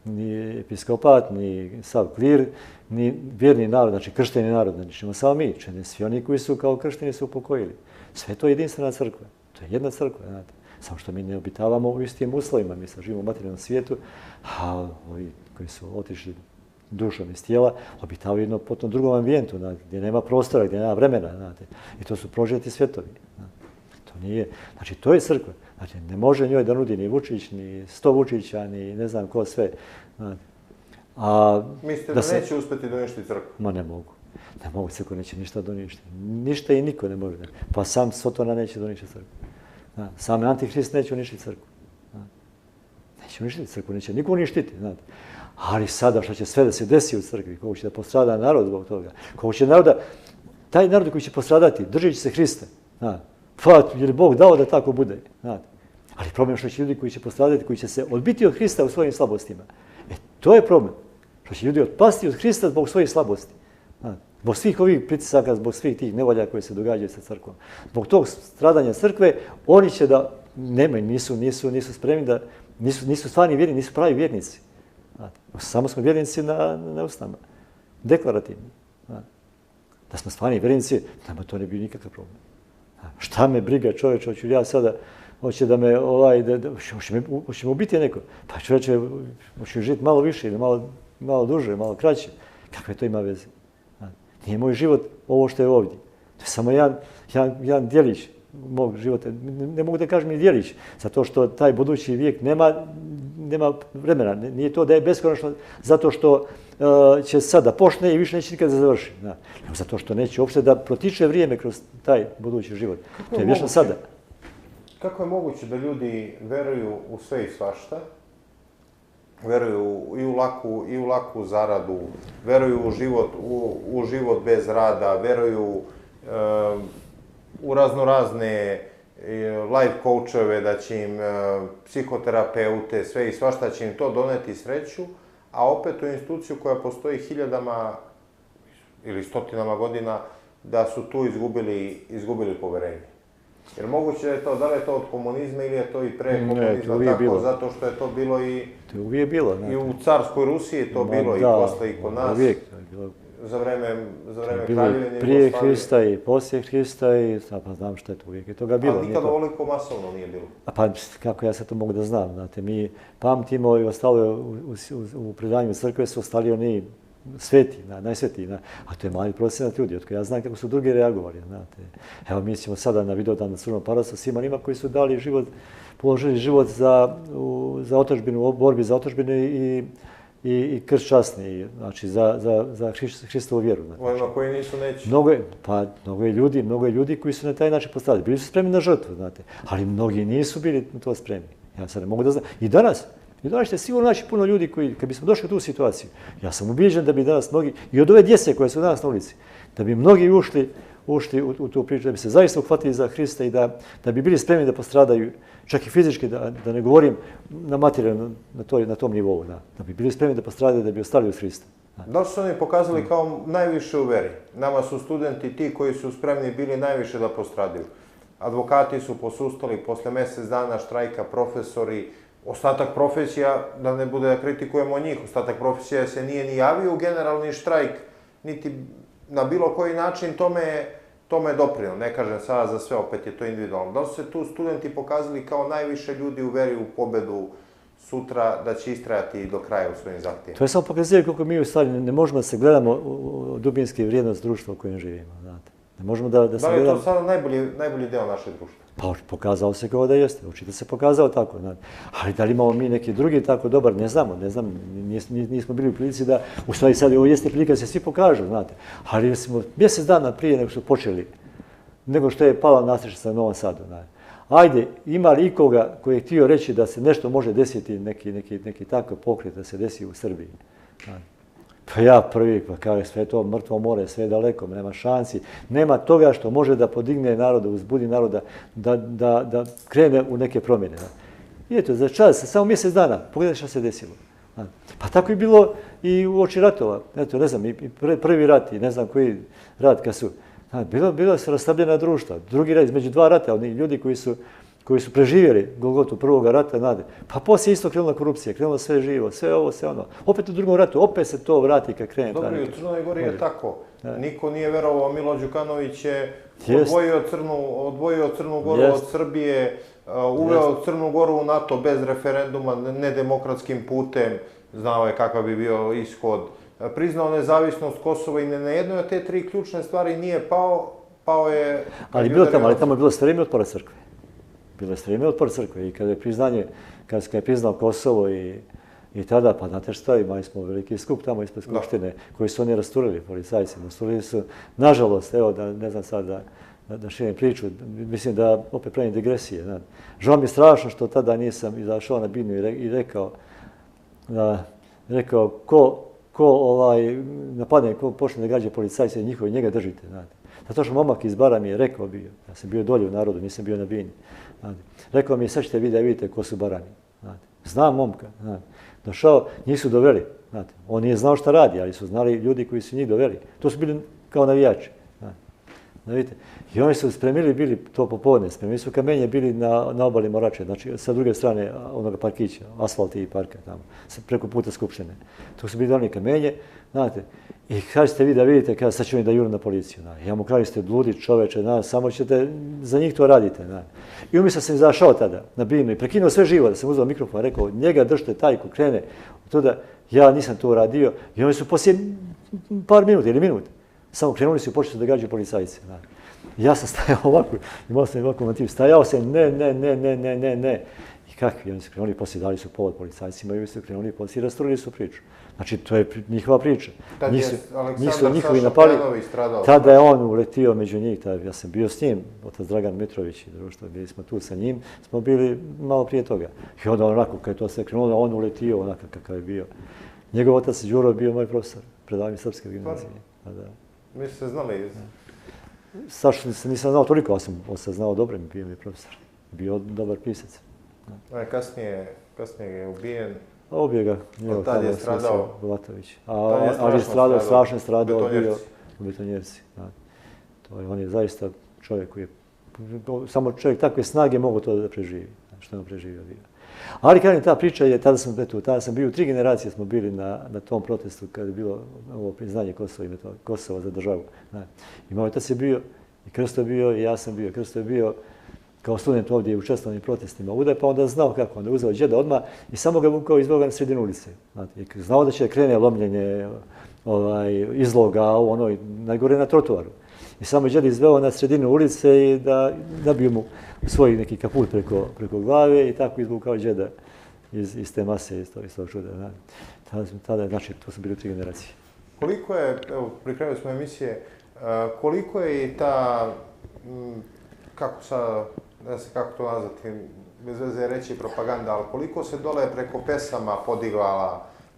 ni episkopat, ni sav klir, ni vjerni narod, znači kršteni narod, znači samo mi, čine svi oni koji su kao kršteni su upokojili. Sve to je jedinstvena crkva, to je jedna crkva, znate. Samo što mi ne obitavamo u istim uslovima, mi sad živimo u materijalnom svijetu, a ovi koji su otišli dušom iz tijela, obitavaju jedno potom drugom ambijentu, znate, gdje nema prostora, gdje nema vremena, znate. I to su prožeti svjetovi. Znate. To nije, znači to je crkva. Znači ne može njoj da nudi ni Vučić, ni 100 Vučića, ni ne znam ko sve. Znate. Mislite da neće uspjeti doništiti crkvu? Ma ne mogu. Ne mogu, crkva neće ništa doništiti. Ništa i niko ne može. Pa sam Sotona neće doništiti crkvu. Sam Antihrist neće uništiti crkvu. Neće uništiti crkvu, neće niko uništiti. Znate. Ali sada što će sve da se desi u crkvi, koliko će da postrada narod zbog toga, koliko će naroda, taj narod koji će postradati, držeći se Hrista, pa je li Bog dao da tako bude. Znate. Ali problem je što će ljudi koji će postradati, koji će se odbiti od Hrista u svojim slabostima. To je problem. Što će ljudi otpasti od Hrista zbog svojih slabosti. Zbog svih ovih pritisaka, zbog svih tih nevolja koje se događaju sa crkvom. Zbog tog stradanja crkve, oni će da, nisu spremni da, nisu stvarni vjernici, nisu pravi vjernici. Samo smo vjernici na usnama. Deklarativni. Da smo stvarni vjernici, nama to ne bi nikakav problem. Šta me briga čovječe, hoću ja sada, hoće da me, hoće me ubiti neko. Pa čovječe, hoće živjeti malo više ili malo duže, malo kraće. Kakve to ima veze? Nije moj život ovo što je ovdje. To je samo jedan djelić mog života. Ne mogu da kažem ni djelić, zato što taj budući vijek nema vremena. Nije to da je beskonačno zato što će sad da počne i više neće nikada da završi. Nego zato što neće uopšte da protiče vrijeme kroz taj budući život. To je vječno sada. Kako je moguće da ljudi veruju u sve i svašta? Veruju i u laku zaradu, veruju u život bez rada, veruju u raznorazne life coacheve, da će im psihoterapeute, sve i svašta će im to doneti sreću, a opet u instituciju koja postoji hiljadama ili stotinama godina, da su tu izgubili poverenje. Jer moguće je to, da li je to od komunizma ili je to i pre komunizma tako, zato što je to bilo i u carskoj Rusiji je to bilo i posle i kod nas. Za vreme kraljevine Jugoslavije. Prije Hrista i poslije Hrista i pa znam što je to, uvijek je toga bilo. Ali nikada ovoliko masovno nije bilo. Pa kako ja sad to mogu da znam, znate, mi pamtimo i ostalo u predanju crkve su ostali oni sveti, najsvetiji, a to je mali procenat ljudi, od koja ja znam kako su drugi reagovali, znate. Evo mi ćemo sada na Vidovdan na Crvenom parasu svima onima koji su dali život, položili život za otadžbinu, u borbi za otadžbinu i krst časni, znači za Hristovu vjeru. Onima koji nisu neći. Mnogo je ljudi koji su na taj način postradali. Bili su spremni na žrtvu, znate, ali mnogi nisu bili na to spremni. Ja sad ne mogu da znam. I danas ćete sigurno naći puno ljudi koji, kad bismo došli u tu situaciju, ja sam ubijeđen da bi danas mnogi, i od ove djece koje su danas na ulici, da bi mnogi ušli u tu priču, da bi se zaista uhvatili za Hrista i da bi bili spremni da postradaju, čak i fizički, da ne govorim na materijalnom, na tom nivou, da bi bili spremni da postradaju, da bi ostali uz Hrista. Da li su oni pokazali kao najviše u veri? Nama su studenti ti koji su spremni bili najviše da postradaju. Advokati su posustali posle mjesec dana štrajka, profesori, ostatak profesija, da ne bude da kritikujemo njih, ostatak profesija se nije ni javio u generalni štrajk, niti na bilo koji način tome je doprinio. Ne kažem sada za sve, opet je to individualno. Da li su se tu studenti pokazali kao najviše ljudi u veri u pobedu sutra, da će istrajati do kraja u svojim zahtjevima? To je samo pokazuje koliko mi u stvari ne možemo da se gledamo u dubinski vrijednost društva u kojem živimo. Znate. Ne možemo da se gledamo... Da li je to sada najbolji deo našeg društva? Pa pokazao se kao da jeste, očito se pokazao tako. Znate. Ali da li imamo mi neki drugi tako dobar, ne znam, nismo bili u prilici da, u stvari sad ovo jeste prilika da se svi pokažu, znate. Ali smo mjesec dana prije nego što počeli, nego što je pala nastrešnica na Novom Sadu. Znate. Ajde, ima li ikoga koji je htio reći da se nešto može desiti, neki takav pokret da se desi u Srbiji? Pa ja prvi, pa kaže, sve to mrtvo more, sve je daleko, nema šansi. Nema toga što može da podigne naroda, uzbudi naroda, da krene u neke promjene. I eto, za čas, samo mjesec dana, pogledaj što se desilo. Pa tako je bilo i u oči ratova. Eto, ne znam, i prvi rat, i ne znam koji rat kad su. Bilo su rastavljena društva. Drugi rat, između dva rata, oni ljudi koji su preživjeli Golgotu prvoga rata, pa poslije isto krenula korupcija, krenulo sve živo, sve ovo, sve ono. Opet u drugom ratu, opet se to vrati kad krene. Dobro, i u Crnoj Gori je tako. Niko nije verovao, Milo Đukanović je odvojio Crnu Goru od Srbije, uveo Crnu Goru u NATO bez referenduma, nedemokratskim putem, znao je kakav bi bio ishod. priznao nezavisnost Kosova i na jednoj od te tri ključne stvari nije pao je... Ali tamo je bilo streme otpora crkve. Bilo je streme otpora crkve i kada je priznao Kosovo i tada, pa znate šta, imali smo veliki skup tamo ispred Skupštine, koji su oni rasturili, policajci. Rasturili su, nažalost, evo, ne znam sad da širim priču, mislim da opet pravim digresije. Žao mi je strašno što tada nisam izašao na binu i rekao ko napadne, ko počne da gađa policajce, njega držite. Zato što momak iz Bara mi je rekao bio, ja sam bio dolje u narodu, nisam bio na bini. Rekao mi je, sad ćete vidjeti ko su Barani. Znam momka. Došao, njih su doveli. On nije znao šta radi, ali su znali ljudi koji su njih doveli. To su bili kao navijači. I oni su spremili bili to popodne, spremili su kamenje bili na obali Morače, znači sa druge strane onoga parkića, asfalti i parka tamo, preko puta Skupštine. To su bili donili kamenje, znate, i kad ćete vi da vidite, kada sad će oni da juru na policiju. Ja mu kažem, ste bludi čoveče, samo ćete, za njih to radite. I umjesto sam izašao tada na binu i prekinuo sve živo, da sam uzeo mikrofon, rekao, njega držite taj ko krene, tuda, ja nisam to uradio i oni su poslije par minuta ili minut, samo krenuli su i počeli da gađaju policajce. Ja sam stajao ovako, imao sam ovako motiv, stajao sam, ne. I kakvi, oni su krenuli, poslije dali su povod policajcima i su krenuli, poslije rasturili su priču. Znači, to je njihova priča. Nisu njihovi napali. Tada je on uletio među njih, ja sam bio s njim, otac Dragan Mitrović i društvo, bili smo tu sa njim, smo bili malo prije toga. I onda onako, kad je to sve krenulo, on uletio onako kakav je bio. Njegov otac Đuro bio moj profesor, predavanje srpske gimnazije. Mi ste znali? Sašo nisam znao toliko, ali sam znao dobro, bio mi profesor. Bio dobar pisac. Kasnije je ubijen. Ubio ga. Od tad je stradao. Bulatović. Ali je stradao, strašno je stradao. U Betonjerci. On je zaista čovjek koji je, samo čovjek takve snage mogu to da preživi. Što je on preživio bio. Ali kažem, ta priča je, tada sam bio, 3 generacije smo bili na tom protestu kada je bilo ovo priznanje Kosova za državu. I moj otac je bio, i Krsto je bio, i ja sam bio. Krsto je bio kao student ovdje u učestvovanim protestima UDE, pa onda znao kako. Onda je uzeo džeda odmah i samo ga vukao izveo ga na sredinu ulice. Znao da će krene lomljenje izloga, najgore na trotoaru. I samo je džed izveo na sredinu ulice i da nabio mu svoj neki kaput preko glave i tako izvukao džeda iz te mase, iz tog čuda. Tada, znači, to su bili 3 generacije. Koliko je, evo, pri kraju smo emisije, koliko je i ta, kako sad, ne znam kako to nazvati, bez veze je reći propaganda, ali koliko se dole preko pesama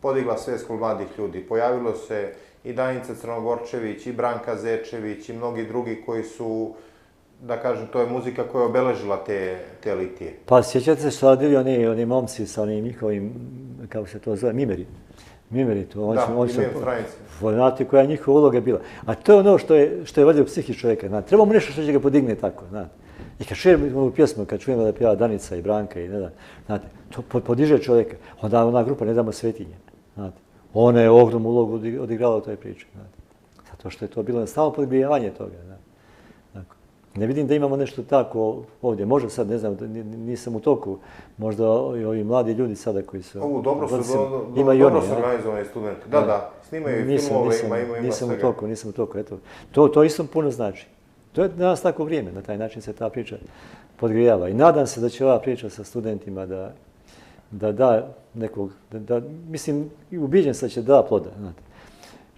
podigla svijest kod mladih ljudi? Pojavilo se i Danica Crnogorčević, i Branka Zečević, i mnogi drugi koji su, da kažem, to je muzika koja je obeležila te litije. Pa sjećate se što radili oni momci sa onim njihovim, kako se to zove, mimeri to. Da, imaju stranice. Znate koja je njihova uloga bila. A to je ono što je valjda u psihi čovjeka. Treba mu nešto što će ga podigne tako. I kad čujemo ovu pjesmu, kad čujemo da pjeva Danica i Branka, znate, to podiže čovjeka. Onda ona grupa Ne damo svetinje. Ona je ogromnu ulogu odigrala u toj priči. Zato što je to bilo stalno podgrijavanje toga. Ne vidim da imamo nešto tako ovdje. Možda sad, ne znam, nisam u toku. Možda i ovi mladi ljudi sada koji su... Dobro su organizovani studenti. Da, snimaju i filmove, imaju svega. Nisam u toku. To isto puno znači. To je danas tako vrijeme. Na taj način se ta priča podgrijava. I nadam se da će ova priča sa studentima da nekog... Mislim, ubiđen sam da će da ploda.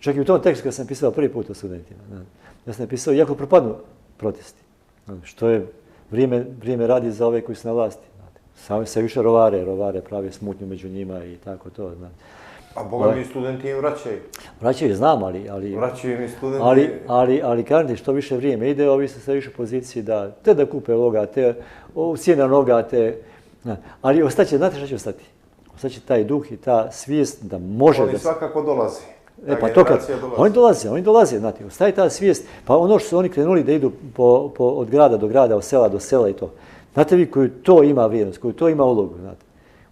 Čak i u tom tekstu kad sam pisao prvi put o studentima. Ja sam napisao, iako propadnu protesti. Što je vrijeme radi za ove koji su na vlasti. Sami se više rovare prave smutnju među njima i tako to. A boga mi studenti im vraćaju. Vraćaju, znam, ali... Vraćaju mi studenti... Ali kažete, što više vrijeme ide, ovi su sve više u poziciji da kupe ovoga, cijena onoga, ali ostaće, znate što će ostati? Ostaće taj duh i ta svijest da može... Oni svakako dolaze. Oni dolaze, znate, ostaje ta svijest, pa ono što su oni krenuli da idu od grada do grada, od sela do sela i to. Znate vi koju to ima vrijednost, koju to ima ulogu, znate.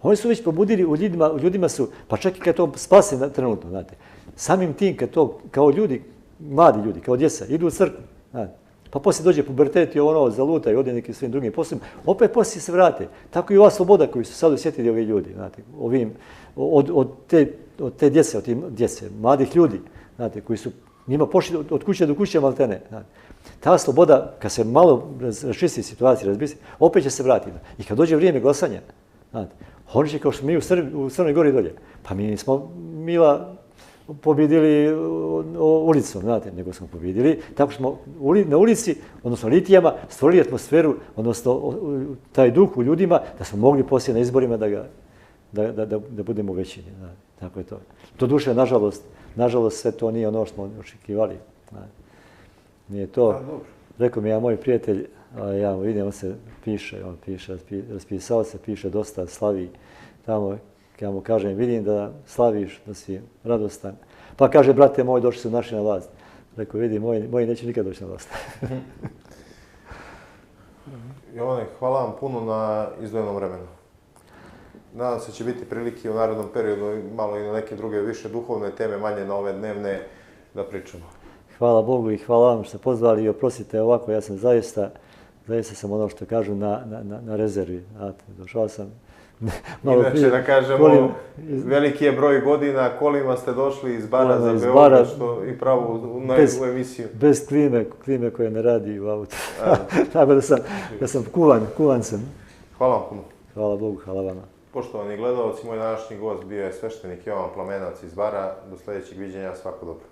Oni su već probudili u ljudima su, pa čak i kad to spase trenutno, znate. Samim tim kad to, kao ljudi, mladi ljudi, kao djeca, idu u crkvu, znate. Pa poslije dođe pubertet i ono zaluta i ode nekim svim drugim poslom, opet poslije se vrate. Tako i ova sloboda koju su sad osjetili ovi ljudi, znate, od te djece, mladih ljudi, znate, koji su njima pošli od kuće do kuće maltene. Znate. Ta sloboda, kad se malo raščisti situacija, razbisi, opet će se vratiti. I kad dođe vrijeme glasanja, znate, oni će kao što mi u Crnoj Gori dolje. Pa mi nismo Mila pobjedili ulicom, znate, nego smo pobjedili tako smo na ulici, odnosno litijama, stvorili atmosferu, odnosno taj duh u ljudima, da smo mogli poslije na izborima da budemo u većini. Znate. Tako je to. Doduše, nažalost, sve to nije ono što smo očekivali. Znate. Nije to. Rekao mi ja moj prijatelj, ja mu vidim, on piše, raspisao se, piše dosta, slavi tamo. Ja mu kažem, vidim da slaviš, da si radostan. Pa kaže, brate moj, došli su naši na vlast. Rekao, vidi, moji neće nikad doći na vlast. Jovane, hvala vam puno na izdvojenom vremenu. Nadam se će biti prilike u narednom periodu malo i na neke druge više duhovne teme, manje na ove dnevne, da pričamo. Hvala Bogu i hvala vam što ste pozvali i oprostite ovako, ja sam zaista sam ono što kažu na rezervi. Znate, došao sam inače, da kažemo, veliki je broj godina, kolima ste došli iz Bara za Beograd, što i pravo u emisiju. Bez klime koja ne radi u autu. Tako da sam kuvan sam. Hvala vam puno. Hvala Bogu, hvala vama. Poštovani gledalci, moj današnji gost bio je sveštenik Jovan Plamenac iz Bara. Do sljedećeg viđenja, svako dobro.